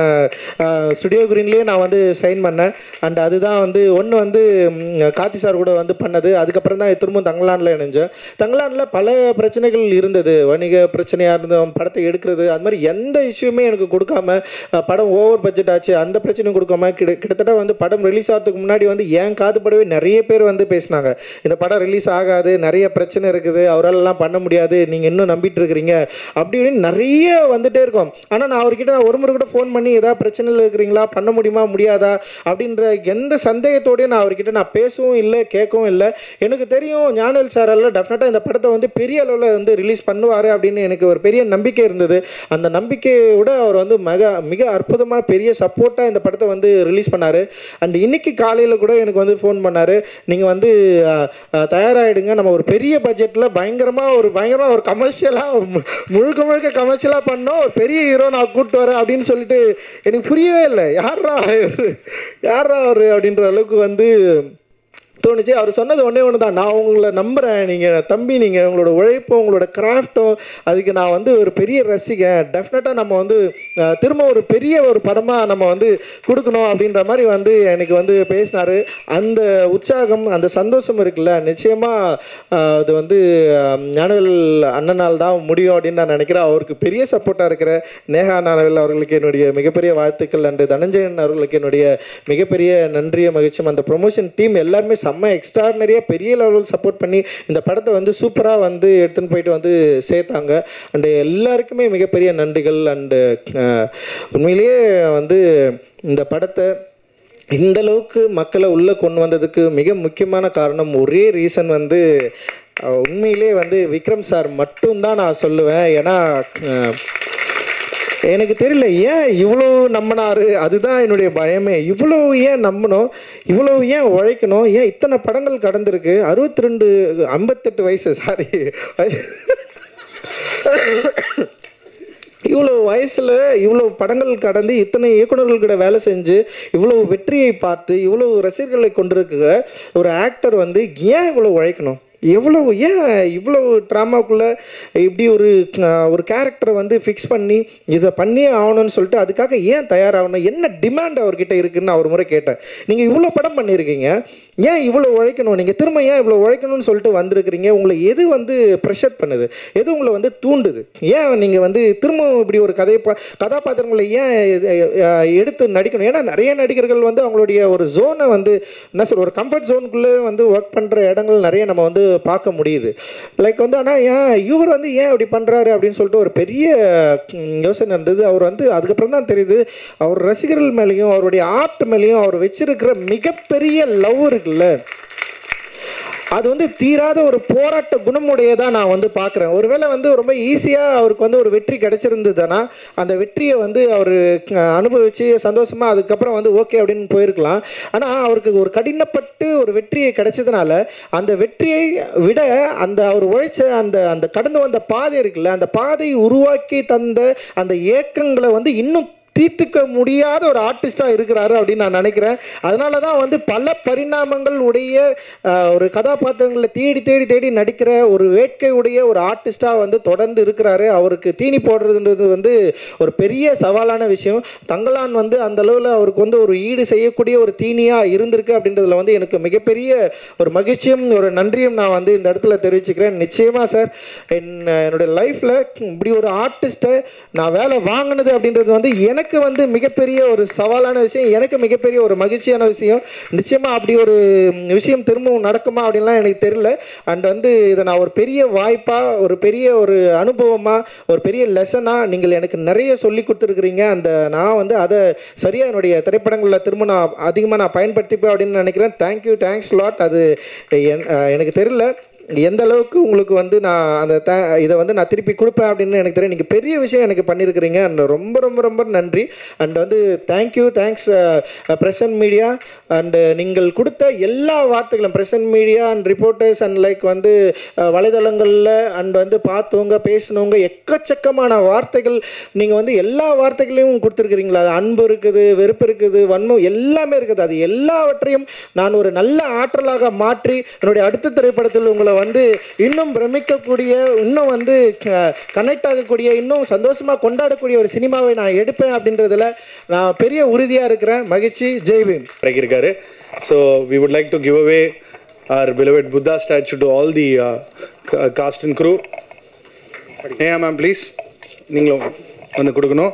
ஸ்டுடியோ கிரீன்லேயே நான் வந்து சைன் பண்ணேன். அண்ட் அதுதான் வந்து ஒன்று வந்து கார்த்தி சார் கூட வந்து பண்ணது. அதுக்கப்புறம் தான் திரும்பவும் தங்கலானில் இணைஞ்சேன். தங்கலானில் பல பிரச்சனைகள் இருந்தது. வணிக பிரச்சனையாக இருந்தோம், படத்தை எடுக்கிறது, அது மாதிரி எந்த இஷ்யூமே எனக்கு கொடுக்காம, படம் ஓவர் பட்ஜெட் ஆச்சு அந்த பிரச்சனையும் கொடுக்காம கிட்டத்தட்ட வந்து படம் ரிலீஸ் ஆகிறதுக்கு முன்னாடி வந்து ஏன் காதுபடவே நிறைய பேர் வந்து பேசினாங்க, இந்த படம் ரிலீஸ் ஆகாது, நிறைய பிரச்சனை இருக்குது, அவராலலாம் பண்ண முடியாது, நீங்கள் இன்னும் நம்பிட்டு இருக்கிறீங்க அப்படின்னு நிறைய வந்துட்டே இருக்கும். ஆனால் நான் அவர்கிட்ட ஒரு முறை கூட ஃபோன் பண்ணி ஏதாவது பிரச்சனையில் இருக்கிறீங்களா, பண்ண முடியுமா முடியாதா அப்படின்ற எந்த சந்தேகத்தோடையும் நான் அவர்கிட்ட நான் பேசவும் இல்லை கேட்கவும் இல்லை. எனக்கு எனக்கு தெரியும் ஞானவேல் சாரால் டெஃபினட்டாக இந்த படத்தை வந்து பெரிய அளவில் வந்து ரிலீஸ் பண்ணுவார் அப்படின்னு எனக்கு ஒரு பெரிய நம்பிக்கை இருந்தது. அந்த நம்பிக்கையோட அவர் வந்து மிக அற்புதமான பெரிய சப்போர்ட்டாக இந்த படத்தை வந்து ரிலீஸ் பண்ணார். அண்ட் இன்னைக்கு காலையில் கூட எனக்கு வந்து ஃபோன் பண்ணார், நீங்கள் வந்து தயாராகிடுங்க, நம்ம ஒரு பெரிய பட்ஜெட்டில் பயங்கரமாக ஒரு கமர்ஷியலாக முழுக்க கமர்ஷியலாக பண்ணோம், ஒரு பெரிய ஹீரோ நான் கூப்பிட்டு வரேன் அப்படின்னு சொல்லிட்டு எனக்கு புரியவே இல்லை. யாரா அவர் அப்படின்ற அளவுக்கு வந்து தோணுச்சு. அவர் சொன்னது ஒன்றே ஒன்று தான், நான் உங்களை நம்புகிறேன், நீங்கள் தம்பி, நீங்கள் உங்களோட உழைப்பும் உங்களோட கிராஃப்டும் அதுக்கு நான் வந்து ஒரு பெரிய ரசிகன், டெஃபினட்டாக நம்ம வந்து திரும்ப ஒரு பெரிய ஒரு படமாக நம்ம வந்து கொடுக்கணும் அப்படின்ற மாதிரி வந்து எனக்கு வந்து பேசினார். அந்த உற்சாகம் அந்த சந்தோஷம் இருக்குல்ல, நிச்சயமாக அது வந்து ஞானவேல் அண்ணனால் தான் முடியும் அப்படின்னு நான் நினைக்கிறேன். அவருக்கு பெரிய சப்போர்ட்டாக இருக்கிற நேஹா ஞானவேல் அவர்களுக்கு என்னுடைய மிகப்பெரிய வாழ்த்துக்கள். அண்டு தனஞ்சயன் அவர்களுக்கு என்னுடைய மிகப்பெரிய நன்றியும் மகிழ்ச்சியும். அந்த ப்ரொமோஷன் டீம் எல்லாருமே செம்ம எக்ஸ்ட்ராடினரியாக பெரிய லெவலில் சப்போர்ட் பண்ணி இந்த படத்தை வந்து சூப்பராக வந்து எடுத்துன்னு போயிட்டு வந்து சேர்த்தாங்க. அண்டு எல்லாருக்குமே மிகப்பெரிய நன்றிகள். அண்டு உண்மையிலேயே வந்து இந்த படத்தை இந்த அளவுக்கு மக்களை உள்ளே கொண்டு வந்ததுக்கு மிக முக்கியமான காரணம், ஒரே ரீசன் வந்து உண்மையிலே வந்து விக்ரம் சார் மட்டும்தான் நான் சொல்லுவேன். ஏன்னா எனக்கு தெரியல ஏன் இவ்வளோ நம்பினார், அதுதான் என்னுடைய பயமே. இவ்வளோ ஏன் நம்பணும், இவ்வளோ ஏன் உழைக்கணும், ஏன் இத்தனை படங்கள் கடந்திருக்கு, 58 வயசு, சாரி, இவ்வளோ வயசில் இவ்வளோ படங்கள் கடந்து இத்தனை இயக்குநர்கள்கிட்ட வேலை செஞ்சு இவ்வளோ வெற்றியை பார்த்து இவ்வளோ ரசிகர்களை கொண்டிருக்கிற ஒரு ஆக்டர் வந்து ஏன் இவ்வளோ உழைக்கணும், இவ்வளோ ட்ராமாக்குள்ளே இப்படி ஒரு கேரக்டரை வந்து ஃபிக்ஸ் பண்ணி இதை பண்ணியே ஆகணும்னு சொல்லிட்டு அதுக்காக ஏன் தயாராகணும், என்ன டிமாண்ட் அவர்கிட்ட இருக்குதுன்னு நான் ஒரு முறை கேட்டேன். நீங்கள் இவ்வளோ படம் பண்ணியிருக்கீங்க, ஏன் இவ்வளோ உழைக்கணும், நீங்கள் திரும்ப ஏன் இவ்வளோ உழைக்கணும்னு சொல்லிட்டு வந்திருக்கிறீங்க, உங்களை எது வந்து ப்ரெஷர் பண்ணுது, எது உங்களை வந்து தூண்டுது, ஏன் நீங்கள் வந்து திரும்ப இப்படி ஒரு கதாபாத்திரங்களை ஏன் எடுத்து நடிக்கணும். ஏன்னா நிறைய நடிகர்கள் வந்து அவங்களுடைய ஒரு ஜோனை வந்து என்ன சொல்ற, ஒரு கம்ஃபர்ட் ஜோனுக்குள்ளே வந்து ஒர்க் பண்ணுற இடங்கள் நிறைய நம்ம வந்து பார்க்க முடியுது. லைக் வந்து ஆனால் ஏன் இவர் வந்து ஏன் அப்படி பண்ணுறாரு அப்படின்னு சொல்லிட்டு ஒரு பெரிய யோசனை இருந்தது. அவர் வந்து அதுக்கப்புறம் தான் தெரியுது, அவர் ரசிகர்கள் மேலேயும் அவருடைய ஆர்ட் மேலேயும் அவர் வச்சிருக்கிற மிகப்பெரிய லவ் இருக்குல்ல, அது வந்து தீராத ஒரு போராட்ட குணமுடையதாக நான் வந்து பார்க்குறேன். ஒருவேளை வந்து ரொம்ப ஈஸியாக அவருக்கு வந்து ஒரு வெற்றி கிடைச்சிருந்ததுன்னா அந்த வெற்றியை வந்து அவர் அனுபவித்து சந்தோஷமாக அதுக்கப்புறம் வந்து ஓகே அப்படின்னு போயிருக்கலாம். ஆனால் அவருக்கு ஒரு கடினப்பட்டு ஒரு வெற்றியை கிடைச்சதுனால அந்த வெற்றியை விட அந்த அவர் உழைச்ச அந்த கடந்து வந்த பாதை இருக்குல்ல, அந்த பாதையை உருவாக்கி தந்த அந்த ஏக்கங்களை வந்து இன்னும் தீர்த்துக்க முடியாத ஒரு ஆர்டிஸ்டாக இருக்கிறாரு அப்படின்னு நான் நினைக்கிறேன். அதனால தான் வந்து பல பரிணாமங்கள் உடைய ஒரு கதாபாத்திரங்களை தேடி நடிக்கிற ஒரு வேட்கை உடைய ஒரு ஆர்டிஸ்டாக வந்து தொடர்ந்து இருக்கிறாரு. அவருக்கு தீனி போடுறதுன்றது வந்து ஒரு பெரிய சவாலான விஷயம். தங்கலான் வந்து அந்த அளவில் அவருக்கு வந்து ஒரு ஈடு செய்யக்கூடிய ஒரு தீனியாக இருந்திருக்கு அப்படின்றதுல வந்து எனக்கு மிகப்பெரிய ஒரு மகிழ்ச்சியும் ஒரு நன்றியும் நான் வந்து இந்த இடத்துல தெரிவிச்சுக்கிறேன். நிச்சயமாக சார், என்னுடைய லைஃப்பில் இப்படி ஒரு ஆர்டிஸ்ட்டை நான் வேலை வாங்கினது அப்படின்றது வந்து எனக்கு வந்து மிகப்பெரிய ஒரு சவாலான விஷயம், எனக்கு மிகப்பெரிய ஒரு மகிழ்ச்சியான விஷயம். நிச்சயமாக அப்படி ஒரு விஷயம் திரும்பவும் நடக்குமா அப்படின்லாம் எனக்கு தெரியல. அண்ட் வந்து இதை நான் ஒரு பெரிய வாய்ப்பாக, ஒரு பெரிய ஒரு அனுபவமாக, ஒரு பெரிய லெசனாக நீங்கள் எனக்கு நிறைய சொல்லி கொடுத்துருக்குறீங்க. நான் வந்து அதை சரியாக என்னுடைய திரைப்படங்களில் திரும்ப நான் அதிகமாக பயன்படுத்திப்பேன் அப்படின்னு நினைக்கிறேன். Thanks lot. அது எனக்கு தெரியல எந்த அளவுக்கு உங்களுக்கு வந்து நான் இதை வந்து நான் திருப்பி கொடுப்பேன் அப்படின்னு எனக்கு தெரியும். நீங்கள் பெரிய விஷயம் எனக்கு பண்ணியிருக்கிறீங்க. அண்ட் ரொம்ப நன்றி. அண்ட் வந்து தேங்க்ஸ் பிரசன்ட் மீடியா. அண்டு நீங்கள் கொடுத்த எல்லா வார்த்தைகளும் present media and reporters and like வந்து வலைதளங்களில் அண்ட் வந்து பார்த்தவங்க பேசினவங்க எக்கச்சக்கமான வார்த்தைகள் நீங்கள் வந்து எல்லா வார்த்தைகளையும் கொடுத்துருக்குறீங்களா. அது அன்பு இருக்குது, வெறுப்பு இருக்குது, வன்மம் எல்லாமே இருக்குது. அது எல்லாவற்றையும் நான் ஒரு நல்ல ஆற்றலாக மாற்றி என்னுடைய அடுத்த திரைப்படத்தில் உங்களை வந்து இன்னும் பிரமிக்கக்கூடிய, இன்னும் வந்து கனெக்ட் ஆகக்கூடிய, இன்னும் சந்தோஷமாக கொண்டாடக்கூடிய ஒரு சினிமாவை நான் எடுப்பேன் அப்படின்றதுல நான் பெரிய உறுதியாக இருக்கிறேன். மகிழ்ச்சி. ஜெய் பீம். இருக்காரு. So we would like to give away our beloved Buddha statue to all the cast and crew. ஏன் மேம் ப்ளீஸ் நீங்களும் வந்து கொடுக்கணும்.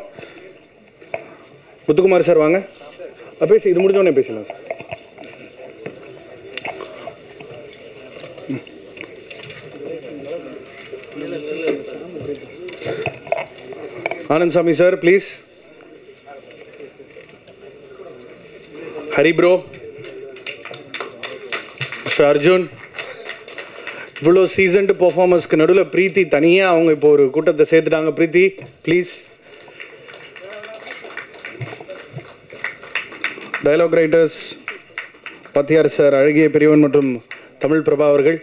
முத்துக்குமார் சார் வாங்க. பேசி இது முடிஞ்சோடனே பேசலாம் சார். ஆனந்த் சாமி sir please. Hari bro, mister Arjun, இவ்வளோ சீசன்டு பெர்ஃபார்மர்ஸ்க்கு நடுவில் பிரீத்தி தனியாக அவங்க இப்போ ஒரு கூட்டத்தை சேர்த்துட்டாங்க. பிரீத்தி ப்ளீஸ். டயலாக் ரைட்டர்ஸ் பத்தியார் சார், அழகிய பெரியவன் மற்றும் தமிழ் பிரபா அவர்கள்.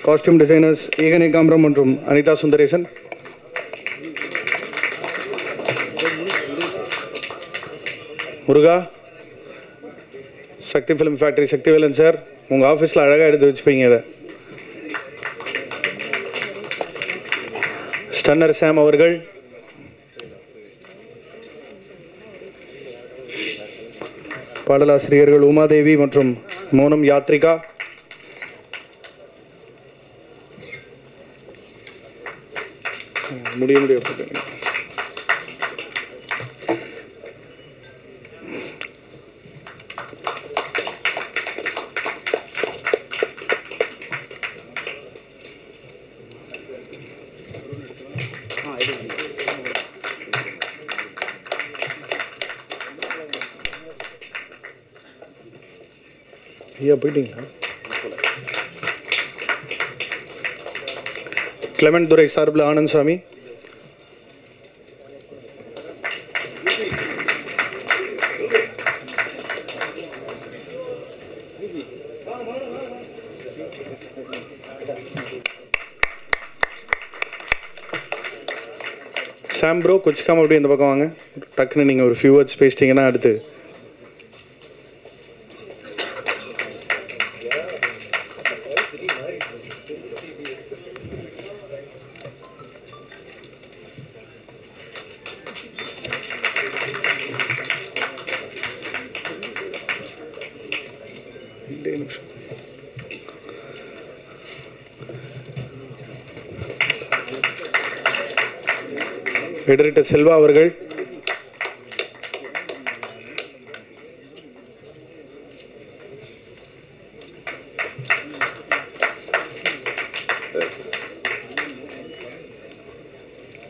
காஸ்டியூம் டிசைனர்ஸ் ஏகனே காம்ரம் மற்றும் அனிதா சுந்தரேசன். முருகா, சக்தி ஃபிலிம் ஃபேக்டரி சக்திவேலன் சார், உங்கள் ஆஃபீஸில் அழகாக எடுத்து வச்சுப்பீங்க இதை. ஸ்டன்னர் சாம் அவர்கள், பாடலாசிரியர்கள் உமாதேவி மற்றும் மோனம் யாத்ரிகா. முடிய ஐயா போயிட்டீங்களா? கிளமெண்ட் துரை சார்பில் ஆனந்த் சாமி. சாம் ப்ரோ கொச்சிக்காம அப்படியே இந்த பக்கம் வாங்க. டக்குன்னு நீங்கள் ஒரு ஃபியூ வேர்ட்ஸ் பேசிட்டீங்கன்னா அடுத்து எடிட்டர் செல்வா அவர்கள்,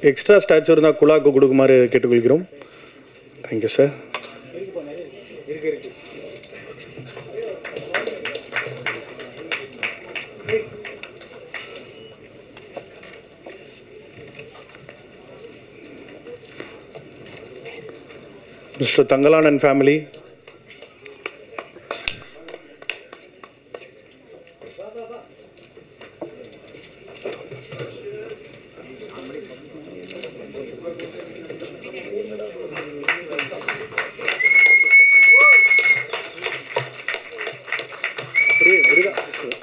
எக்ஸ்ட்ரா ஸ்டாச்சு இருந்தால் குழாக்கு கொடுக்குமாறு கேட்டுக்கொள்கிறோம். Thank you sir. Mr. Tangalan and family.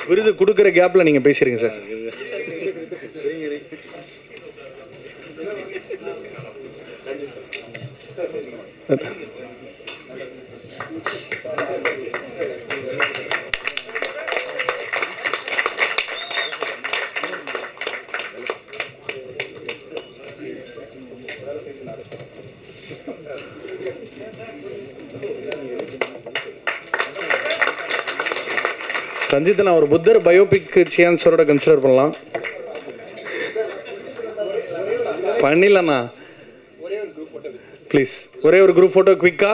விருது கொடுக்குற கேப்ல நீங்க பேசுறீங்க சார். ரஞ்சித், நான் ஒரு புத்தர் பயோபிக் சான்ஸரோட கன்சிடர் பண்ணலாம். பண்ணிடலண்ணா ப்ளீஸ். ஒரே ஒரு குரூப் ஃபோட்டோ குவிக்கா,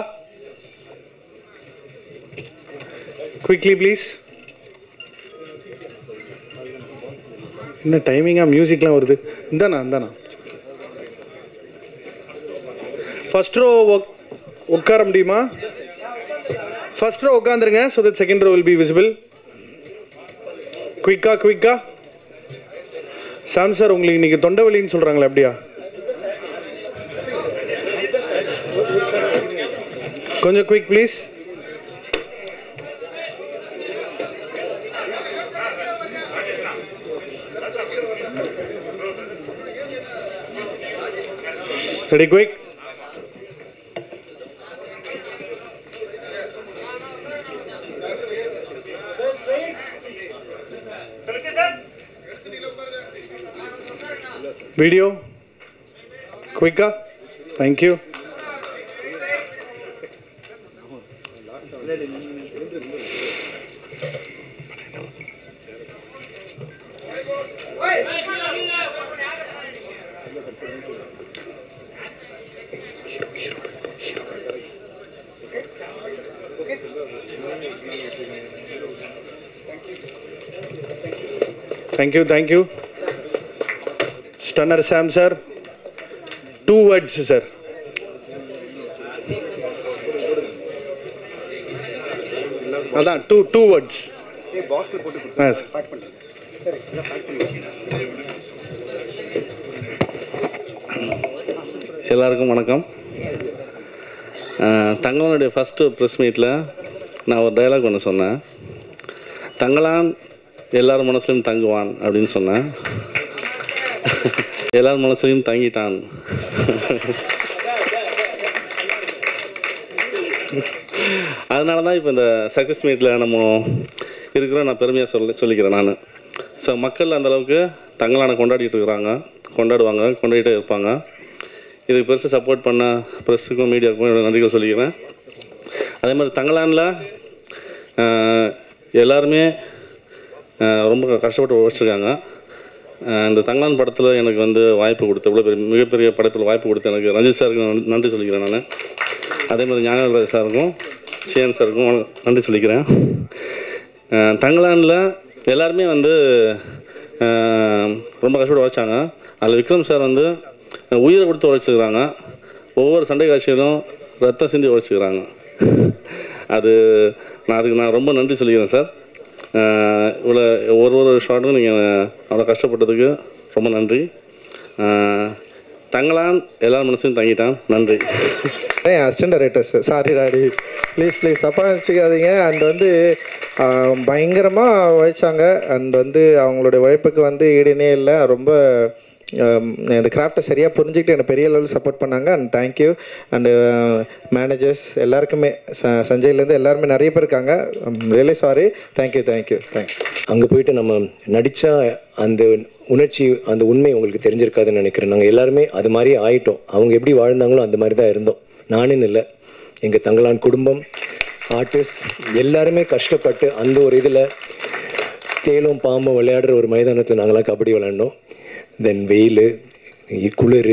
குவிக்லி ப்ளீஸ். என்ன டைமிங்காக மியூசிக்லாம் வருது. இந்தாண்ணா ஃபர்ஸ்ட் ரோ உட்கார முடியுமா? ஃபர்ஸ்ட் ரோ உட்காந்துருங்க. So that second row will be visible. குவிக்கா. சாம் சார், உங்களுக்கு இன்னைக்கு தொண்டை வலின்னு சொல்கிறாங்களே, அப்படியா? கொஞ்சம் quick please. Ready, quick. Video குவிக்கா. Thank you. Thank you. Stunner Sam sir, 2 words sir. அதான் 2 words. எல்லாருக்கும் வணக்கம். தங்களானுடைய ஃபஸ்ட்டு ப்ரெஸ் மீட்டில் நான் ஒரு டைலாக் ஒன்று சொன்னேன். தங்களான் எல்லார் மனசுலையும் தங்குவான் அப்படின்னு சொன்னேன். எல்லார் மனசுலையும் தங்கிட்டான். அதனால தான் இப்போ இந்த சக்ஸஸ் மீட்டில் நம்ம இருக்கிற நான் பெருமையாக சொல்லிக்கிறேன் நான். ஸோ மக்கள் அந்தளவுக்கு தங்களானை கொண்டாடுவாங்க, கொண்டாடிட்டே இருப்பாங்க. இதுக்கு பெருசு சப்போர்ட் பண்ண ப்ரெஸ்ஸுக்கும் மீடியாவுக்கும் என்னோட நன்றிகள் சொல்லிக்கிறேன். அதே மாதிரி தங்களானில் எல்லாருமே ரொம்ப கஷ்டப்பட்டு உழைச்சிருக்காங்க. இந்த தங்களான் படத்தில் எனக்கு வந்து வாய்ப்பு கொடுத்த இவ்வளோ மிகப்பெரிய படைப்பில் வாய்ப்பு கொடுத்த எனக்கு ரஞ்சித் சாருக்கு நன்றி சொல்லிக்கிறேன் நான். அதே மாதிரி ஞானராஜ் சாருக்கும் சிஎன் சாருக்கும் நன்றி சொல்லிக்கிறேன். தங்களானில் எல்லாருமே வந்து ரொம்ப கஷ்டப்பட்டு உழைச்சாங்க. அதில் விக்ரம் சார் வந்து உயிரை கொடுத்து உழைச்சிக்கிறாங்க. ஒவ்வொரு சண்டை காட்சியிலும் ரத்தம் சிந்தி உழைச்சிக்கிறாங்க. அதுக்கு நான் ரொம்ப நன்றி சொல்லிக்கிறேன் சார். இவ்வளோ ஒரு ஷார்ட்டும் நீங்கள் அவ்வளோ கஷ்டப்பட்டதுக்கு ரொம்ப நன்றி. தங்களான் எல்லார் மனசையும் தங்கிட்டான். நன்றி. Assistant directors, sorry daddy, please தப்பாக நினச்சிக்காதீங்க. அண்ட் வந்து பயங்கரமாக உழைச்சாங்க. அண்ட் வந்து அவங்களுடைய உழைப்புக்கு வந்து ஈடுனே இல்லை. ரொம்ப இந்த கிராஃப்டை சரியாக புரிஞ்சுக்கிட்டு எனக்கு பெரிய லெவலில் சப்போர்ட் பண்ணாங்க. And thank you. அண்டு மேனேஜர்ஸ் எல்லாருக்குமே, சஞ்சய்லேருந்து எல்லாருமே நிறைய பேர் இருக்காங்க. Really sorry. தேங்க்யூ. அங்கே போயிட்டு நம்ம நடித்தா அந்த உணர்ச்சி, அந்த உண்மை உங்களுக்கு தெரிஞ்சிருக்காதுன்னு நினைக்கிறேன். நாங்கள் எல்லாருமே அது மாதிரி ஆயிட்டோம். அவங்க எப்படி வாழ்ந்தாங்களோ அந்த மாதிரி தான் இருந்தோம். நானுன்னு இல்லை, எங்கள் தங்களான் குடும்பம், ஆர்டிஸ்ட் எல்லாருமே கஷ்டப்பட்டு அந்த ஒரு இதில் தேலும் பாம்பும் விளையாடுற ஒரு மைதானத்தில் நாங்களாம் கபடி விளையாண்டோம். தென் வெயில், குளிர்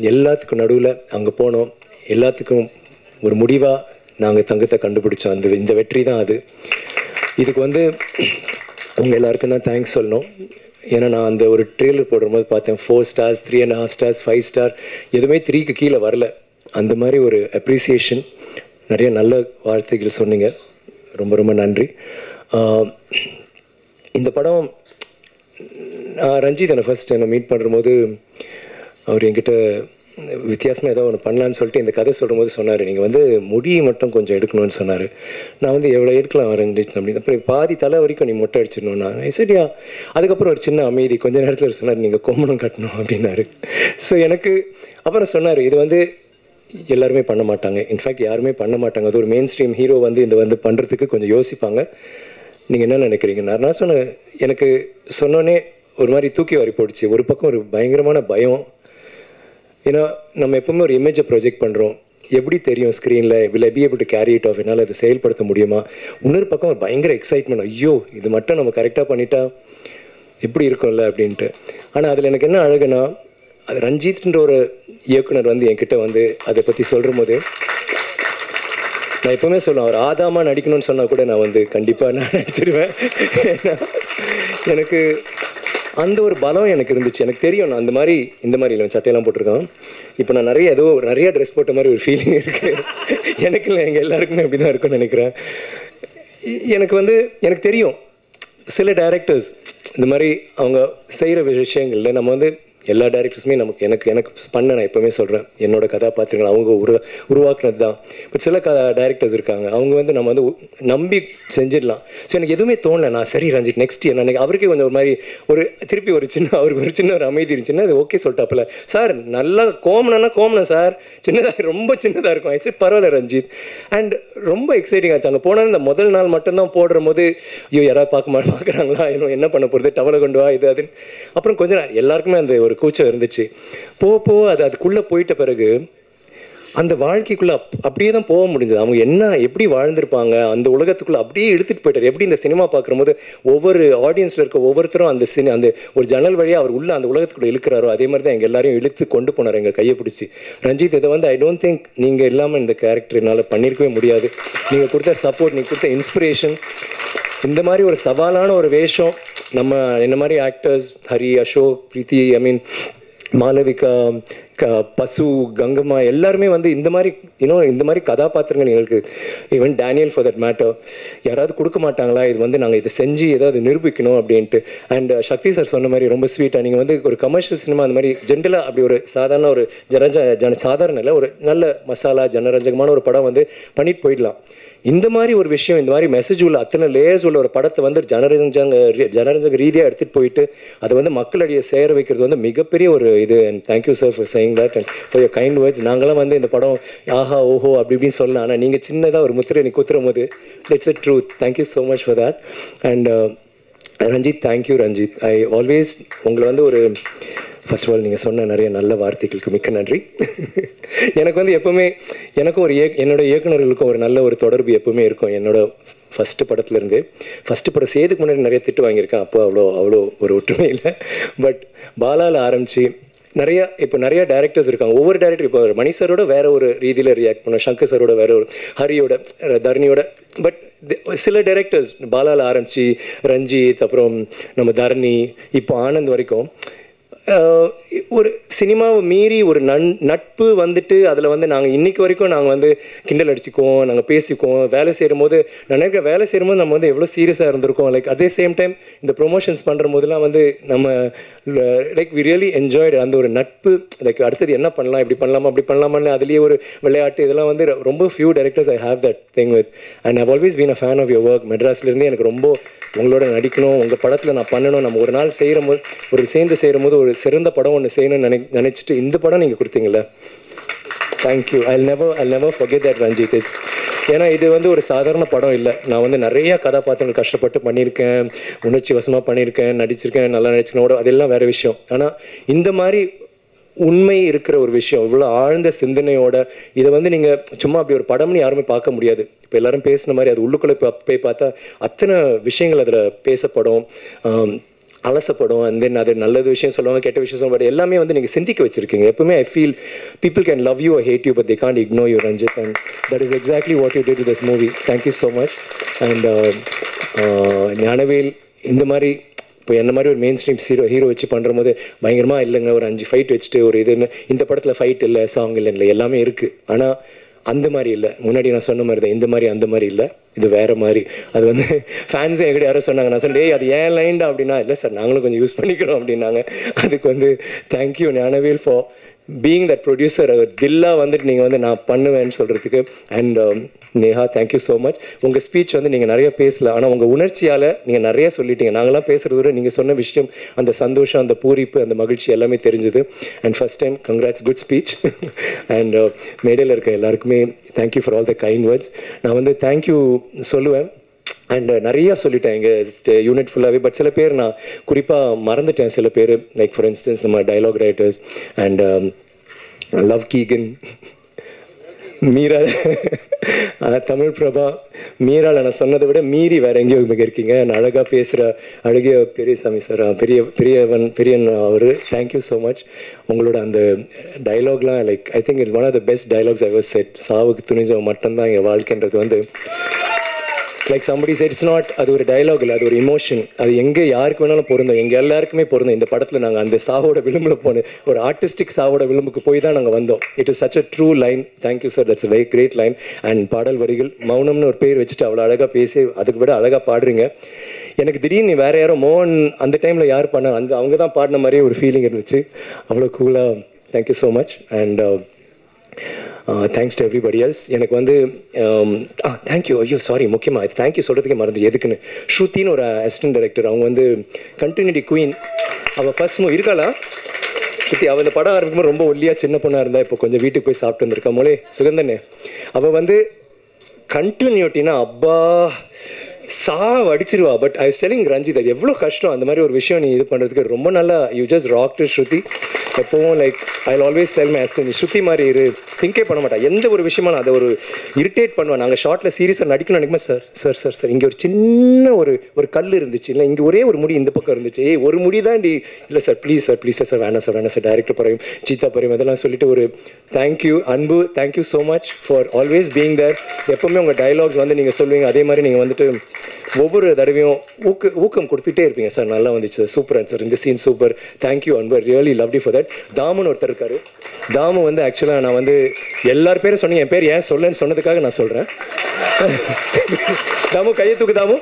எல்லாத்துக்கும் நடுவில் அங்கே போனோம். எல்லாத்துக்கும் ஒரு முடிவாக நாங்கள் தங்கத்தை கண்டுபிடிச்சோம். இந்த வெற்றி தான் அது. இதுக்கு வந்து உங்கள் எல்லாருக்கும் தான் தேங்க்ஸ் சொல்லணும். ஏன்னா நான் அந்த ஒரு ட்ரெய்லர் போடும்போது பார்த்தேன் 4 stars, 3.5 stars, 5 star, எதுவுமே 3க்கு கீழே வரல. அந்த மாதிரி ஒரு அப்ரிசியேஷன், நிறைய நல்ல வார்த்தைகள் சொன்னீங்க. ரொம்ப ரொம்ப நன்றி. இந்த படம் ரஞ்சித் என்னை ஃபஸ்ட் என்னை மீட் பண்ணும்போது அவர் என்கிட்ட வித்தியாசமாக ஏதோ ஒன்று பண்ணலான்னு சொல்லிட்டு இந்த கதை சொல்லும் போது சொன்னார், நீங்கள் வந்து முடி மட்டும் கொஞ்சம் எடுக்கணும்னு சொன்னார். நான் வந்து எவ்வளோ எடுக்கலாம் ரஞ்சித் அப்படின்னு. அப்புறம் பாதி தலை வரைக்கும் நீ மொட்டை அடிச்சிடணும். நான் சரியா. அதுக்கப்புறம் ஒரு சின்ன அமைதி, கொஞ்ச நேரத்தில் சொன்னார், நீங்கள் கொம்பனம் கட்டணும் அப்படின்னாரு. ஸோ எனக்கு அப்புறம் சொன்னார், இது வந்து எல்லாருமே பண்ண மாட்டாங்க, இன்ஃபேக்ட் யாருமே பண்ண மாட்டாங்க. அது ஒரு மெயின் ஸ்ட்ரீம் ஹீரோ வந்து இந்த வந்து பண்ணுறதுக்கு கொஞ்சம் யோசிப்பாங்க. நீங்கள் என்ன நினைக்கிறீங்க? நான் சொன்னேன், எனக்கு சொன்னோன்னே ஒரு மாதிரி தூக்கி வாரி போடுச்சு. ஒரு பக்கம் ஒரு பயங்கரமான பயம். ஏன்னா நம்ம எப்பவுமே ஒரு இமேஜை ப்ரொஜெக்ட் பண்ணுறோம், எப்படி தெரியும் ஸ்க்ரீனில், will I be able to carry it off, என்னால் அதை செயல்படுத்த முடியுமா. இன்னொரு பக்கம் ஒரு பயங்கர எக்ஸைட்மெண்ட், ஐயோ இது மட்டும் நம்ம கரெக்டாக பண்ணிட்டா எப்படி இருக்கும்ல அப்படின்ட்டு. ஆனால் அதில் எனக்கு என்ன அழகுனா, அது ரஞ்சித்ன்ற ஒரு இயக்குனர் வந்து என்கிட்ட வந்து அதை பற்றி சொல்கிற போது நான் எப்பவுமே சொல்லுவேன், அவர் ஆதாமா நடிக்கணும்னு சொன்னால் கூட நான் வந்து கண்டிப்பாக நான் நடிச்சிடுவேன். எனக்கு அந்த ஒரு பலம் எனக்கு இருந்துச்சு. எனக்கு தெரியும் நான் அந்த மாதிரி இந்த மாதிரி இல்லை, சட்டையெல்லாம் போட்டிருக்கேன். இப்போ நான் நிறைய ட்ரெஸ் போட்ட மாதிரி ஒரு ஃபீலிங் இருக்குது. எனக்கு இல்லை, எங்கள் எல்லாருக்குமே அப்படி தான் இருக்குன்னு நினைக்கிறேன். எனக்கு வந்து எனக்கு தெரியும் சில டைரக்டர்ஸ் இந்த மாதிரி அவங்க செய்கிற விஷயங்களில் நம்ம வந்து எல்லா டைரக்டர்ஸுமே எனக்கு பண்ண நான் எப்போவுமே சொல்கிறேன், என்னோட கதாபாத்திரங்கள் அவங்க உருவாக்குனது தான். பட் சில டைரக்டர்ஸ் இருக்காங்க, அவங்க வந்து நம்ம வந்து நம்பி செஞ்சிடலாம். ஸோ எனக்கு எதுவுமே தோணலை. நான் சரி ரஞ்சித் நெக்ஸ்ட் என்ன அவருக்கே கொஞ்சம் ஒரு மாதிரி திருப்பி அவருக்கு ஒரு சின்ன ஒரு அமைதி இருந்துச்சுன்னா அது ஓகே சொல்லிட்டாப்புல, சார் நல்லா கோமனா சார் சின்னதாக ரொம்ப சின்னதாக இருக்கும். சரி பரவாயில்ல ரஞ்சித். அண்ட் ரொம்ப எக்ஸைட்டிங் ஆச்சு. அங்கே போனால் இந்த முதல் நாள் மட்டும்தான் போடுற போது ஐயோ யாராவது பார்க்குறாங்களா, இன்னும் என்ன பண்ண போகிறது, டவலை கொண்டு வா இது அதுன்னு. அப்புறம் கொஞ்சம் எல்லாருக்குமே அந்த ஒரு கூச்சம் இருந்துச்சு. அதுக்குள்ளே போயிட்ட பிறகு அந்த வாழ்க்கைக்குள்ளே அப்படியே தான் போக முடிஞ்சது. அவங்க எப்படி வாழ்ந்திருப்பாங்க அந்த உலகத்துக்குள்ளே அப்படியே இழுத்துட்டு போயிட்டார். எப்படி இந்த சினிமா பார்க்குற போது ஒவ்வொரு ஆடியன்ஸில் இருக்க ஒவ்வொருத்தரும் அந்த ஒரு ஜன்னல் வழியாக அவர் உள்ள அந்த உலகத்துக்குள்ளே இழுக்கிறாரோ அதே மாதிரி தான் எங்கள் எல்லாரையும் இழுத்து கொண்டு போனார் எங்கள் கையை பிடிச்சி. ரஞ்சித் இதை வந்து ஐ டோன்ட் திங்க் நீங்கள் இல்லாமல் இந்த கேரக்டர் என்னால் பண்ணியிருக்கவே முடியாது. நீங்கள் கொடுத்த சப்போர்ட், நீங்கள் கொடுத்த இன்ஸ்பிரேஷன் இந்த மாதிரி ஒரு சவாலான ஒரு வேஷம் நம்ம இந்த மாதிரி ஆக்டர்ஸ் ஹரி, அசோக், பிரீத்தி, ஐ மீன் மாளவிகா, பசு, கங்கம்மா எல்லாருமே வந்து இந்த மாதிரி இந்த மாதிரி கதாபாத்திரங்கள் எங்களுக்கு, even Daniel for that matter, யாராவது கொடுக்க மாட்டாங்களா இது வந்து நாங்கள் இதை செஞ்சு ஏதாவது நிரூபிக்கணும் அப்படின்ட்டு. அண்ட் சக்தி சார் சொன்ன மாதிரி ரொம்ப ஸ்வீட்டாக நீங்கள் வந்து ஒரு கமர்ஷியல் சினிமா அந்த மாதிரி ஜென்ரலாக அப்படி ஒரு சாதாரண ஒரு சாதாரண இல்லை, ஒரு நல்ல மசாலா ஜனரஞ்சகமான ஒரு படம் வந்து பண்ணிட்டு போயிடலாம். இந்த மாதிரி ஒரு விஷயம், இந்த மாதிரி மெசேஜ் உள்ள அத்தனை லேயர்ஸ் உள்ள ஒரு படத்தை வந்து ஜனரஞ்சக ரீதியாக எடுத்துகிட்டு போயிட்டு அதை வந்து மக்களிடையே சேர வைக்கிறது வந்து மிகப்பெரிய ஒரு இது. And thank you sir for saying that and for your kind words. நாங்களாம் வந்து இந்த படம் ஆஹா ஓஹோ அப்படி இப்படின்னு சொல்லலாம், ஆனால் நீங்கள் சின்னதாக ஒரு முத்திரை நீ குத்துறும் போது it's a truth. Thank you so much for that. And Ranjith, thank you Ranjith. I always உங்களை வந்து ஒரு ஃபர்ஸ்ட் ஆஃப் ஆல் நீங்கள் சொன்ன நிறைய நல்ல வார்த்தைகளுக்கு மிக்க நன்றி. எனக்கு வந்து எப்போவுமே எனக்கும் ஒரு என்னோட இயக்குநர்களுக்கும் ஒரு நல்ல ஒரு தொடர்பு எப்போவுமே இருக்கும். என்னோட ஃபஸ்ட்டு படத்துலேருந்து ஃபஸ்ட்டு படம் செய்யறதுக்கு முன்னாடி நிறைய திட்டு வாங்கியிருக்கேன், அப்போ அவ்வளோ ஒரு ஒற்றுமை இல்லை. பட் பாலாவில் ஆரம்பித்து இப்போ நிறைய டேரக்டர்ஸ் இருக்காங்க. ஒவ்வொரு டேரக்டர் இப்போ மணி சாரோட வேற ஒரு ரீதியில் ரியாக்ட் பண்ணோம், சங்கர் சாரோட வேற ஒரு, ஹரியோட, தரணியோட. பட் சில டைரக்டர்ஸ் பாலாவில் ஆரம்பித்து ரஞ்சித், அப்புறம் நம்ம தரணி, இப்போ ஆனந்த் வரைக்கும் ஒரு சினிமாவை மீறி ஒரு நட்பு வந்துட்டு அதில் வந்து நாங்கள் இன்றைக்கி வரைக்கும் நாங்கள் வந்து கிண்டல் அடிச்சுக்குவோம், நாங்கள் பேசிக்குவோம். வேலை செய்யும் போது நான் நினைக்கிறேன், வேலை செய்யும்போது நம்ம வந்து எவ்வளோ சீரியஸாக இருந்திருக்கோம். லைக் அதே சேம் டைம் இந்த ப்ரொமோஷன்ஸ் பண்ணுற போதெல்லாம் வந்து நம்ம லைக் வி ரியலி என்ஜாய்டு அந்த ஒரு நட்பு. லைக் அடுத்தது என்ன பண்ணலாம், இப்படி பண்ணலாமா அப்படி பண்ணலாமான்னு அதுலேயே ஒரு விளையாட்டு, இதெல்லாம் வந்து ரொம்ப few directors I have that thing with. And I've always been a fan of your work. மெட்ராஸ்லேருந்தே எனக்கு ரொம்ப உங்களோட நடிக்கணும், உங்கள் படத்தில் நான் பண்ணணும், நம்ம ஒரு நாள் சேர்ந்து செய்யும் போது ஒரு சிறந்த படம் ஒன்று செய்யணும்னு நினச்சிட்டு இந்த படம் நீங்கள் கொடுத்தீங்களே, thank you. I'll never forget that Ranjith. It's ஏன்னா இது வந்து ஒரு சாதாரண படம் இல்லை. நான் வந்து நிறையா கதாபாத்திரங்கள் கஷ்டப்பட்டு பண்ணியிருக்கேன், உணர்ச்சி வசமாக பண்ணியிருக்கேன், நடிச்சிருக்கேன், நல்லா நடிச்சிருக்கேன், அதெல்லாம் வேறு விஷயம். ஆனால் இந்த மாதிரி உண்மை இருக்கிற ஒரு விஷயம், இவ்வளோ ஆழ்ந்த சிந்தனையோட இதை வந்து நீங்கள் சும்மா அப்படி ஒரு படம்னு யாருமே பார்க்க முடியாது. இப்போ எல்லாரும் பேசின மாதிரி அது உள்ளுக்குள்ளே போய் பார்த்தா அத்தனை விஷயங்கள் அதில் பேசப்படும், அலசப்படும். அண்ட் தென் அது நல்லது விஷயம் சொல்லுவாங்க, கெட்ட விஷயம் சொல்லுவாங்க, பட் எல்லாமே வந்து நீங்கள் சிந்திக்க வச்சுருக்கீங்க. எப்பவுமே I feel people can love you or hate you, but they can't ignore you, Ranjit, and that is exactly what you did with this movie. Thank you so much. And Gnanavel இந்த மாதிரி இப்போ என்ன மாதிரி ஒரு மெயின் ஸ்ட்ரீம் ஹீரோ வச்சு பண்ணுற போது பயங்கரமாக இல்லைங்க, ஒரு 5 ஃபைட் வச்சுட்டு ஒரு இதுன்னு, இந்த படத்தில் ஃபைட் இல்லை, சாங் இல்லை, எல்லாமே இருக்குது. ஆனால் அந்த மாதிரி இல்லை. முன்னாடி நான் சொன்ன மாதிரி தான், இந்த மாதிரி அந்த மாதிரி இல்லை, இது வேறு மாதிரி. அது வந்து ஃபேன்ஸும் எங்கிட்ட யாரும் சொன்னாங்க, நான் சொன்னேன் அது ஏன் லைன்டா அப்படின்னா, இல்லை சார் நாங்களும் கொஞ்சம் யூஸ் பண்ணிக்கிறோம் அப்படின்னாங்க. அதுக்கு வந்து thank you Gnanavel for being that producer. தில்லாக வந்துட்டு நீங்கள் வந்து நான் பண்ணுவேன்னு சொல்கிறதுக்கு. And Neha, thank you so much. உங்கள் ஸ்பீச் வந்து நீங்கள் நிறைய பேசல, ஆனால் உங்கள் உணர்ச்சியால் நீங்கள் நிறைய சொல்லிட்டீங்க. நாங்களாம் பேசுகிறத விட நீங்கள் சொன்ன விஷயம், அந்த சந்தோஷம், அந்த பூரிப்பு, அந்த மகிழ்ச்சி எல்லாமே தெரிஞ்சுது. And first time congrats, good speech. And மேடையில் இருக்க எல்லாருக்குமே thank you for all the kind words. நான் வந்து தேங்க்யூ சொல்லுவேன். அண்ட் நிறையா சொல்லிட்டேன் எங்கள் யூனிட் ஃபுல்லாகவே. பட் சில பேர் நான் குறிப்பாக மறந்துட்டேன். சில பேர் லைக் ஃபார் இன்ஸ்டன்ஸ் நம்ம டைலாக் ரைட்டர்ஸ் அண்ட் லவ் கீகன், மீரா, தமிழ் பிரபா, மீராவில் நான் சொன்னதை விட மீறி வேறு எங்கேயோ இங்கே இருக்கீங்க. நான் அழகாக பேசுகிற அழகிய பெரியசாமி சார், பெரியன் அவர், தேங்க்யூ ஸோ மச். உங்களோட அந்த டைலாக்லாம் like I think it's one of the best dialogues I was said. சாவுக்கு துணிஞ்சவன் மட்டும்தான் எங்கள் வாழ்க்கைன்றது வந்து like somebody said it's not, அது ஒரு டைலாக் இல்லை, அது ஒரு இமோஷன். அது எங்கே யாருக்கு வேணாலும் பொருந்தும், எங்கள் எல்லாருக்குமே பொருந்தும். இந்த படத்தில் நாங்கள் அந்த சாவோட விளிம்பில் போனோம், ஒரு ஆர்டிஸ்டிக் சாவோட விளிம்புக்கு போய் தான் நாங்கள் வந்தோம். It is such a true line. Thank you sir, that's very great line. And பாடல் வரிகள், மௌனம்னு ஒரு பேர் வச்சுட்டு அவ்வளோ அழகாக பேசி அதுக்கு விட அழகாக பாடுறீங்க. எனக்கு திடீர்னு வேறு யாரோ மோகன் அந்த டைமில் யார் பாடினா அவங்க தான் பாடின மாதிரியே ஒரு ஃபீலிங் இருந்துச்சு. அவ்வளோ கூலாக thank you so much. And thanks to everybody else. எனக்கு வந்து தேங்க்யூ, ஐயோ சாரி, முக்கியமாக தேங்க்யூ சொல்கிறதுக்கே மறந்து எதுக்குன்னு. ஸ்ருத்தின்னு ஒரு அசிஸ்டன்ட் டைரக்டர், அவங்க வந்து கண்டினியூட்டி குயின். அவள் ஃபர்ஸ்ட் இருக்காளா ஸ்ருதி? அவள் இந்த படம் ஆரம்பிக்கும்போது ரொம்ப ஒல்லியாக சின்ன பொண்ணாக இருந்தால், இப்போ கொஞ்சம் வீட்டுக்கு போய் சாப்பிட்டு வந்திருக்கா மோளே சுகந்தனே. அவள் வந்து கண்டினியூட்டினா அப்பா அடிச்சிருவா. But I was telling Ranjith, அது எவ்வளோ கஷ்டம் அந்த மாதிரி ஒரு விஷயம் நீ இது பண்ணுறதுக்கு. ரொம்ப நல்லா யூ ஜஸ்ட் ராக்டு ஸ்ருதி. எப்போவும் like I always tell my assistant நீ ஸ்ருதி மாதிரி இரு, திங்கே பண்ண மாட்டேன், எந்த ஒரு விஷயமா நான் அதை ஒரு இரிட்டேட் பண்ணுவேன். நாங்கள் ஷார்ட்டில் சீரியஸாக நடிக்கணும் நினைக்குமா, சார் சார் சார் சார் இங்கே ஒரு சின்ன ஒரு கல் இருந்துச்சு, இல்லை இங்கே ஒரே ஒரு முடி இந்த பக்கம் இருந்துச்சு, ஒரு முடி தான் இல்லை சார் ப்ளீஸ் சார் வேணாம் சார் டேரக்டர் பறையும் சீதா பறையும் அதெல்லாம் சொல்லிட்டு ஒரு thank you Anbu, thank you so much for always being there. எப்போவுமே உங்கள் டைலாக்ஸ் வந்து நீங்கள் சொல்லுவீங்க, அதே மாதிரி நீங்கள் வந்துட்டு ஒவ்வொரு தடவையும் ஊக்கம் கொடுத்துட்டே இருப்பீங்க. சார் நல்லா வந்துச்சு சார், சூப்பர் சார், இந்த scene super, thank you Anbu, really love you for that. தாமுன்னு ஒருத்தர் இருக்காரு. தாமு வந்து ஆக்சுவலாக நான் வந்து எல்லார் பேரும் சொன்னீங்க, என் பேர் ஏன் சொல்லன்னு சொன்னதுக்காக நான் சொல்கிறேன். தாமு கையை தூக்கு தாமு,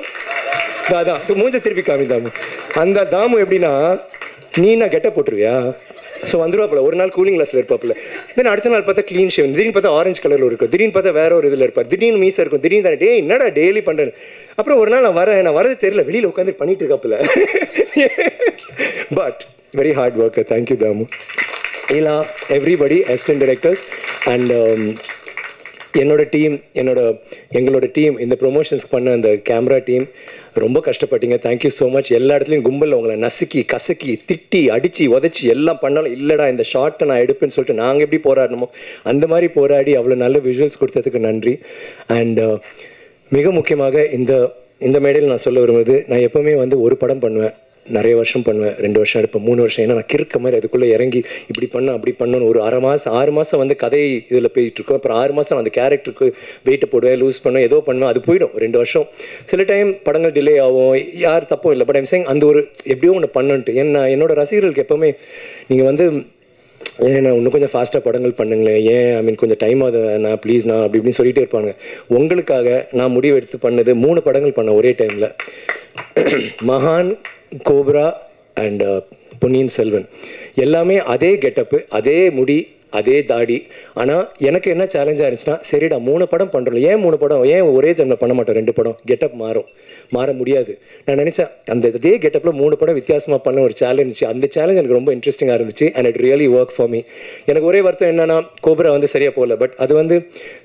அதான் மூஞ்ச திருப்பி காமி தாமு. அந்த தாமு எப்படின்னா நீனா கெட்ட போட்டுருவியா, ஸோ வந்துருவாப்புல ஒரு நாள் கூலிங் கிளாஸில் இருப்பாப்புல, தென் அடுத்த நாள் பார்த்தா க்ளீன் ஷேவ், திடீர்னு பார்த்தா ஆரஞ்சு கலரில் இருக்கும், திடீர்னு பார்த்தா வேற ஒரு இதில் இருப்பார், திடீர்னு மீசை இருக்கும், திடீர்னு தானே டே என்னடா டெய்லி பண்ணுறேன். அப்புறம் ஒரு நாள் நான் வரது தெரியல, வெளியில் உட்காந்து பண்ணிட்டு இருக்காப்புல. But very hard worker. Thank you Dhamu. இல்லா எவ்ரிபடி அசிஸ்டன்ட் டைரக்டர்ஸ் அண்ட் எங்களோட டீம் இந்த ப்ரொமோஷன்ஸ் பண்ண அந்த கேமரா டீம் ரொம்ப கஷ்டப்பட்டீங்க. Thank you so much. எல்லா இடத்துலையும் கும்பலில் உங்களை நசுக்கி கசக்கி திட்டி அடித்து உதச்சி எல்லாம் பண்ணாலும் இல்லைடா இந்த ஷார்ட்டை நான் எடுப்பேன்னு சொல்லிட்டு நாங்கள் எப்படி போராடணுமோ அந்த மாதிரி போராடி அவ்வளோ நல்ல விஷுவல்ஸ் கொடுத்ததுக்கு நன்றி. அண்ட் மிக முக்கியமாக இந்த மேடையில் நான் சொல்ல வருவது, நான் எப்போவுமே வந்து ஒரு படம் பண்ணுவேன், நிறைய வருஷம் பண்ணுவேன், 2 வருஷம் எடுப்பேன், 3 வருஷம், ஏன்னா நான் கிறுக்க மாதிரி அதுக்குள்ளே இறங்கி இப்படி பண்ண அப்படி பண்ணணும். ஒரு 6 மாதம் வந்து கதை இதில் போயிட்டுருக்கோம், அப்புறம் 6 மாதம் அந்த கேரக்டருக்கு வெயிட்டை போடுவேன், லூஸ் பண்ணுவேன், ஏதோ பண்ணுவேன், அது போயிடும் 2 வருஷம். சில டைம் படங்கள் டிலே ஆகும், யார் தப்பும் இல்லை, பட் ஐம் சேயிங் அந்த ஒரு எப்படியோ ஒன்று பண்ணுன்ட்டு. ஏன்னா என்னோட ரசிகர்களுக்கு எப்போவுமே நீங்கள் வந்து ஏன் நான் இன்னும் கொஞ்சம் ஃபாஸ்ட்டாக படங்கள் பண்ணுங்களேன், ஏன் கொஞ்சம் டைம் ஆகுது நான் ப்ளீஸ் நான் அப்படி இப்படின்னு சொல்லிகிட்டே இருப்பாங்க. உங்களுக்காக நான் முடிவு எடுத்து பண்ணது 3 படங்கள் பண்ணேன் ஒரே டைமில். மகான், கோப்ரா அண்ட் பொன்னியின் செல்வன். எல்லாமே அதே கெட்டப்பு, அதே முடி, அதே தாடி. ஆனால் எனக்கு என்ன சேலஞ்சாக இருந்துச்சுன்னா, சரிடா 3 படம் பண்ணுறோம், ஏன் 3 படம், ஏன் ஒரே டைமில் பண்ண மாட்டோம் 2 படம், கெட்டப் மாற முடியாது. நான் நினச்சேன் அதே கெட்டப்பில் 3 படம் வித்தியாசமாக பண்ண ஒரு சேலஞ்ச். அந்த சேலஞ்ச் எனக்கு ரொம்ப இன்ட்ரெஸ்டிங்காக இருந்துச்சு and it really work for me. எனக்கு ஒரே வருத்தம் என்னன்னா கோப்ரா வந்து சரியாக போகல. பட் அது வந்து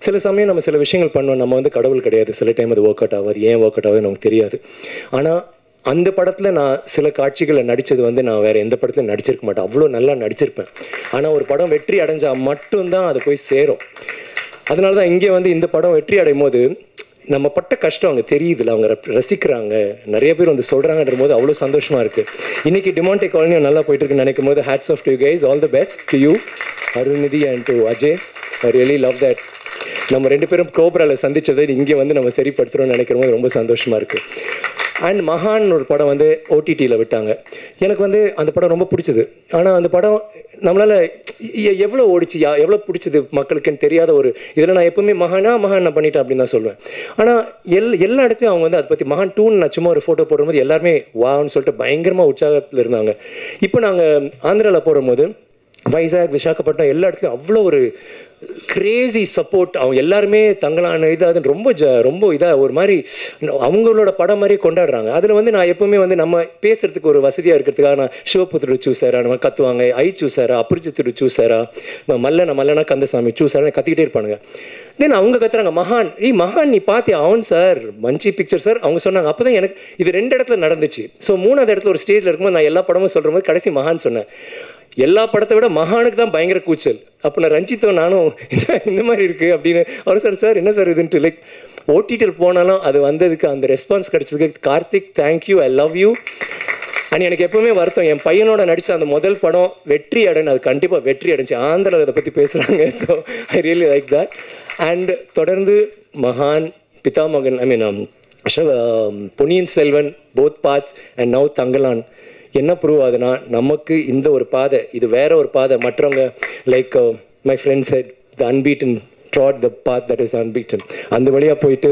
சில சமயம் நம்ம சில விஷயங்கள் பண்ணுவோம், நம்ம வந்து கடவுள் கிடையாது, சில டைம் அது ஒர்க் அவுட் ஆகாது, ஏன் ஒர்க் அவுட் ஆகுது நமக்கு தெரியாது. ஆனால் அந்த படத்தில் நான் சில காட்சிகளை நடித்தது வந்து நான் வேறு எந்த படத்துலையும் நடிச்சிருக்க மாட்டேன், அவ்வளோ நல்லா நடிச்சிருப்பேன். ஆனால் ஒரு படம் வெற்றி அடைஞ்சால் மட்டும்தான் அது போய் சேரும். அதனால தான் இங்கே வந்து இந்த படம் வெற்றி அடையும் போது நம்ம பட்ட கஷ்டம் அங்கே தெரியுதுல, அவங்க ரசிக்கிறாங்க, நிறைய பேர் வந்து சொல்கிறாங்கன்ற போது அவ்வளோ சந்தோஷமாக இருக்குது. இன்றைக்கி டிமாண்டே காலனியும் நல்லா போயிட்டு இருக்குன்னு நினைக்கும் போது hats off to you guys, all the best to you Arulnithi and to Ajay. I really love that. நம்ம 2 பேரும் கோப்ராவில் சந்தித்ததை இங்கே வந்து நம்ம சரிப்படுத்துகிறோம்னு நினைக்கிற போது ரொம்ப சந்தோஷமாக இருக்குது. அண்ட் மகான் ஒரு படம் வந்து ஓடிடியில் விட்டாங்க. எனக்கு வந்து அந்த படம் ரொம்ப பிடிச்சது. ஆனால் அந்த படம் நம்மளால் எவ்வளோ ஓடிச்சு, எவ்வளோ பிடிச்சது மக்களுக்குன்னு தெரியாத ஒரு இதில் நான் எப்போவுமே மகான் நான் பண்ணிட்டேன் அப்படின்னு தான் சொல்லுவேன். ஆனால் எல்லா இடத்துலையும் அவங்க வந்து அதை பற்றி மகான் 2 நான் சும்மா ஒரு ஃபோட்டோ போடும்போது எல்லாருமே வான்னு சொல்லிட்டு பயங்கரமாக உற்சாகத்தில் இருந்தாங்க. இப்போ நாங்கள் ஆந்திராவில் போடும்போது வைசாக், விசாகப்பட்டினம் எல்லா இடத்துலையும் அவ்வளோ ஒரு கிரேசி சப்போர்ட். அவங்க எல்லாருமே தங்களான இதாதுன்னு ரொம்ப இதாக ஒரு மாதிரி அவங்களோட படம் மாதிரி கொண்டாடுறாங்க. அதில் வந்து நான் எப்போவுமே வந்து நம்ம பேசுகிறதுக்கு ஒரு வசதியாக இருக்கிறதுக்காக நான் சிவபுத்திர சூசாரா, நம்ம கத்துவாங்க, ஐ சூசாரா, அபரிஜித்து சூசாரா, மல்லனா கந்தசாமி சூசாரா கத்திக்கிட்டே இருப்பானுங்க. தென் அவங்க கத்துறாங்க மகான், மகான் நீ பார்த்தியா, அவன் சார் மஞ்சி பிக்சர் சார் அவங்க சொன்னாங்க. அப்போ தான் எனக்கு இது 2 இடத்துல நடந்துச்சு. ஸோ 3ஆவது இடத்துல ஒரு ஸ்டேஜில் இருக்கும்போது நான் எல்லா படமும் சொல்கிற போது கடைசி மகான் சொன்னேன். எல்லா படத்தை விட மகானுக்கு தான் பயங்கர கூச்சல். அப்போ நான் ரஞ்சித்தும் நானும் இந்த மாதிரி இருக்குது அப்படின்னு அவர் சார் என்ன சார் இதுன்ட்டு லைக் ஓடிடியில் போனாலும் அது வந்ததுக்கு அந்த ரெஸ்பான்ஸ் கிடைச்சதுக்கு Karthik thank you, I love you. And எனக்கு எப்போவுமே வருத்தம், என் பையனோட நடித்த அந்த முதல் படம் வெற்றி அடைன்னு, அது கண்டிப்பாக வெற்றி அடைஞ்சு ஆந்திராவில் அதை பற்றி பேசுகிறாங்க. So I really like that. And தொடர்ந்து மகான், Pithamagan, Ponniyin Selvan both parts and now Thangalaan என்ன ப்ரூவ் ஆகுதுன்னா நமக்கு இந்த ஒரு பாதை, இது வேற ஒரு பாதை. மற்றவங்க like my friend said the unbeaten trod the path that is unbeaten. அந்த வழியாக போயிட்டு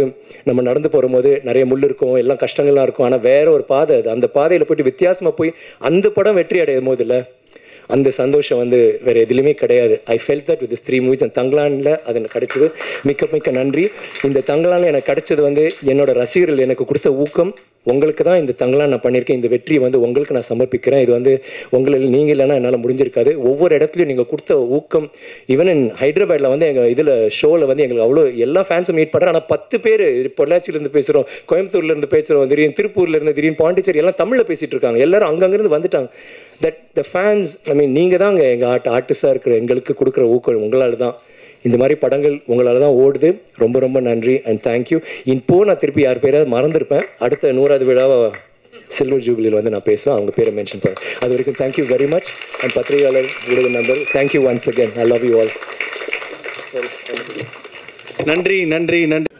நம்ம நடந்து போகும்போது நிறைய முள் இருக்கும், எல்லாம் கஷ்டங்கள்லாம் இருக்கும். ஆனால் வேற ஒரு பாதை அது. அந்த பாதையில் போயிட்டு வித்தியாசமாக போய் அந்த படம் வெற்றி அடையும் போது இல்லை அந்த சந்தோஷம் வந்து வேறு எதுலையுமே கிடையாது. I felt that with 3 movies. அந்த தங்கலானில் அது எனக்கு கிடைச்சது. மிக்க நன்றி. இந்த தங்கலானில் எனக்கு கிடைச்சது வந்து என்னோட ரசிகர்கள் எனக்கு கொடுத்த ஊக்கம். உங்களுக்கு தான் இந்த தங்கலான் நான் பண்ணியிருக்கேன். இந்த வெற்றியை வந்து உங்களுக்கு நான் சமர்ப்பிக்கிறேன். இது வந்து நீங்கள் இல்லைன்னா என்னால் முடிஞ்சிருக்காது. ஒவ்வொரு இடத்துலையும் நீங்கள் கொடுத்த ஊக்கம். ஈவன் இன் ஹைதராபாத்தில் வந்து எங்கள் இதில் ஷோவில் வந்து எங்களுக்கு அவ்வளோ எல்லா ஃபேன்ஸும் மீட் பண்ணுறேன். ஆனால் 10 பேர் பொள்ளாச்சியிலேருந்து பேசுகிறோம், கோயம்புத்தூர்லேருந்து பேசுகிறோம், திடீர்னு திருப்பூர்லேருந்து, திடீர்னு பாண்டிச்சேரி எல்லாம் தமிழில் பேசிகிட்டு இருக்காங்க. எல்லோரும் அங்கங்கேருந்து வந்துட்டாங்க. தட் த ஃபேன்ஸ் ஐ மீன் நீங்கள் தான் எங்கள் ஆர்டிஸ்டாக இருக்கிற எங்களுக்கு கொடுக்குற ஊக்கம் உங்களால் தான் இந்த மாதிரி படங்கள் உங்களால் தான் ஓடுது. ரொம்ப ரொம்ப நன்றி அண்ட் தேங்க்யூ. இப்போ நான் திருப்பி யார் பேராவது மறந்துருப்பேன், அடுத்த 100வது விழாவை சில்வர் ஜூபிலியில் வந்து நான் பேசுவேன், அவங்க பேரை மென்ஷன் பண்ணேன். அது வரைக்கும் தேங்க்யூ வெரி மச். அண்ட் பத்திரிகையாளர் ஊடக நண்பர் thank you once again. I love you all. நன்றி நன்றி நன்றி.